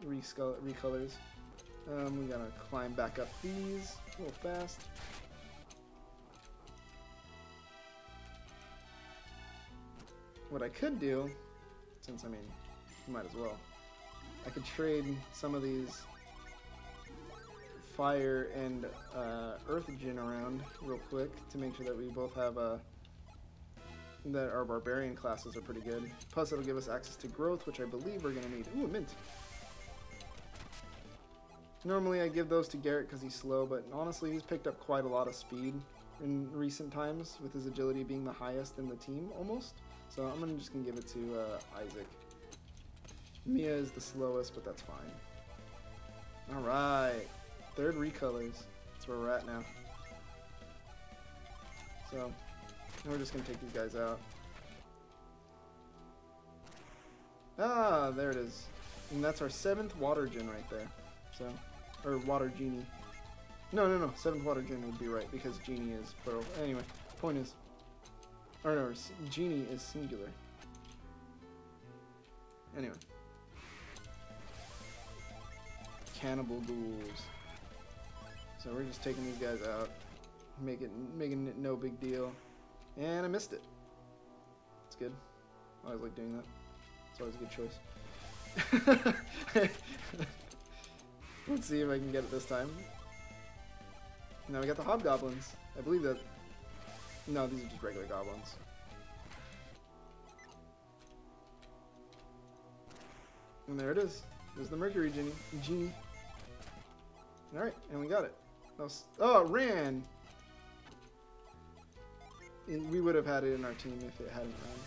recolors. We gotta climb back up these a little fast. What I could do, since I mean, you might as well, I could trade some of these Fire and Earth Djinn around real quick to make sure that we both have that our Barbarian classes are pretty good. Plus it'll give us access to growth, which I believe we're going to need. Ooh, a mint. Normally I give those to Garrett because he's slow, but honestly he's picked up quite a lot of speed in recent times, with his agility being the highest in the team, almost. So I'm just going to give it to Isaac. Mia is the slowest, but that's fine. Alright. 3rd recolors. That's where we're at now. So, we're just going to take these guys out. there it is. And that's our 7th water gin right there. So, or water genie. No, 7th water gin would be right because genie is plural. Anyway, point is, or no, genie is singular. Anyway. Cannibal ghouls. So we're just taking these guys out, making it no big deal. And I missed it. It's good. I always like doing that. It's always a good choice. Let's see if I can get it this time. Now we got the hobgoblins. I believe that... No, these are just regular goblins. And there it is. There's the Mercury Genie. Alright, and we got it. Oh, it ran! We would have had it in our team if it hadn't run.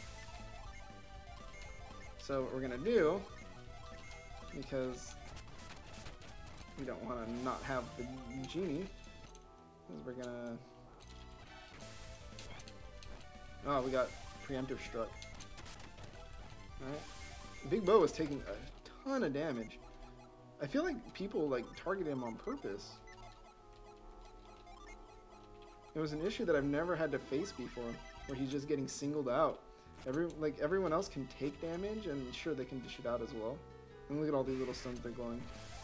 So what we're going to do, because we don't want to not have the genie, is we're going to... Oh, we got preemptive struck. Alright. Big Bo was taking a ton of damage. I feel like people like target him on purpose. It was an issue that I've never had to face before, where he's just getting singled out. Everyone else can take damage, and sure they can dish it out as well. And look at all these little stones they're glowing.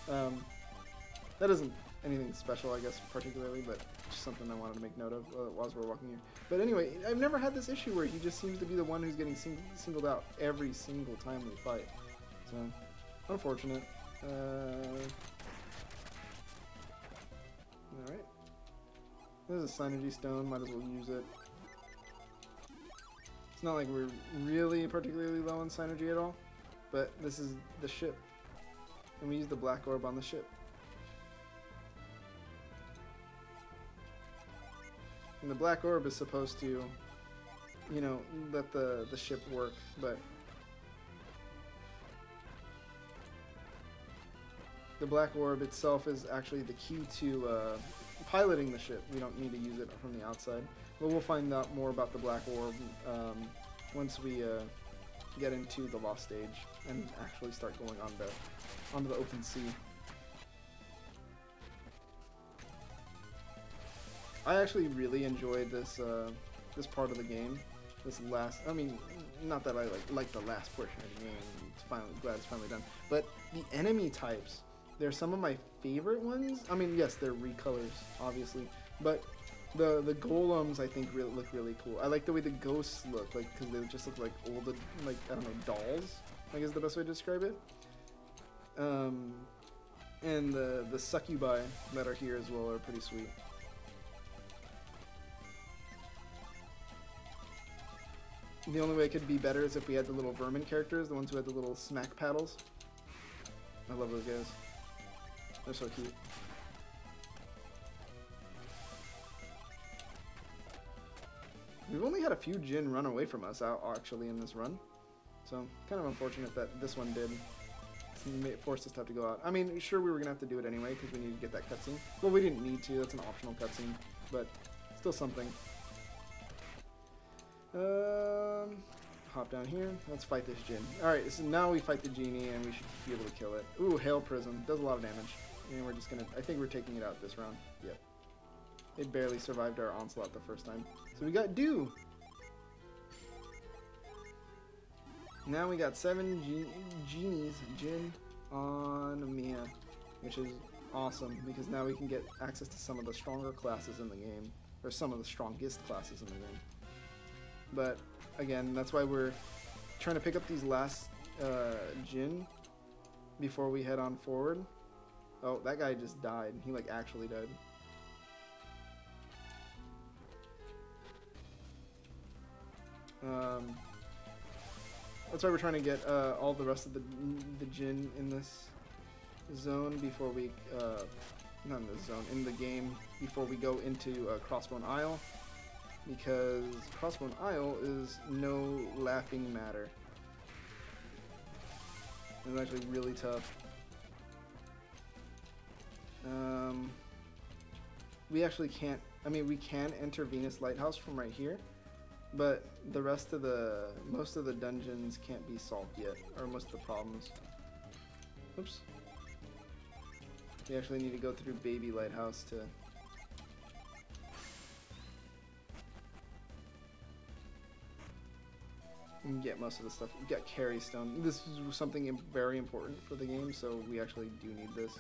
That isn't anything special, I guess, particularly, but just something I wanted to make note of while we're walking here. But anyway, I've never had this issue where he just seems to be the one who's getting singled out every single time we fight. So, unfortunate. Alright. There's a synergy stone, might as well use it. It's not like we're really particularly low on synergy at all, but this is the ship. And we use the black orb on the ship. And the black orb is supposed to, you know, let the ship work, but the black orb itself is actually the key to piloting the ship. We don't need to use it from the outside. But we'll find out more about the black orb once we get into the lost stage and actually start going onto the open sea. I actually really enjoyed this this part of the game. This last, I mean, not that I like the last portion of the game. It's finally glad it's finally done. But the enemy types, they're some of my favorite ones. I mean, yes, they're recolors, obviously, but the golems I think look really cool. I like the way the ghosts look, like, because they just look like old, like, I don't know, dolls, I guess is the best way to describe it. And the succubi that are here as well are pretty sweet. The only way it could be better is if we had the little vermin characters, the ones who had the little smack paddles. I love those guys. They're so cute. We've only had a few Jinn run away from us actually in this run. So, kind of unfortunate that this one did. It forced us to have to go out. I mean, sure we were going to have to do it anyway because we needed to get that cutscene. Well, we didn't need to. That's an optional cutscene. But, still something. Hop down here. Let's fight this Jinn. Alright, so now we fight the genie and we should be able to kill it. Ooh, Hail Prism. Does a lot of damage. And we're just gonna... I think we're taking it out this round. Yep. It barely survived our onslaught the first time. So we got Dew! Now we got 7 genies, Jinn, on Mia. Which is awesome, because now we can get access to some of the stronger classes in the game. Or some of the strongest classes in the game. But, again, that's why we're trying to pick up these last Jinn before we head on forward. Oh, that guy just died. He, like, actually died. That's why we're trying to get all the rest of the Jinn in this zone before we... not in this zone, in the game before we go into Crossbone Isle. Because Crossbone Isle is no laughing matter. It's actually really tough. We actually can't... I mean, we can enter Venus Lighthouse from right here. But the rest of most of the dungeons can't be solved yet, or most of the problems. Oops. We actually need to go through Baby Lighthouse to get most of the stuff. We got Carry Stone. This is something very important for the game, so we actually do need this.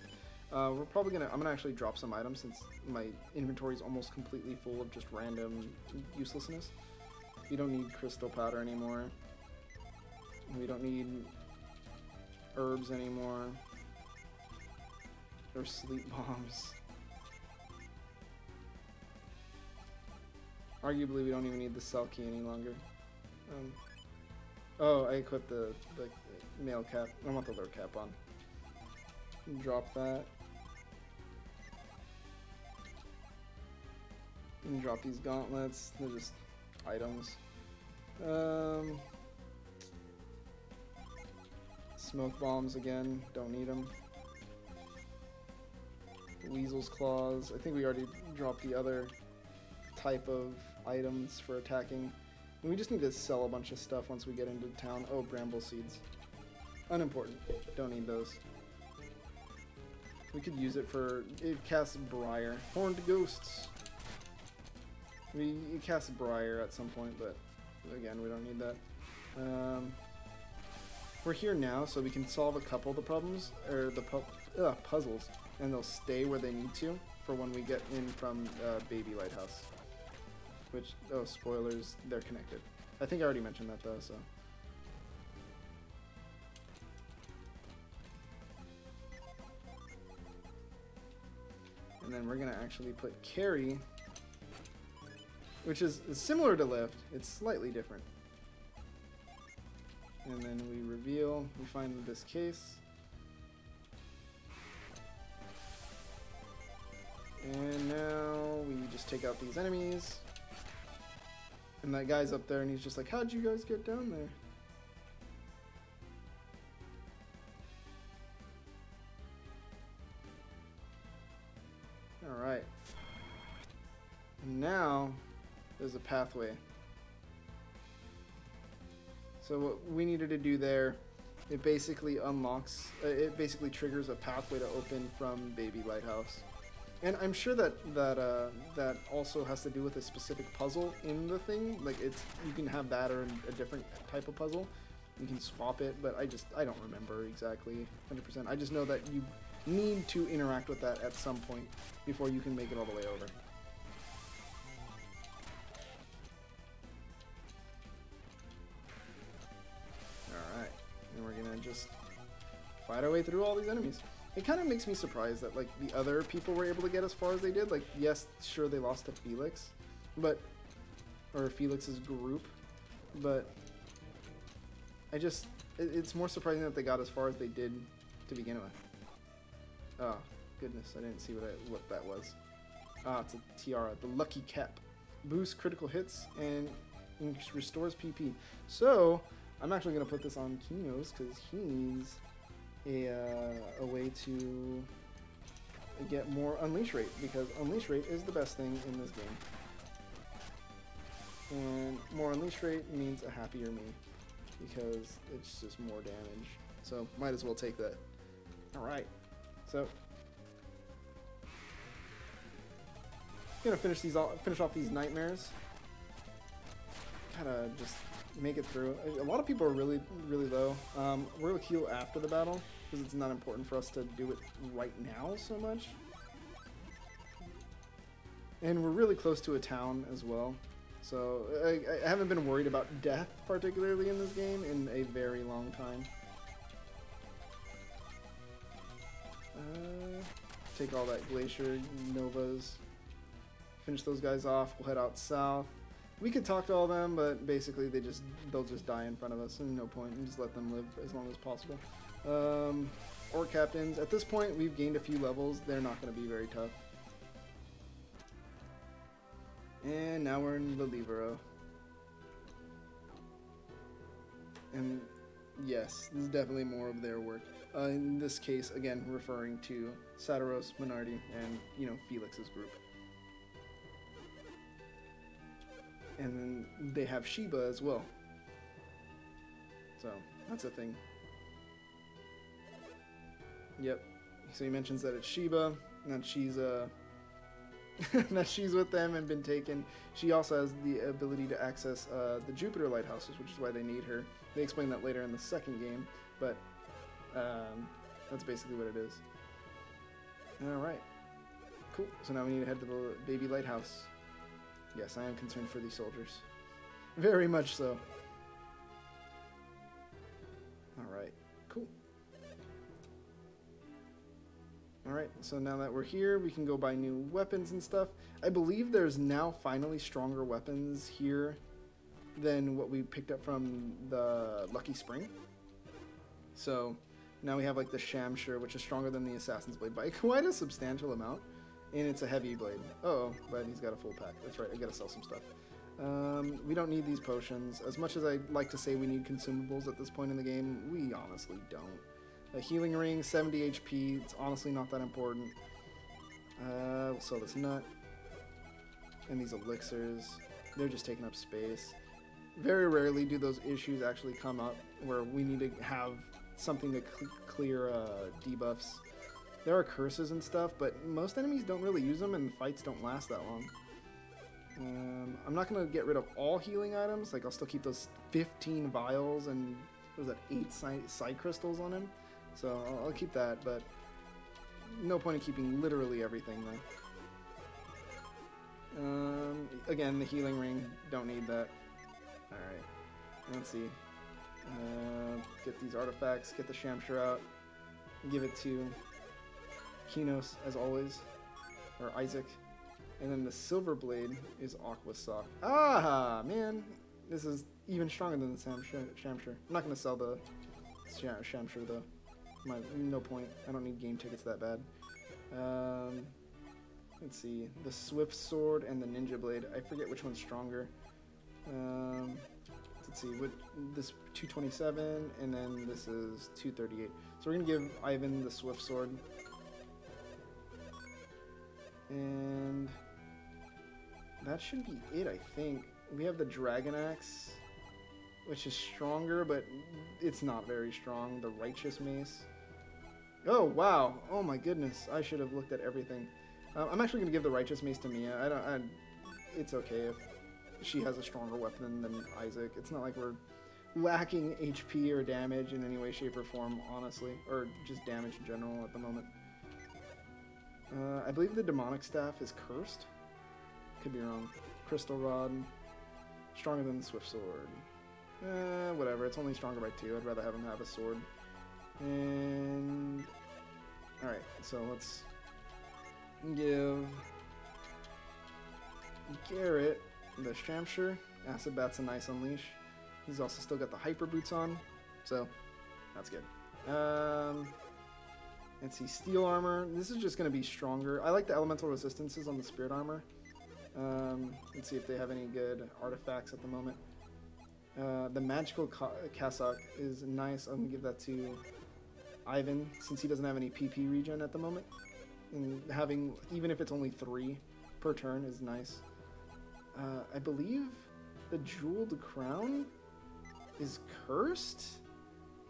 I'm gonna actually drop some items since my inventory is almost completely full of just random uselessness. We don't need crystal powder anymore. We don't need herbs anymore. Or sleep bombs. Arguably, we don't even need the cell key any longer. Oh, I equipped the male cap. I want the lure cap on. Drop that. And drop these gauntlets. They're just items. Smoke bombs again. Don't need them. Weasel's claws. I think we already dropped the other type of items for attacking. And we just need to sell a bunch of stuff once we get into town. Oh, bramble seeds. Unimportant. Don't need those. We could use it for... It casts Briar. Horned ghosts. We cast Briar at some point, but again, we don't need that. We're here now, so we can solve a couple of the problems, or the puzzles, and they'll stay where they need to for when we get in from Baby Lighthouse. Which, oh, spoilers, they're connected. I think I already mentioned that though, so. And then we're gonna actually put Carry, which is similar to Lift, it's slightly different. And then we reveal, we find this case. And now we just take out these enemies. And that guy's up there and he's just like, how'd you guys get down there? Alright. And now there's a pathway. So what we needed to do there, it basically unlocks, it basically triggers a pathway to open from Baby Lighthouse. And I'm sure that that also has to do with a specific puzzle in the thing. Like you can have that or a different type of puzzle. You can swap it, but I don't remember exactly 100%. I just know that you need to interact with that at some point before you can make it all the way over. Alright, and we're gonna just fight our way through all these enemies. It kind of makes me surprised that like the other people were able to get as far as they did. Like, yes, sure they lost to Felix, or Felix's group, but it's more surprising that they got as far as they did to begin with. Oh goodness, I didn't see what that was. Ah, it's a tiara, the lucky cap. Boosts critical hits and restores PP. So I'm actually gonna put this on Kino's because he needs a way to get more unleash rate, because unleash rate is the best thing in this game. And more unleash rate means a happier me, because it's just more damage. So might as well take that. Alright, so gonna finish off these nightmares. Gotta just make it through. A lot of people are really low. We'll heal after the battle, because it's not important for us to do it right now so much. And we're really close to a town as well. So I haven't been worried about death particularly in this game in a very long time. Take all that glacier novas. Finish those guys off. We'll head out south. We could talk to all of them, but basically they'll just die in front of us, and no point, and just let them live as long as possible. Orc captains. At this point, we've gained a few levels. They're not going to be very tough. And now we're in Libero. And yes, this is definitely more of their work. In this case, again, referring to Satiros, Minardi, and, Felix's group. And then they have Sheba as well. So that's a thing. Yep. So he mentions that it's Sheba, and that she's that she's with them and been taken. She also has the ability to access the Jupiter lighthouses, which is why they need her. They explain that later in the second game, but that's basically what it is. All right. Cool. So now we need to head to the baby lighthouse. Yes, I am concerned for these soldiers. Very much so. Alright, cool. Alright, so now that we're here, we can go buy new weapons and stuff. I believe there's now finally stronger weapons here than what we picked up from the Lucky Spring. So now we have like the Shamshire, which is stronger than the Assassin's Blade by quite a substantial amount. And it's a heavy blade. Uh-oh, but he's got a full pack. That's right, I gotta sell some stuff. We don't need these potions. As much as I'd like to say we need consumables at this point in the game, we honestly don't. A healing ring, 70 HP, it's honestly not that important. We'll sell this nut. And these elixirs, they're just taking up space. Very rarely do those issues actually come up where we need to have something to clear debuffs. There are curses and stuff, but most enemies don't really use them, and fights don't last that long. I'm not going to get rid of all healing items. Like, I'll still keep those 15 vials and, what was that, 8 side crystals on him. So I'll keep that, but no point in keeping literally everything, though. Again, the healing ring, don't need that. Alright, let's see. Get these artifacts, get the Shamshire out, give it to Kinos, as always, or Isaac. And then the Silver Blade is Aquasock. Ah, man! This is even stronger than the Shamshire. I'm not going to sell the Shamshire, though. No point. I don't need game tickets that bad. Let's see. The Swift Sword and the Ninja Blade. I forget which one's stronger. Let's see. This 227, and then this is 238. So we're going to give Ivan the Swift Sword. And that should be it, I think. We have the Dragon Axe, which is stronger, but it's not very strong. The Righteous Mace. Oh, wow. Oh, my goodness. I should have looked at everything. I'm actually going to give the Righteous Mace to Mia. It's okay if she has a stronger weapon than Isaac. It's not like we're lacking HP or damage in any way, shape, or form, honestly. Or just damage in general at the moment. I believe the Demonic Staff is cursed. Could be wrong. Crystal Rod. Stronger than the Swift Sword. Whatever. It's only stronger by 2. I'd rather have him have a sword. And... Alright, so let's give Garrett the Shamshire. Acid Bat's a nice unleash. He's also still got the Hyper Boots on. So, that's good. Let's see, Steel Armor. This is just going to be stronger. I like the Elemental Resistances on the Spirit Armor. Let's see if they have any good artifacts at the moment. The Magical Cassock is nice. I'm going to give that to Ivan, since he doesn't have any PP regen at the moment. And having, even if it's only 3 per turn, is nice. I believe the Jeweled Crown is cursed?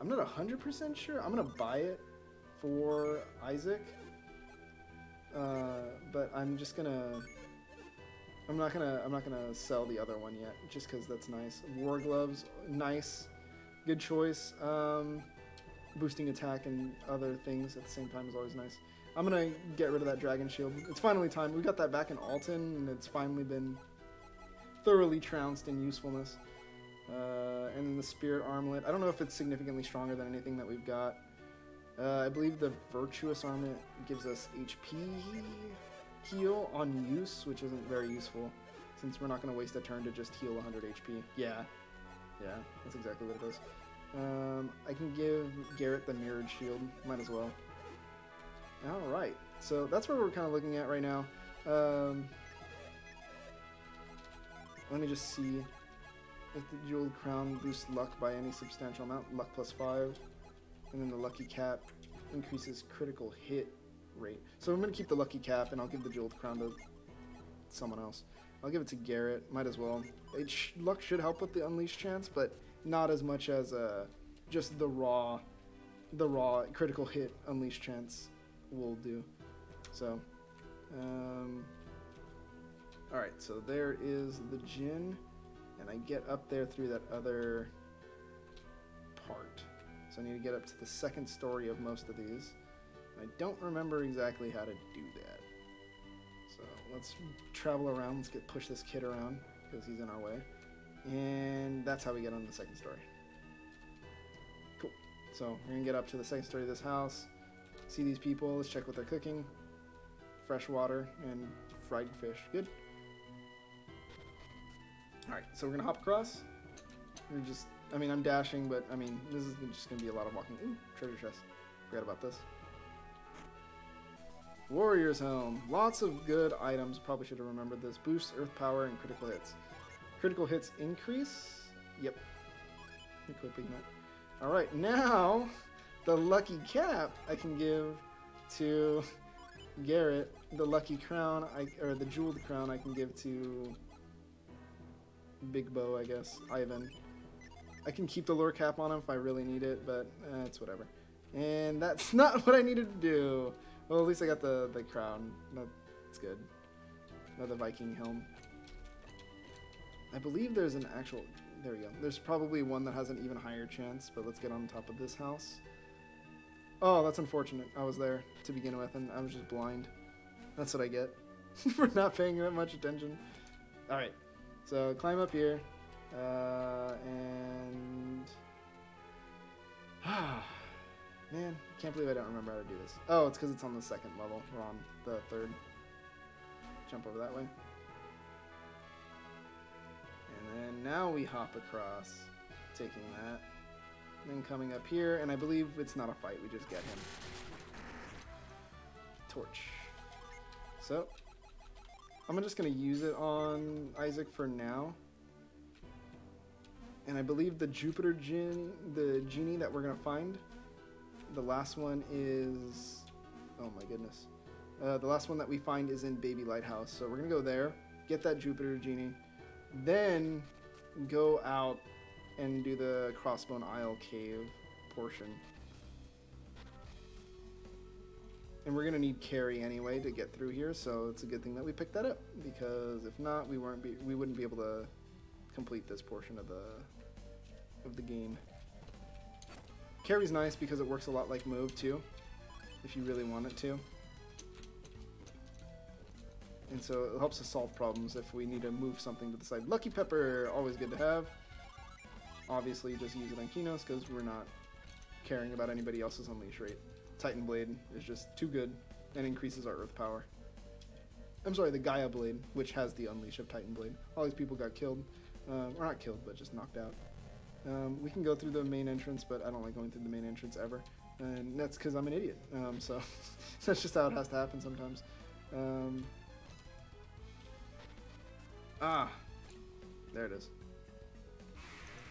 I'm not 100% sure. I'm going to buy it for Isaac, but I'm just gonna. I'm not gonna sell the other one yet, just because that's nice. War Gloves, nice, good choice. Boosting attack and other things at the same time is always nice. I'm gonna get rid of that Dragon Shield. It's finally time. We got that back in Alton, and it's finally been thoroughly trounced in usefulness. And then the Spirit Armlet. I don't know if it's significantly stronger than anything that we've got. I believe the Virtuous Armlet gives us HP heal on use, which isn't very useful, since we're not going to waste a turn to just heal 100 HP. Yeah, that's exactly what it is. I can give Garrett the Mirrored Shield, might as well. Alright, so that's what we're kind of looking at right now. Let me just see if the Jeweled Crown boosts luck by any substantial amount. Luck plus 5. And then the Lucky Cap increases critical hit rate. So I'm going to keep the Lucky Cap, and I'll give the Jeweled Crown to someone else. I'll give it to Garrett. Might as well. Luck should help with the unleash chance, but not as much as just the raw critical hit unleash chance will do. So, all right. So there is the Djinn, and I get up there through that other part. So I need to get up to the second story of most of these. I don't remember exactly how to do that. So let's travel around. Let's push this kid around because he's in our way. And that's how we get on the second story. Cool. So we're going to get up to the second story of this house. See these people. Let's check what they're cooking. Fresh water and fried fish. Good. Alright, so we're going to hop across. We're just... I mean, I'm dashing, but, I mean, this is just going to be a lot of walking. Ooh, treasure chest. Forgot about this. Warrior's Helm. Lots of good items. Probably should have remembered this. Boosts earth power and critical hits. Critical hits increase? Yep. Equipping that. Alright, now, the lucky cap I can give to Garrett. The lucky crown, or the jeweled crown I can give to Big Bow, I guess. Ivan. I can keep the lure cap on him if I really need it, but it's whatever. And that's not what I needed to do. Well, at least I got the crown. That's good. Another Viking helm. I believe there's an actual... There we go. There's probably one that has an even higher chance, but let's get on top of this house. Oh, that's unfortunate. I was there to begin with, and I was just blind. That's what I get for not paying that much attention. Alright, so climb up here. And... Man, can't believe I don't remember how to do this. Oh, it's because it's on the second level. We're on the third. Jump over that way. And then now we hop across, taking that. And then coming up here, and I believe it's not a fight, we just get him. Torch. So, I'm just going to use it on Isaac for now. And I believe the Jupiter genie that we're going to find, the last one is... Oh my goodness. The last one that we find is in Baby Lighthouse. So we're going to go there, get that Jupiter genie, then go out and do the Crossbone Isle cave portion. And we're going to need carry anyway to get through here, so it's a good thing that we picked that up, because if not, we wouldn't be able to complete this portion of the game. Carry's nice because it works a lot like move too, if you really want it to. And so it helps us solve problems if we need to move something to the side. Lucky Pepper, always good to have. Obviously just use it on Kinos because we're not caring about anybody else's unleash rate. Titan Blade is just too good and increases our earth power. I'm sorry, the Gaia Blade, which has the unleash of Titan Blade. All these people got killed. Or not killed, but just knocked out. We can go through the main entrance, but I don't like going through the main entrance ever. And that's because I'm an idiot. So that's just how it has to happen sometimes. There it is.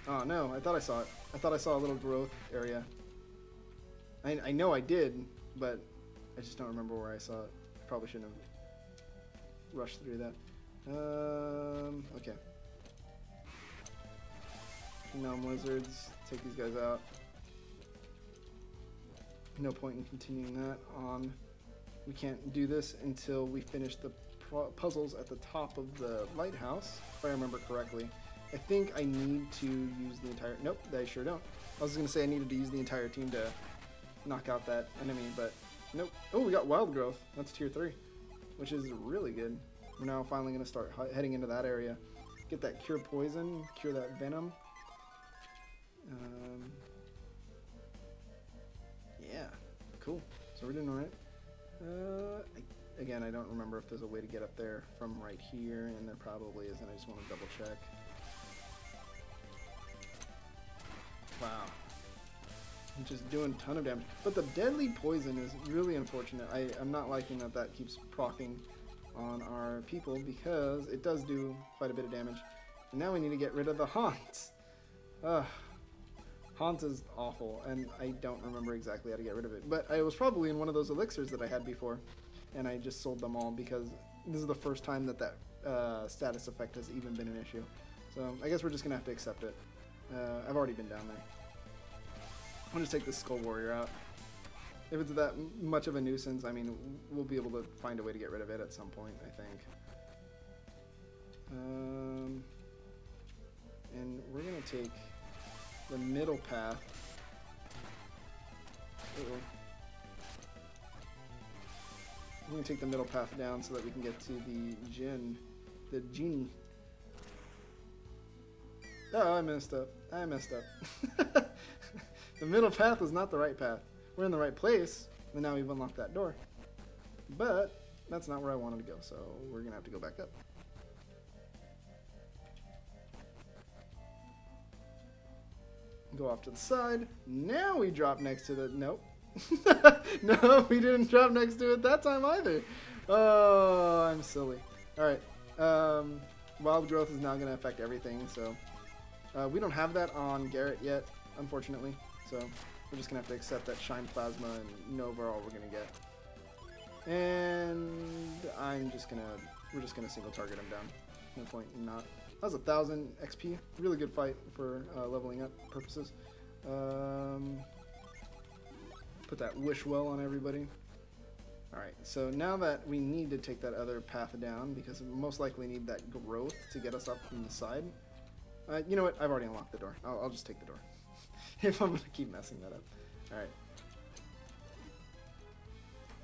Oh no, I thought I saw it. I thought I saw a little growth area. I know I did, but I just don't remember where I saw it. Probably shouldn't have rushed through that. Okay. Gnome lizards, take these guys out. No point in continuing that on. We can't do this until we finish the puzzles at the top of the lighthouse, if I remember correctly. I think I need to use the entire... Nope, I sure don't. I was going to say I needed to use the entire team to knock out that enemy, but nope. Oh, we got Wild Growth. That's tier 3, which is really good. We're now finally going to start heading into that area. Get that Cure Poison, cure that Venom. Yeah, cool. So we're doing alright. Again, I don't remember if there's a way to get up there from right here, and there probably isn't. I just want to double check. Wow. I'm just doing a ton of damage. But the deadly poison is really unfortunate. I'm not liking that that keeps proccing on our people, because it does do quite a bit of damage. And now we need to get rid of the Haunt. Ugh. Haunt is awful, and I don't remember exactly how to get rid of it. But I was probably in one of those elixirs that I had before, and I just sold them all because this is the first time that that status effect has even been an issue. So I guess we're just gonna have to accept it. I've already been down there. I'll just take this Skull Warrior out. If it's that much of a nuisance, I mean, we'll be able to find a way to get rid of it at some point, I think. And we're gonna take the middle path. Uh-oh. I'm gonna take the middle path down so that we can get to the genie. Oh, I messed up. The middle path was not the right path. We're in the right place, and now we've unlocked that door. But that's not where I wanted to go, so we're gonna have to go back up. Go off to the side. Now we drop next to the... Nope. No, we didn't drop next to it that time either. Oh, I'm silly. Alright. Wild growth is now going to affect everything, so... we don't have that on Garrett yet, unfortunately. So we're just going to have to accept that Shine Plasma and Nova are all we're going to get. And I'm just going to... We're just going to single target him down. No point in not... That was 1,000 XP. Really good fight for leveling up purposes. Put that wish well on everybody. Alright, so now that we need to take that other path down, because we most likely need that growth to get us up from the side. You know what? I've already unlocked the door. I'll just take the door. If I'm going to keep messing that up. Alright.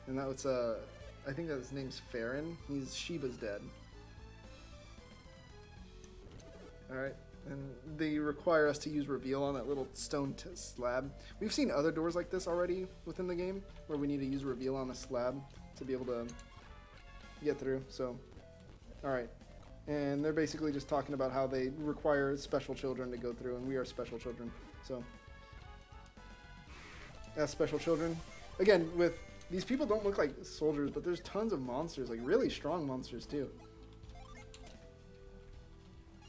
And that was, I think that his name's Farron. He's Sheba's dad. Alright, and they require us to use reveal on that little stone slab. We've seen other doors like this already within the game, where we need to use reveal on a slab to be able to get through, so... Alright, and they're basically just talking about how they require special children to go through, and we are special children, so... As special children, again, with... These people don't look like soldiers, but there's tons of monsters, like really strong monsters too.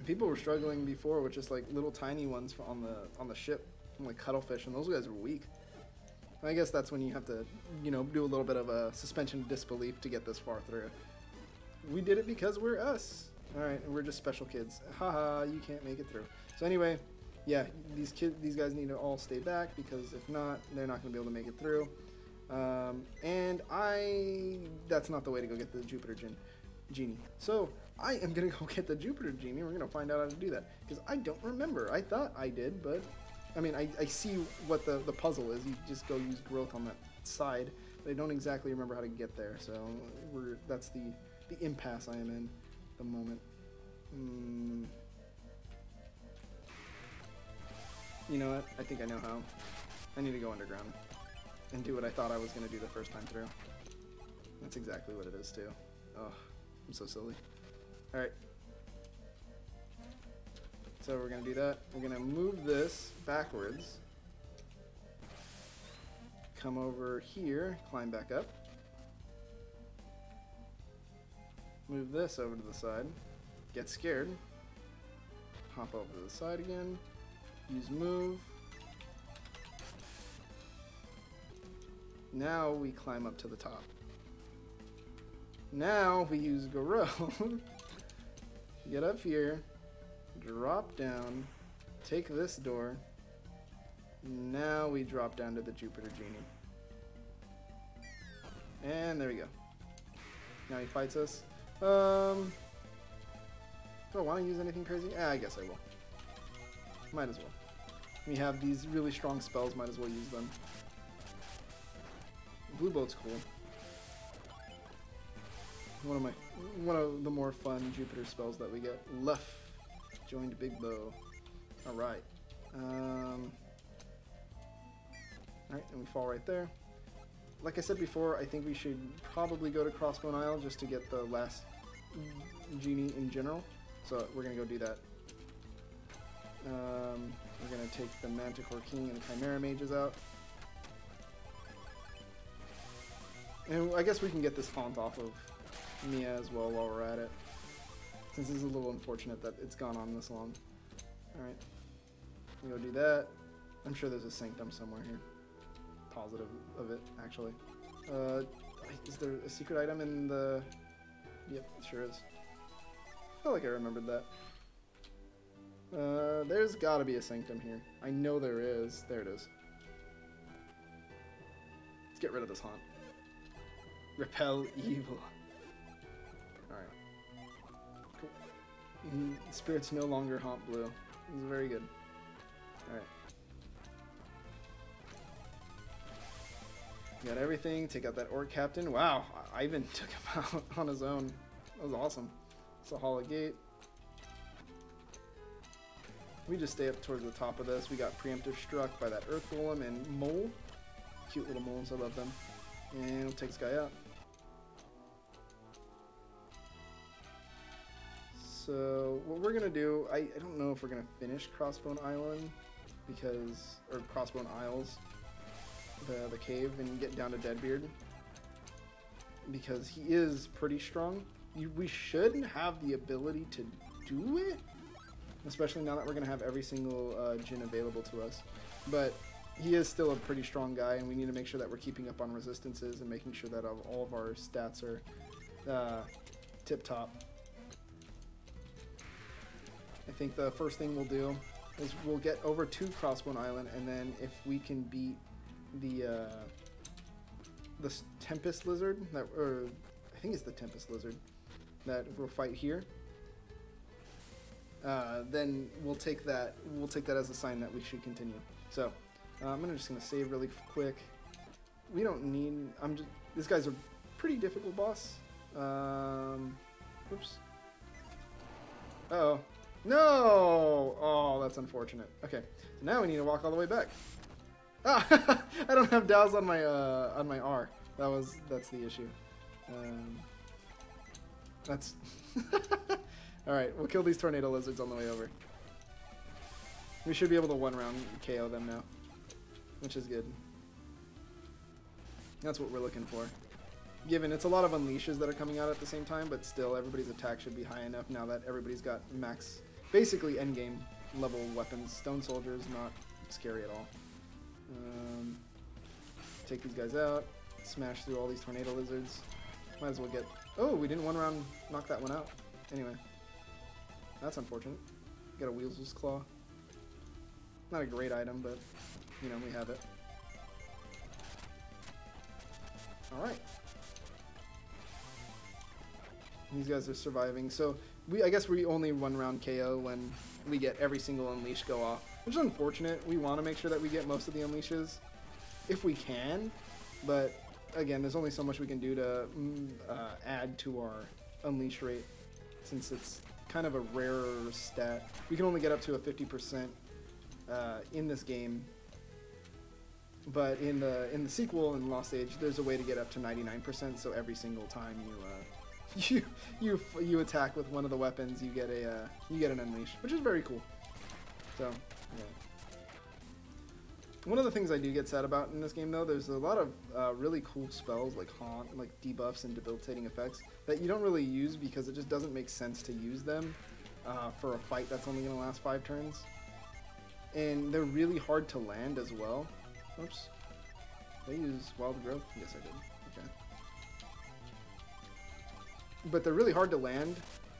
People were struggling before with just like little tiny ones on the ship, like cuttlefish, and those guys were weak. And I guess that's when you have to, you know, do a little bit of a suspension of disbelief to get this far through. We did it because we're us. All right, and we're just special kids. Haha, you can't make it through. So anyway, yeah, these guys need to all stay back because if not, they're not going to be able to make it through. And that's not the way to go get the Jupiter Genie. So I am going to go get the Jupiter Genie. We're going to find out how to do that. Because I don't remember. I thought I did, but... I mean, I see what the puzzle is. You just go use growth on that side. But I don't exactly remember how to get there. So that's the impasse I am in at the moment. You know what? I think I know how. I need to go underground. And do what I thought I was going to do the first time through. That's exactly what it is, too. Oh, I'm so silly. Alright. So we're going to do that. We're going to move this backwards. Come over here. Climb back up. Move this over to the side. Get scared. Hop over to the side again. Use move. Now we climb up to the top. Now we use grow. Get up here. Drop down. Take this door. Now we drop down to the Jupiter Genie. And there we go. Now he fights us. Do I want to use anything crazy? I guess I will. Might as well. We have these really strong spells, might as well use them. Blue boat's cool. One of the more fun Jupiter spells that we get. Luff. Joined Big Bow. Alright. Alright, and we fall right there. Like I said before, I think we should probably go to Crossbone Isle just to get the last genie in general. So we're going to go do that. We're going to take the Manticore King and the Chimera Mages out. And I guess we can get this haunt off of Mia as well while we're at it. Since it's a little unfortunate that it's gone on this long. Alright. We'll go do that. I'm sure there's a sanctum somewhere here. Positive of it, actually. Is there a secret item in the... Yep, it sure is. felt like I remembered that. There's gotta be a sanctum here. I know there is. There it is. Let's get rid of this haunt. Repel evil. Alright. Cool. Spirits no longer haunt blue. This is very good. Alright. Got everything. Take out that orc captain. Wow, Ivan took him out on his own. That was awesome. It's a hollow gate. We just stay up towards the top of this. We got preemptive struck by that earth golem and mole. Cute little moles, I love them. And we'll take this guy out. So what we're gonna do, I don't know if we're gonna finish Crossbone Island because, or Crossbone Isles, the cave, and get down to Deadbeard because he is pretty strong. We should have the ability to do it, especially now that we're gonna have every single Djinn available to us. But he is still a pretty strong guy, and we need to make sure that we're keeping up on resistances and making sure that all of our stats are tip-top. I think the first thing we'll do is we'll get over to Crossbone Island, and then if we can beat the Tempest Lizard, or I think it's the Tempest Lizard that we'll fight here, then we'll take that as a sign that we should continue. So I'm just gonna save really quick. We don't need. This guy's a pretty difficult boss. Oops. Uh-oh. No! Oh, that's unfortunate. Okay, so now we need to walk all the way back. Ah, I don't have dows on my R. That's the issue. That's all right. We'll kill these tornado lizards on the way over. We should be able to one-round KO them now, which is good. That's what we're looking for. Given it's a lot of unleashes that are coming out at the same time, but still everybody's attack should be high enough now that everybody's got max, basically endgame level weapons. Stone Soldier is not scary at all. Take these guys out, smash through all these tornado lizards. Might as well get... Oh, we didn't one round knock that one out. Anyway, that's unfortunate. Got a Weasel's Claw. Not a great item, but, you know, we have it. Alright. These guys are surviving, so I guess we only one round KO when we get every single unleash go off, which is unfortunate. We want to make sure that we get most of the unleashes if we can, but again, there's only so much we can do to add to our unleash rate since it's kind of a rarer stat. We can only get up to a 50% in this game, but in the sequel in Lost Age, there's a way to get up to 99%. So every single time you attack with one of the weapons, you get an unleash, which is very cool. So yeah. One of the things I do get sad about in this game, though, there's a lot of really cool spells like Haunt, like debuffs and debilitating effects that you don't really use because it just doesn't make sense to use them for a fight that's only going to last 5 turns. And they're really hard to land as well. Oops. Did I use Wild Growth? Yes, I did. Okay. But they're really hard to land.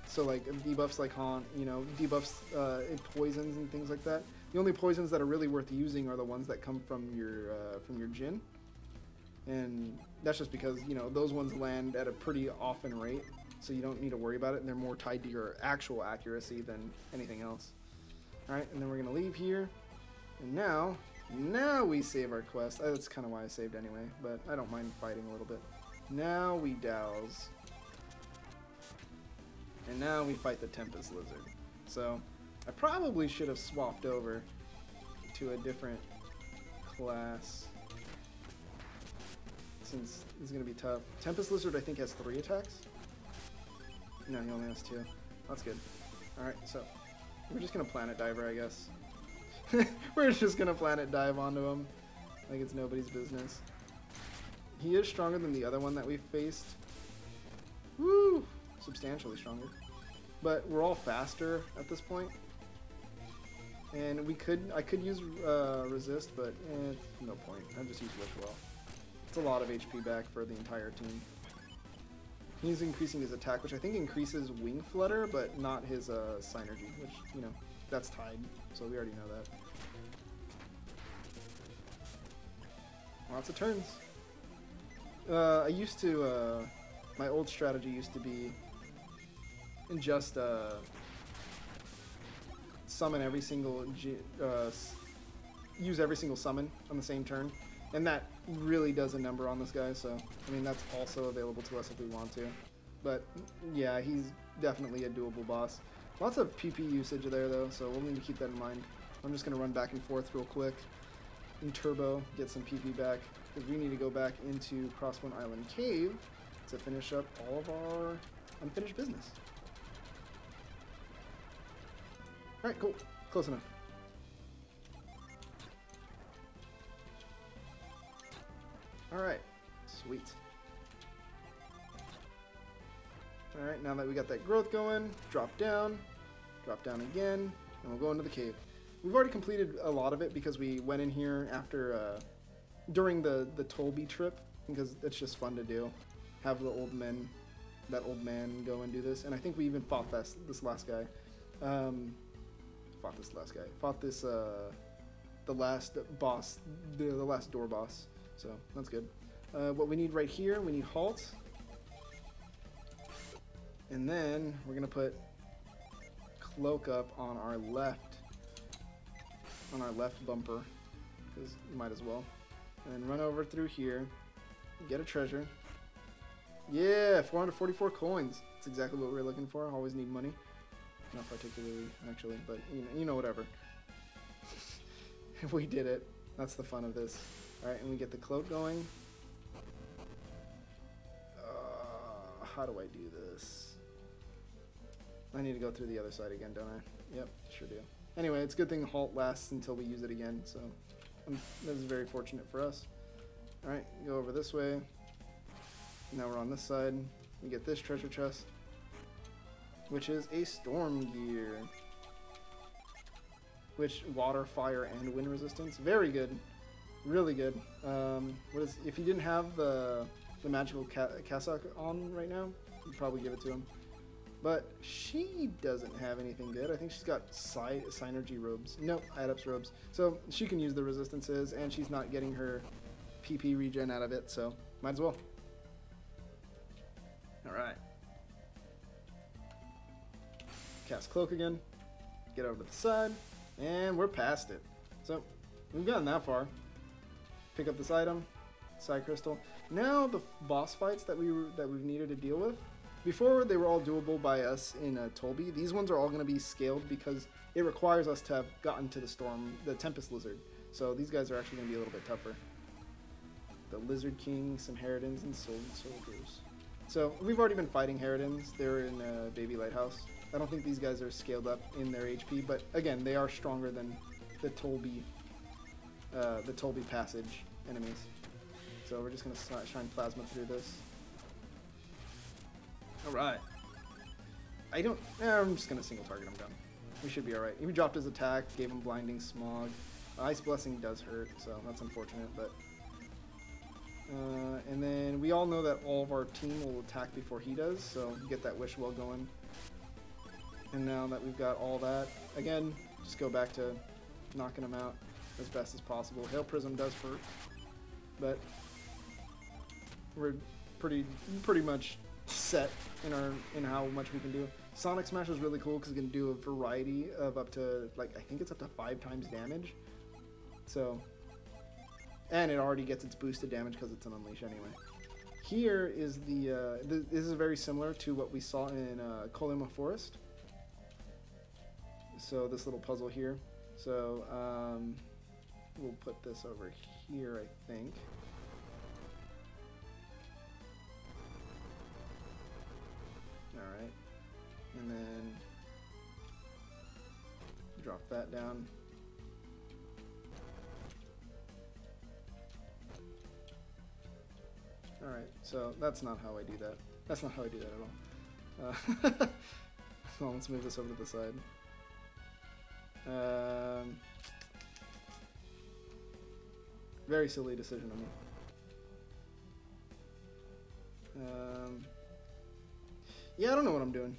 So like debuffs like Haunt, you know, debuffs poisons and things like that. The only poisons that are really worth using are the ones that come from your Djinn. And that's just because, you know, those ones land at a pretty often rate, so you don't need to worry about it, and they're more tied to your actual accuracy than anything else. Alright, and then we're going to leave here. And now we save our quest. That's kind of why I saved anyway, but I don't mind fighting a little bit. Now we douse. And now we fight the Tempest Lizard. So I probably should have swapped over to a different class since it's going to be tough. Tempest Lizard I think has 3 attacks. No, he only has 2. That's good. Alright, so we're just going to Planet Diver, I guess. We're just going to Planet Dive onto him like it's nobody's business. He is stronger than the other one that we've faced. Woo! Substantially stronger. But we're all faster at this point. And I could use resist, but no point. I just use Wish Well. It's a lot of HP back for the entire team. He's increasing his attack, which I think increases wing flutter, but not his synergy, which, you know, that's tied, so we already know that. Lots of turns. I used to, my old strategy used to be just summon every single, use every single summon on the same turn, and that really does a number on this guy, so, I mean, that's also available to us if we want to. But, yeah, he's definitely a doable boss. Lots of PP usage there, though, so we'll need to keep that in mind. I'm just going to run back and forth real quick in Turbo, get some PP back, because we need to go back into Crossbone Island Cave to finish up all of our unfinished business. Alright, cool. Close enough. Alright, sweet. Alright, now that we got that growth going, drop down again, and we'll go into the cave. We've already completed a lot of it because we went in here after, during the Tolbi trip, because it's just fun to do. Have the old man go and do this, and I think we even fought this last guy. Fought this, the last boss, the last door boss. So that's good. What we need right here, we need halt. And then we're going to put cloak up on our left bumper, because you might as well. And then run over through here, get a treasure. Yeah, 444 coins. That's exactly what we were looking for. Always need money. Not particularly, actually, but you know, whatever. We did it. That's the fun of this. Alright, and we get the cloak going. How do I do this? I need to go through the other side again, don't I? Yep, sure do. Anyway, it's a good thing halt lasts until we use it again, so this is very fortunate for us. Alright, go over this way. Now we're on this side. We get this treasure chest, which is a storm gear. Which, water, fire, and wind resistance. Very good. Really good. If you didn't have the magical cassock on right now, you'd probably give it to him. But she doesn't have anything good. I think she's got synergy robes. Nope, adepts robes. So she can use the resistances, and she's not getting her PP regen out of it, so might as well. Alright. Cast cloak again. Get over to the side. And we're past it. So we've gotten that far. Pick up this item. Side crystal. Now the boss fights that we've needed to deal with. Before, they were all doable by us in Tolbi. These ones are all going to be scaled because it requires us to have gotten to the Tempest Lizard. So these guys are actually going to be a little bit tougher. The Lizard King, some Harridans, and Soldiers. So we've already been fighting Harridans. They're in Baby Lighthouse. I don't think these guys are scaled up in their HP, but again, they are stronger than the Tolbi Passage enemies. So we're just going to shine Plasma through this. Alright. I'm just going to single target him down. We should be alright. He dropped his attack, gave him Blinding Smog. Ice Blessing does hurt, so that's unfortunate, but... and then we all know that all of our team will attack before he does, so get that Wish Well going. And now that we've got all that, again, just go back to knocking him out as best as possible. Hail Prism does hurt, but we're pretty much set in how much we can do. Sonic Smash is really cool because it can do a variety of up to, like, I think it's up to 5 times damage. So, and it already gets its boosted damage because it's an Unleash anyway. Here is this is very similar to what we saw in Colima Forest. So this little puzzle here. So we'll put this over here, I think. Alright. And then drop that down. Alright, so that's not how I do that. That's not how I do that at all. So let's move this over to the side. Very silly decision on me. Yeah, I don't know what I'm doing.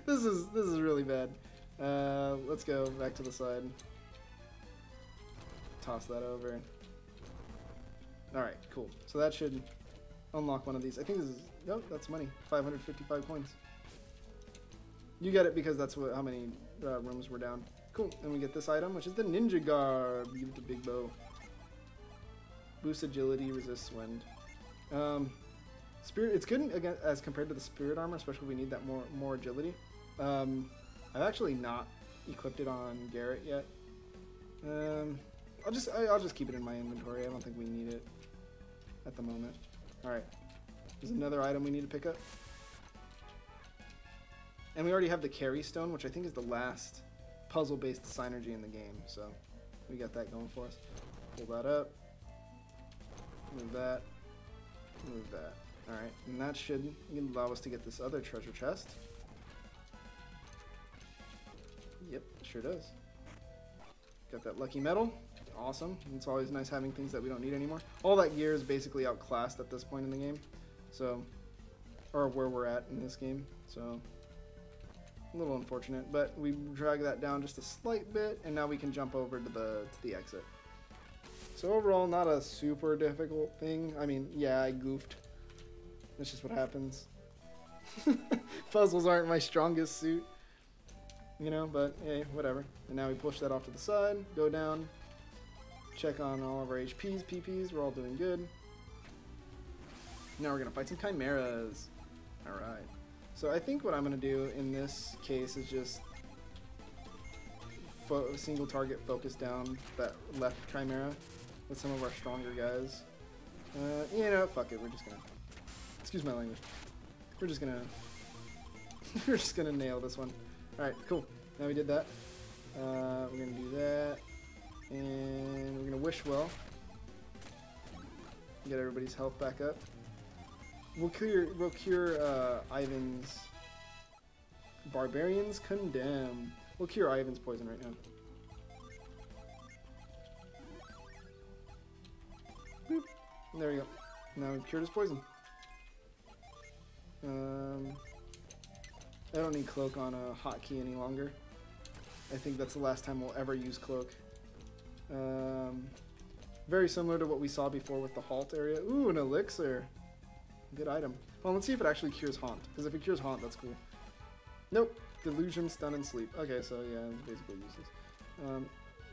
This is really bad. Let's go back to the side. Toss that over. Alright, cool. So that should unlock one of these. I think this is... Nope, that's money. 555 coins. You get it because that's how many rooms we're down. Cool. And we get this item, which is the Ninja Garb. You get the big bow. Boost agility, resists wind. Spirit, it's good again as compared to the spirit armor, especially if we need that more agility. I've actually not equipped it on Garrett yet. I'll just keep it in my inventory. I don't think we need it at the moment. All right, there's another item we need to pick up, and we already have the carry stone, which I think is the last puzzle-based synergy in the game. So we got that going for us. Pull that up. Move that. Move that. Alright, and that should allow us to get this other treasure chest. Yep, it sure does. Got that lucky metal. Awesome. It's always nice having things that we don't need anymore. All that gear is basically outclassed at this point in the game. So, or where we're at in this game. So, a little unfortunate. But we drag that down just a slight bit, and now we can jump over to the exit. So overall, not a super difficult thing. I mean, yeah, I goofed. That's just what happens. Puzzles aren't my strongest suit. You know, but hey, whatever. And now we push that off to the side, go down, check on all of our HPs, PPs, we're all doing good. Now we're gonna fight some chimeras. Alright. So I think what I'm gonna do in this case is just single target focus down that left chimera with some of our stronger guys. You know, fuck it, we're just gonna... Excuse my language. We're just gonna... we're just gonna nail this one. Alright, cool. Now we did that. We're gonna do that. And we're gonna wish well. Get everybody's health back up. We'll cure Ivan's... Barbarians Condemn. We'll cure Ivan's poison right now. Boop. There we go. Now we've cured his poison. I don't need cloak on a hotkey any longer. I think that's the last time we'll ever use cloak. Very similar to what we saw before with the halt area. Ooh, an elixir. Good item. Well, let's see if it actually cures haunt. Because if it cures haunt, that's cool. Nope. Delusion, stun, and sleep. Okay, so yeah, basically useless.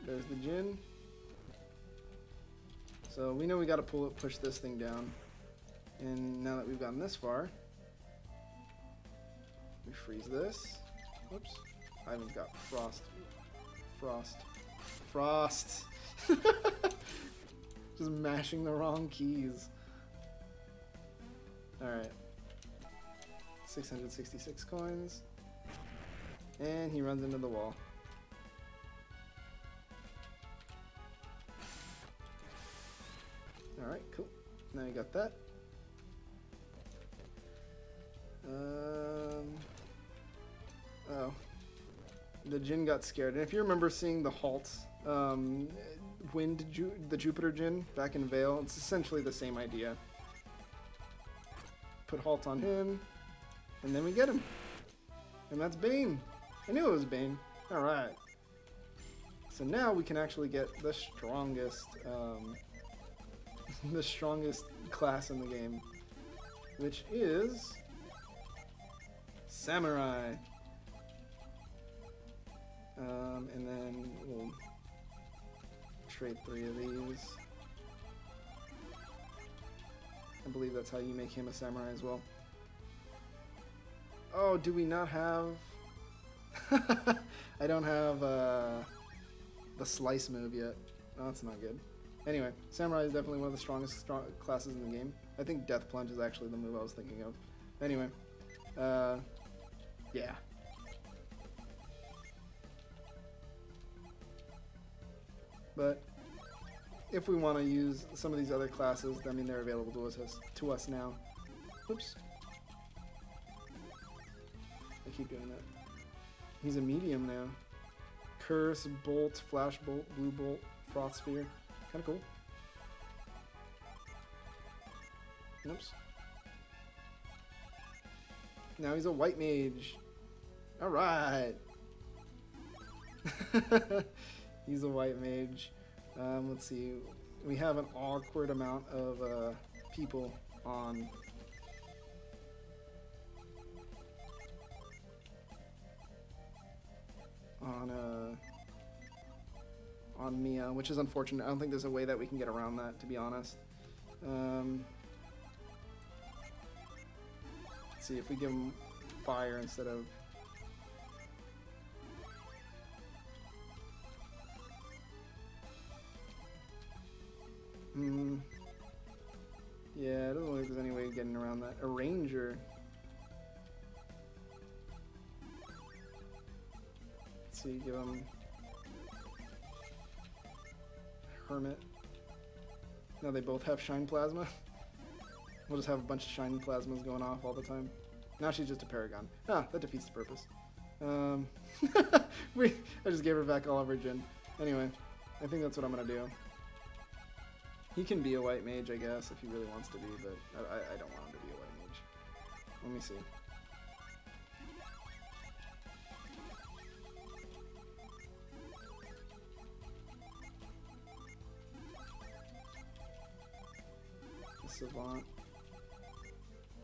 There's the Djinn. So we know we gotta push this thing down. And now that we've gotten this far, we freeze this. Whoops. Ivan's got frost. Just mashing the wrong keys. Alright. 666 coins. And he runs into the wall. Alright, cool. Now you got that. Oh. The Djinn got scared. And if you remember seeing the halt, the Jupiter Djinn back in Vale, it's essentially the same idea. Put halt on him, and then we get him. And that's Bane. I knew it was Bane. Alright. So now we can actually get the strongest class in the game, which is Samurai. And then we'll trade 3 of these. I believe that's how you make him a samurai as well. Oh, do we not have... I don't have the slice move yet. Oh, that's not good. Anyway, samurai is definitely one of the strongest classes in the game. I think death plunge is actually the move I was thinking of. Anyway, yeah. But if we want to use some of these other classes, I mean, they're available to us now. Oops. I keep doing that. He's a medium now. Curse, Bolt, Flash Bolt, Blue Bolt, Frost Sphere. Kind of cool. Oops. Now he's a white mage. Alright. He's a white mage. Let's see. We have an awkward amount of people on Mia, which is unfortunate. I don't think there's a way that we can get around that, to be honest. Let's see if we give him fire instead of... Yeah, I don't know if there's any way of getting around that. A ranger. Let's see, give him... Hermit. Now they both have Shine Plasma. We'll just have a bunch of Shine Plasmas going off all the time. Now she's just a Paragon. Ah, that defeats the purpose. I just gave her back all of her Jin. Anyway, I think that's what I'm gonna do. He can be a white mage, I guess, if he really wants to be, but I don't want him to be a white mage. Let me see. Savant.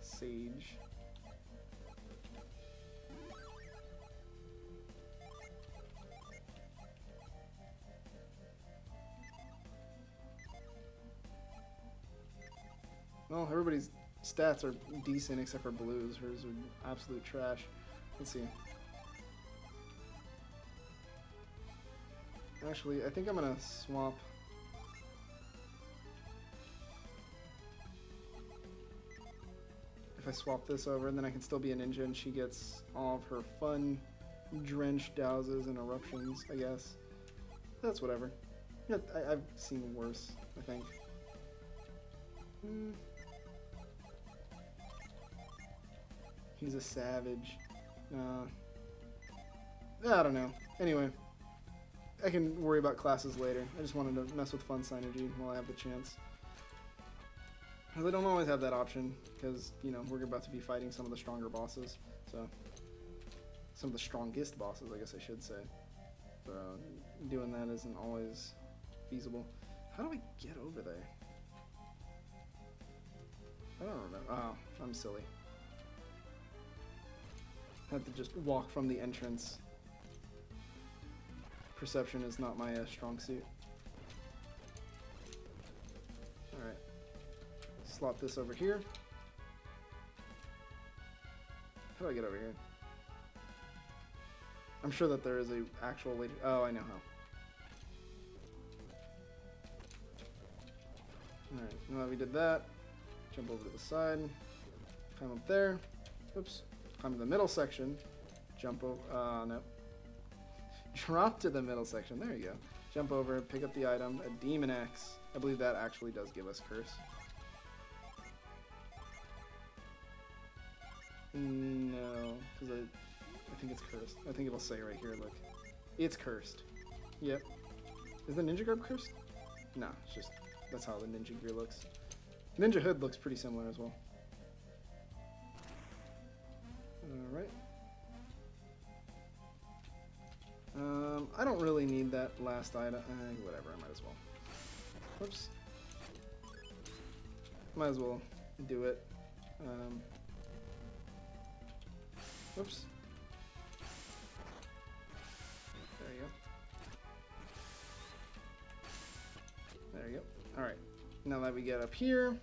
Sage. Well, everybody's stats are decent except for Blue's. Hers are absolute trash. Let's see. Actually, I think I'm gonna swap. If I swap this over, then I can still be a ninja and she gets all of her fun drenched douses and eruptions, I guess. That's whatever. Yeah, I've seen worse, I think. He's a savage. I don't know. Anyway, I can worry about classes later. I just wanted to mess with fun synergy while I have the chance. Because I don't always have that option, because, you know, we're about to be fighting some of the stronger bosses, so... Some of the strongest bosses, I guess I should say. So, doing that isn't always feasible. How do I get over there? I don't remember. Oh, I'm silly. I have to just walk from the entrance. Perception is not my strong suit. Alright. Slot this over here. How do I get over here? I'm sure that there is a actual way to... Oh, I know how. Alright, now that we did that, jump over to the side, climb up there, oops, climb to the middle section, jump over, no. Drop to the middle section, there you go. Jump over, pick up the item, a Demon Axe. I believe that actually does give us Curse. No, because I think it's cursed. I think it'll say right here, look. It's cursed. Yep. Is the Ninja Garb cursed? No, it's just, that's how the Ninja Gear looks. Ninja Hood looks pretty similar as well. Alright. I don't really need that last item. Whatever, I might as well. Whoops. Might as well do it. Whoops. There you go. There you go. Alright. Now that we get up here,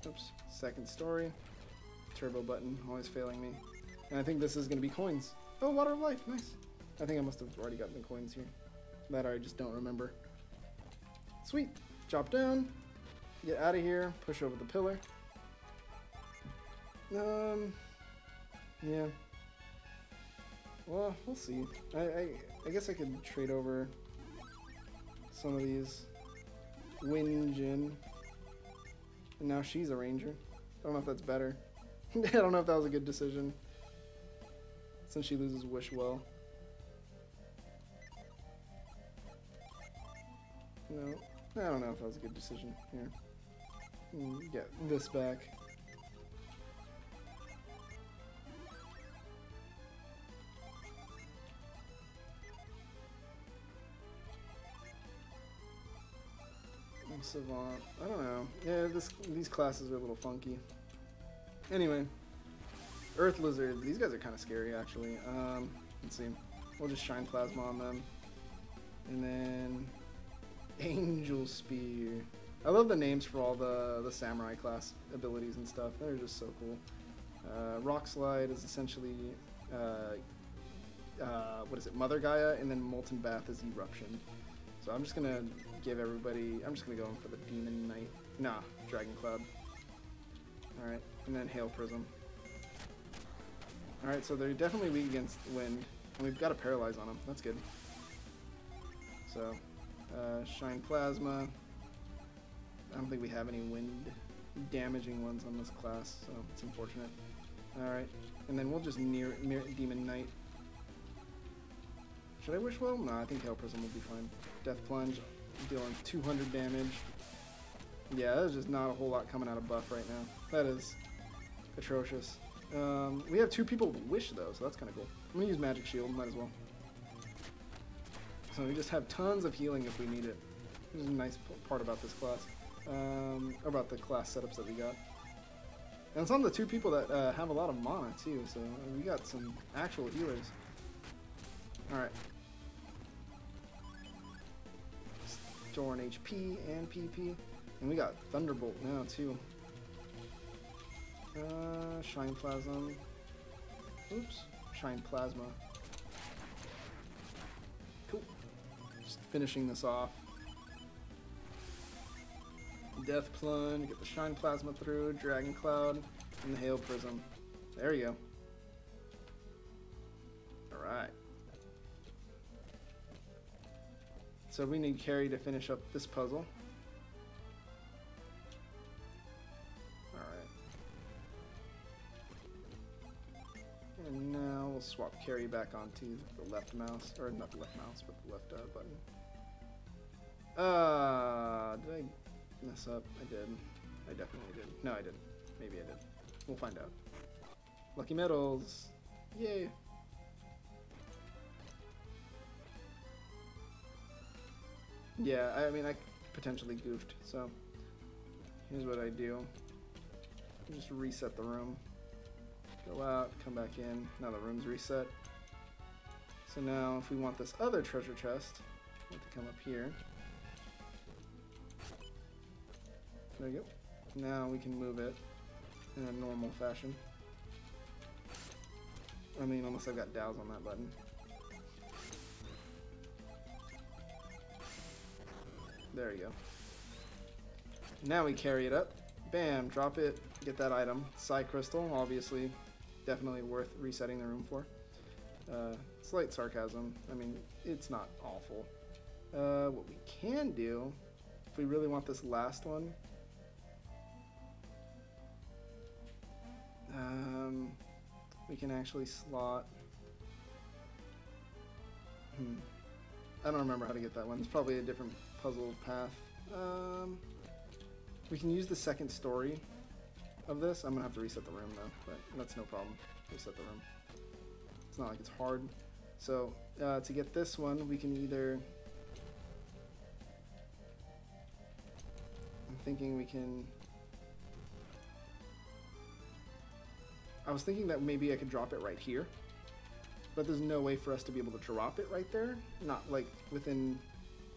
oops, second story. Turbo button, always failing me. And I think this is going to be coins. Oh, Water of Life, nice. I think I must have already gotten the coins here. That I just don't remember. Sweet. Drop down. Get out of here. Push over the pillar. Yeah. Well, we'll see. I guess I could trade over some of these. Win Jin. And now she's a ranger. I don't know if that's better. I don't know if that was a good decision. Since she loses Wish Well. No. I don't know if that was a good decision. Here. Get this back. Savant. I don't know. Yeah, these classes are a little funky. Anyway, Earth Lizard. These guys are kind of scary, actually. Let's see. We'll just Shine Plasma on them. And then Angel Spear. I love the names for all the Samurai class abilities and stuff. They're just so cool. Rock Slide is essentially, what is it, Mother Gaia, and then Molten Bath is Eruption. So I'm just going to give everybody, I'm just going to go in for the Demon Knight. Nah, Dragon Cloud. Alright, and then Hail Prism. Alright, so they're definitely weak against wind, and we've got a Paralyze on them. That's good. So, Shine Plasma. I don't think we have any wind damaging ones on this class, so it's unfortunate. Alright, and then we'll just mirror Demon Knight. Should I Wish Well? No, I think Hail Prism will be fine. Death Plunge, dealing 200 damage. Yeah, there's just not a whole lot coming out of buff right now. That is atrocious. We have 2 people with Wish though, so that's kind of cool. I'm gonna use Magic Shield, might as well. So we just have tons of healing if we need it. This is a nice part about this class. About the class setups that we got. And it's on the 2 people that have a lot of mana too, so we got some actual healers. Alright. Storing HP and PP. And we got Thunderbolt now too. Shine Plasma. Oops. Shine Plasma. Cool. Just finishing this off. Death Plunge, get the Shine Plasma through, Dragon Cloud, and the Hail Prism. There you go. Alright. So we need Carrie to finish up this puzzle. Alright. And now we'll swap Carrie back onto the left mouse, or not the left mouse, but the left button. Did I mess up? I did. I definitely did. No, I didn't. Maybe I did. We'll find out. Lucky medals! Yay! Yeah, I mean, I potentially goofed, so here's what I do. Just reset the room. Go out, come back in. Now the room's reset. So now if we want this other treasure chest, we have to come up here. There you go. Now we can move it in a normal fashion. I mean, unless I've got dows on that button. There you go. Now we carry it up. Bam, drop it, get that item. Psy Crystal, obviously, definitely worth resetting the room for. Slight sarcasm. I mean, it's not awful. What we can do, if we really want this last one, we can actually slot. I don't remember how to get that one. It's probably a different puzzle path. We can use the second story of this. I'm gonna have to reset the room though, but that's no problem. Reset the room. It's not like it's hard. So to get this one, we can either. I'm thinking we can. I was thinking that maybe I could drop it right here, but there's no way for us to be able to drop it right there. Not like within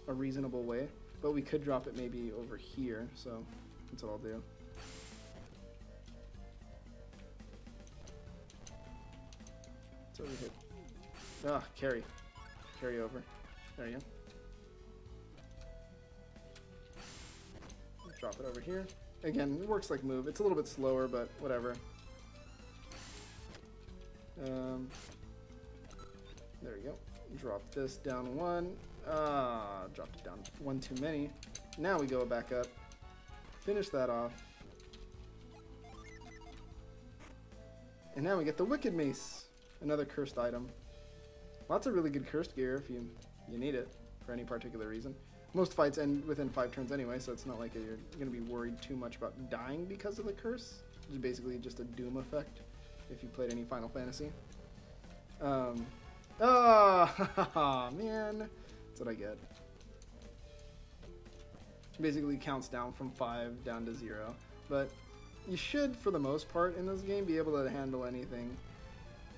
a reasonable way, but we could drop it maybe over here, so that's what I'll do. So we hit, carry over, there you go. Drop it over here. Again, it works like move. It's a little bit slower, but whatever. There we go. Drop this down one. Dropped it down one too many. Now we go back up. Finish that off. And now we get the Wicked Mace. Another cursed item. Lots of really good cursed gear if you need it for any particular reason. Most fights end within 5 turns anyway, so it's not like you're going to be worried too much about dying because of the curse. It's basically just a doom effect if you played any Final Fantasy. Man. That's what I get. Basically counts down from 5 down to 0. But you should, for the most part in this game, be able to handle anything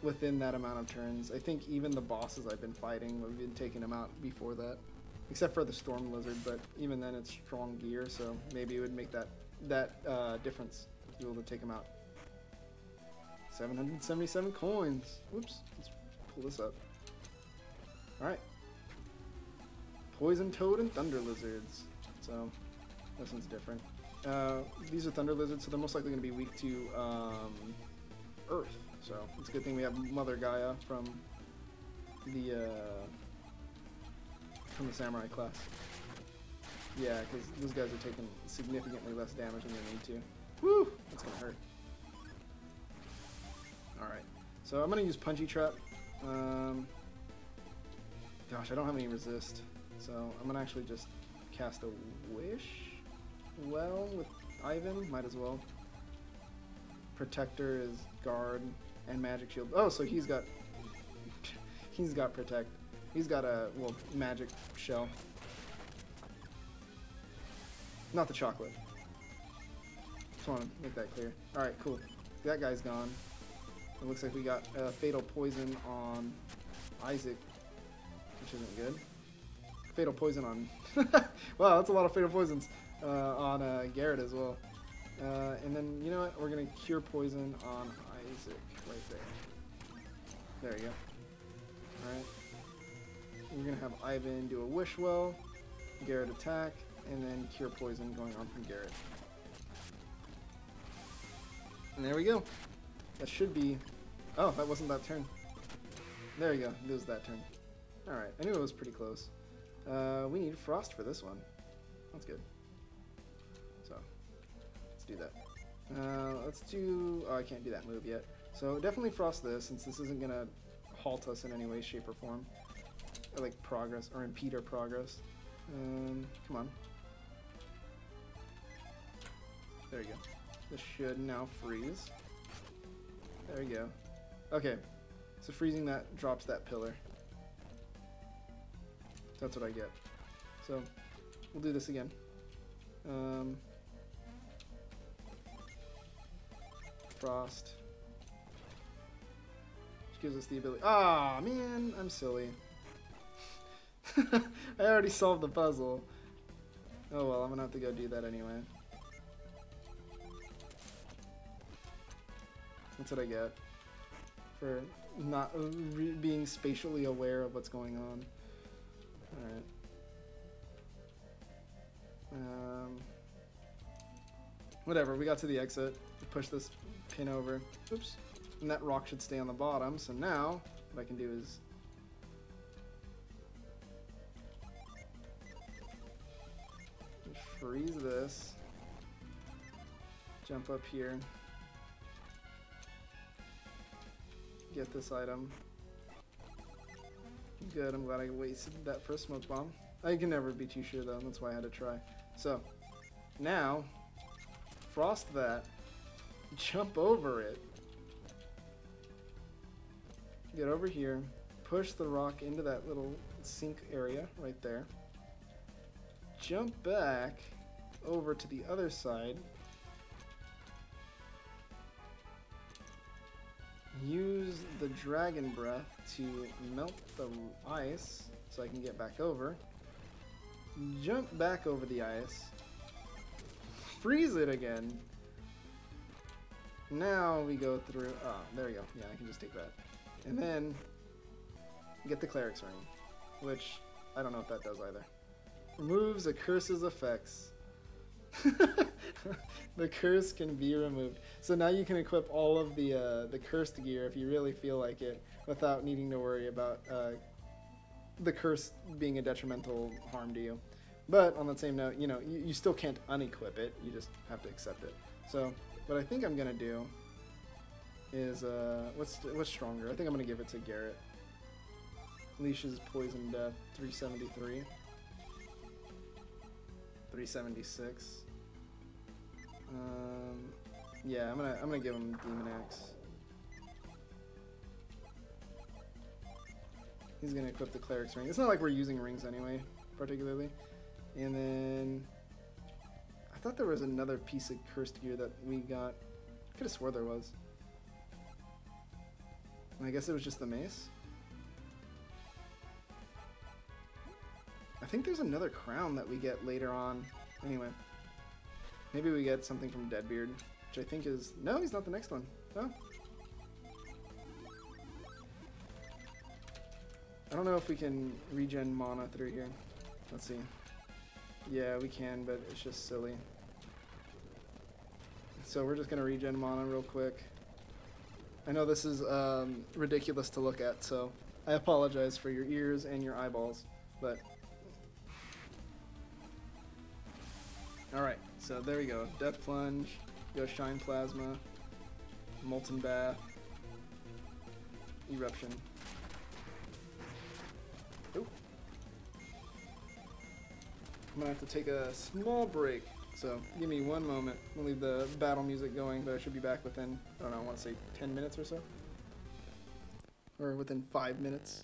within that amount of turns. I think even the bosses I've been fighting, we've been taking them out before that. Except for the Storm Lizard, but even then it's strong gear, so maybe it would make that difference to be able to take them out. 777 coins. Whoops. Let's pull this up. Alright. Poison Toad and Thunder Lizards. So, this one's different. These are Thunder Lizards, so they're most likely going to be weak to Earth. So, it's a good thing we have Mother Gaia from the Samurai class. Yeah, because those guys are taking significantly less damage than they need to. Woo! That's going to hurt. Alright, so I'm going to use Punchy Trap. Gosh, I don't have any resist, so I'm going to actually just cast a Wish. Well, with Ivan, might as well. Protector is Guard and Magic Shield. Oh, so he's got Protect. He's got a, well, Magic Shell. Not the chocolate. Just want to make that clear. Alright, cool. That guy's gone. It looks like we got Fatal Poison on Isaac, which isn't good. Fatal Poison on... wow, that's a lot of Fatal Poisons. On Garrett as well. And then, you know what? We're going to Cure Poison on Isaac right there. There you go. Alright. We're going to have Ivan do a Wish Well, Garrett attack, and then Cure Poison going on from Garrett. And there we go. That should be... Oh, that wasn't that turn. There you go. It was that turn. Alright, I knew it was pretty close. We need Frost for this one. That's good. So, let's do that. Let's do... Oh, I can't do that move yet. So, definitely Frost this, since this isn't going to halt us in any way, shape, or form. Or, like, progress, or impede our progress. Come on. There you go. This should now freeze. There you go. Okay, so freezing that drops that pillar. That's what I get. So, we'll do this again. Frost. Which gives us the ability... Ah, man, I'm silly. I already solved the puzzle. Oh well, I'm gonna have to go do that anyway. That's what I get for not being spatially aware of what's going on. Alright. Whatever, we got to the exit. We push this pin over. Oops. And that rock should stay on the bottom. So now, what I can do is... freeze this. Jump up here. Get this item. Good, I'm glad I wasted that for a smoke bomb. I can never be too sure though, that's why I had to try. So, now, frost that, jump over it, get over here, push the rock into that little sink area right there, jump back over to the other side, use the dragon breath to melt the ice so I can get back over, jump back over the ice, freeze it again. Now we go through, oh, there we go. Yeah, I can just take that. And then get the Cleric's Ring, which I don't know if that does either. Removes a curse's effects. The curse can be removed. So now you can equip all of the cursed gear if you really feel like it, without needing to worry about the curse being a detrimental harm to you. But on that same note, you know, you still can't unequip it. You just have to accept it. So what I think I'm gonna do is what's stronger? I think I'm gonna give it to Garrett. Leash's Poison Death, 373. 376. Yeah, I'm gonna give him Demon Axe. He's gonna equip the Cleric's Ring. It's not like we're using rings anyway, particularly. And then thought there was another piece of cursed gear that we got. Could have swore there was. I guess it was just the mace. I think there's another crown that we get later on. Anyway. Maybe we get something from Deadbeard, which I think is... No, he's not the next one. No. I don't know if we can regen mana through here. Let's see. Yeah, we can, but it's just silly. So we're just going to regen mana real quick. I know this is ridiculous to look at, so I apologize for your ears and your eyeballs, but... Alright, so there we go. Death Plunge, Ghost Shine Plasma, Molten Bath, Eruption. Ooh. I'm gonna have to take a small break, so give me one moment. We'll leave the battle music going, but I should be back within, I don't know, I want to say 10 minutes or so. Or within 5 minutes.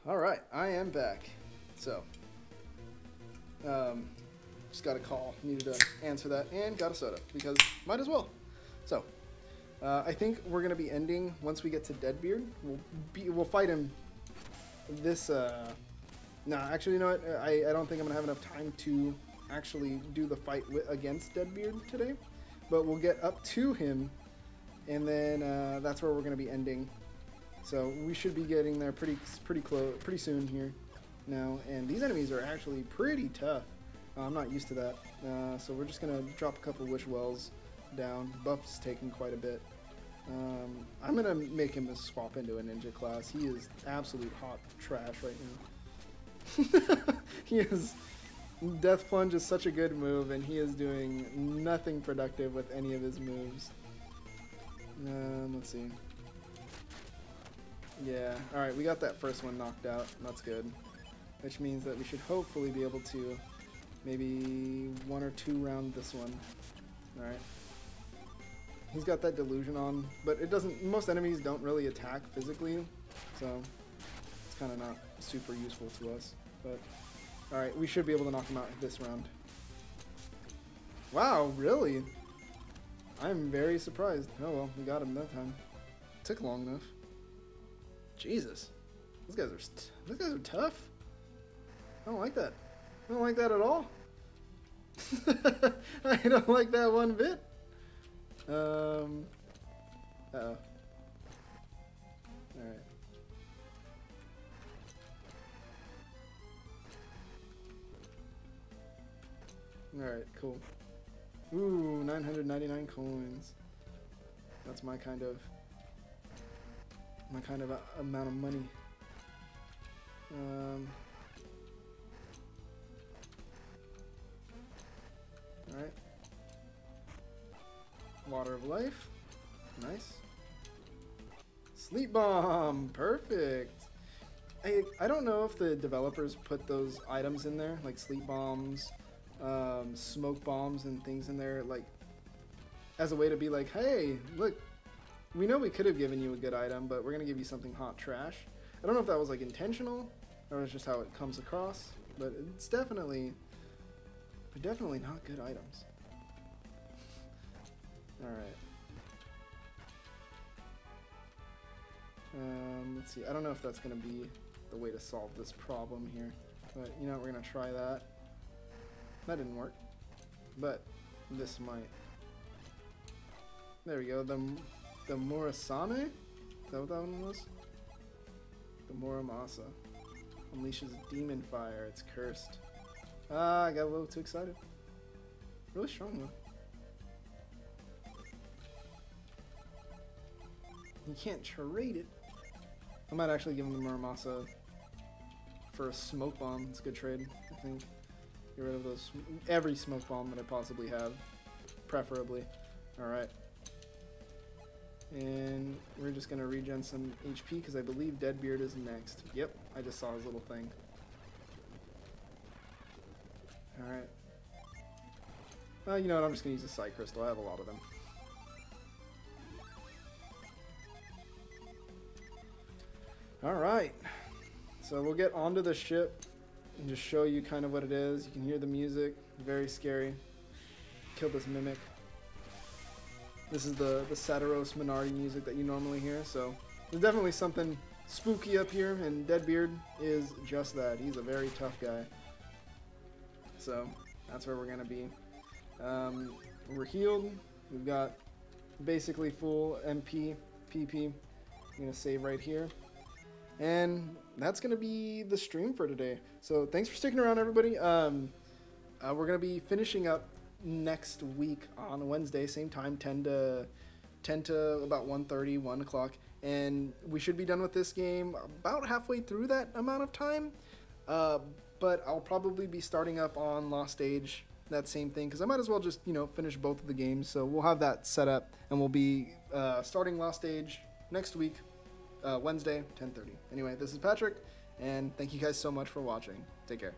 All right, I am back. So, just got a call. Needed to answer that and got a soda because might as well. So, I think we're gonna be ending once we get to Deadbeard. We'll fight him. This nah, actually, you know what? I don't think I'm gonna have enough time to actually do the fight against Deadbeard today. But we'll get up to him, and then that's where we're gonna be ending. So we should be getting there pretty close, pretty soon here now. And these enemies are actually pretty tough. I'm not used to that. So we're just gonna drop a couple wish wells down. Buff's taking quite a bit. I'm gonna make him a swap into a ninja class. He is absolute hot trash right now. He is. Death Plunge is such a good move, and he is doing nothing productive with any of his moves. Let's see. Yeah, alright, we got that first one knocked out. That's good. Which means that we should hopefully be able to maybe 1 or 2 round this one. Alright. He's got that delusion on, but it doesn't, most enemies don't really attack physically, so it's kind of not super useful to us. But alright, we should be able to knock him out this round. Wow, really? I'm very surprised. Oh well, we got him that time. Took long enough. Jesus, those guys are tough. I don't like that. I don't like that at all. I don't like that one bit. Uh-oh. Alright. Alright, cool. Ooh, 999 coins. That's my kind of amount of money. Alright. Water of life. Nice. Sleep bomb. Perfect. I don't know if the developers put those items in there, like sleep bombs, smoke bombs and things in there, like as a way to be like, hey, look, we know we could have given you a good item, but we're gonna give you something hot trash. I don't know if that was like intentional or it's just how it comes across, but it's definitely not good items. Alright. Let's see. I don't know if that's gonna be the way to solve this problem here, but you know, we're gonna try that. That didn't work, but this might. There we go. The Murasame? Is that what that one was? The Muramasa. Unleashes demon fire. It's cursed. I got a little too excited. Really strong though. You can't trade it. I might actually give him the Muramasa for a smoke bomb. It's a good trade, I think. Get rid of those, every smoke bomb that I possibly have, preferably. Alright. And we're just going to regen some HP because I believe Deadbeard is next. Yep, I just saw his little thing. Alright. Well, you know what, I'm just going to use a Sight Crystal. I have a lot of them. Alright. So we'll get onto the ship and just show you kind of what it is. You can hear the music. Very scary. Kill this mimic. This is the Satiros Minardi music that you normally hear, so there's definitely something spooky up here, and Deadbeard is just that. He's a very tough guy. So that's where we're gonna be. We're healed. We've got basically full MP, PP. I'm gonna save right here. And that's gonna be the stream for today. So thanks for sticking around, everybody. We're gonna be finishing up next week on Wednesday, same time, 10 to about 1:30, 1 o'clock, and we should be done with this game about halfway through that amount of time. But I'll probably be starting up on Lost Age, that same thing, because I might as well just, you know, finish both of the games. So we'll have that set up, and we'll be starting Lost Age next week, Wednesday, 10:30. Anyway, this is Patrick, and thank you guys so much for watching. Take care.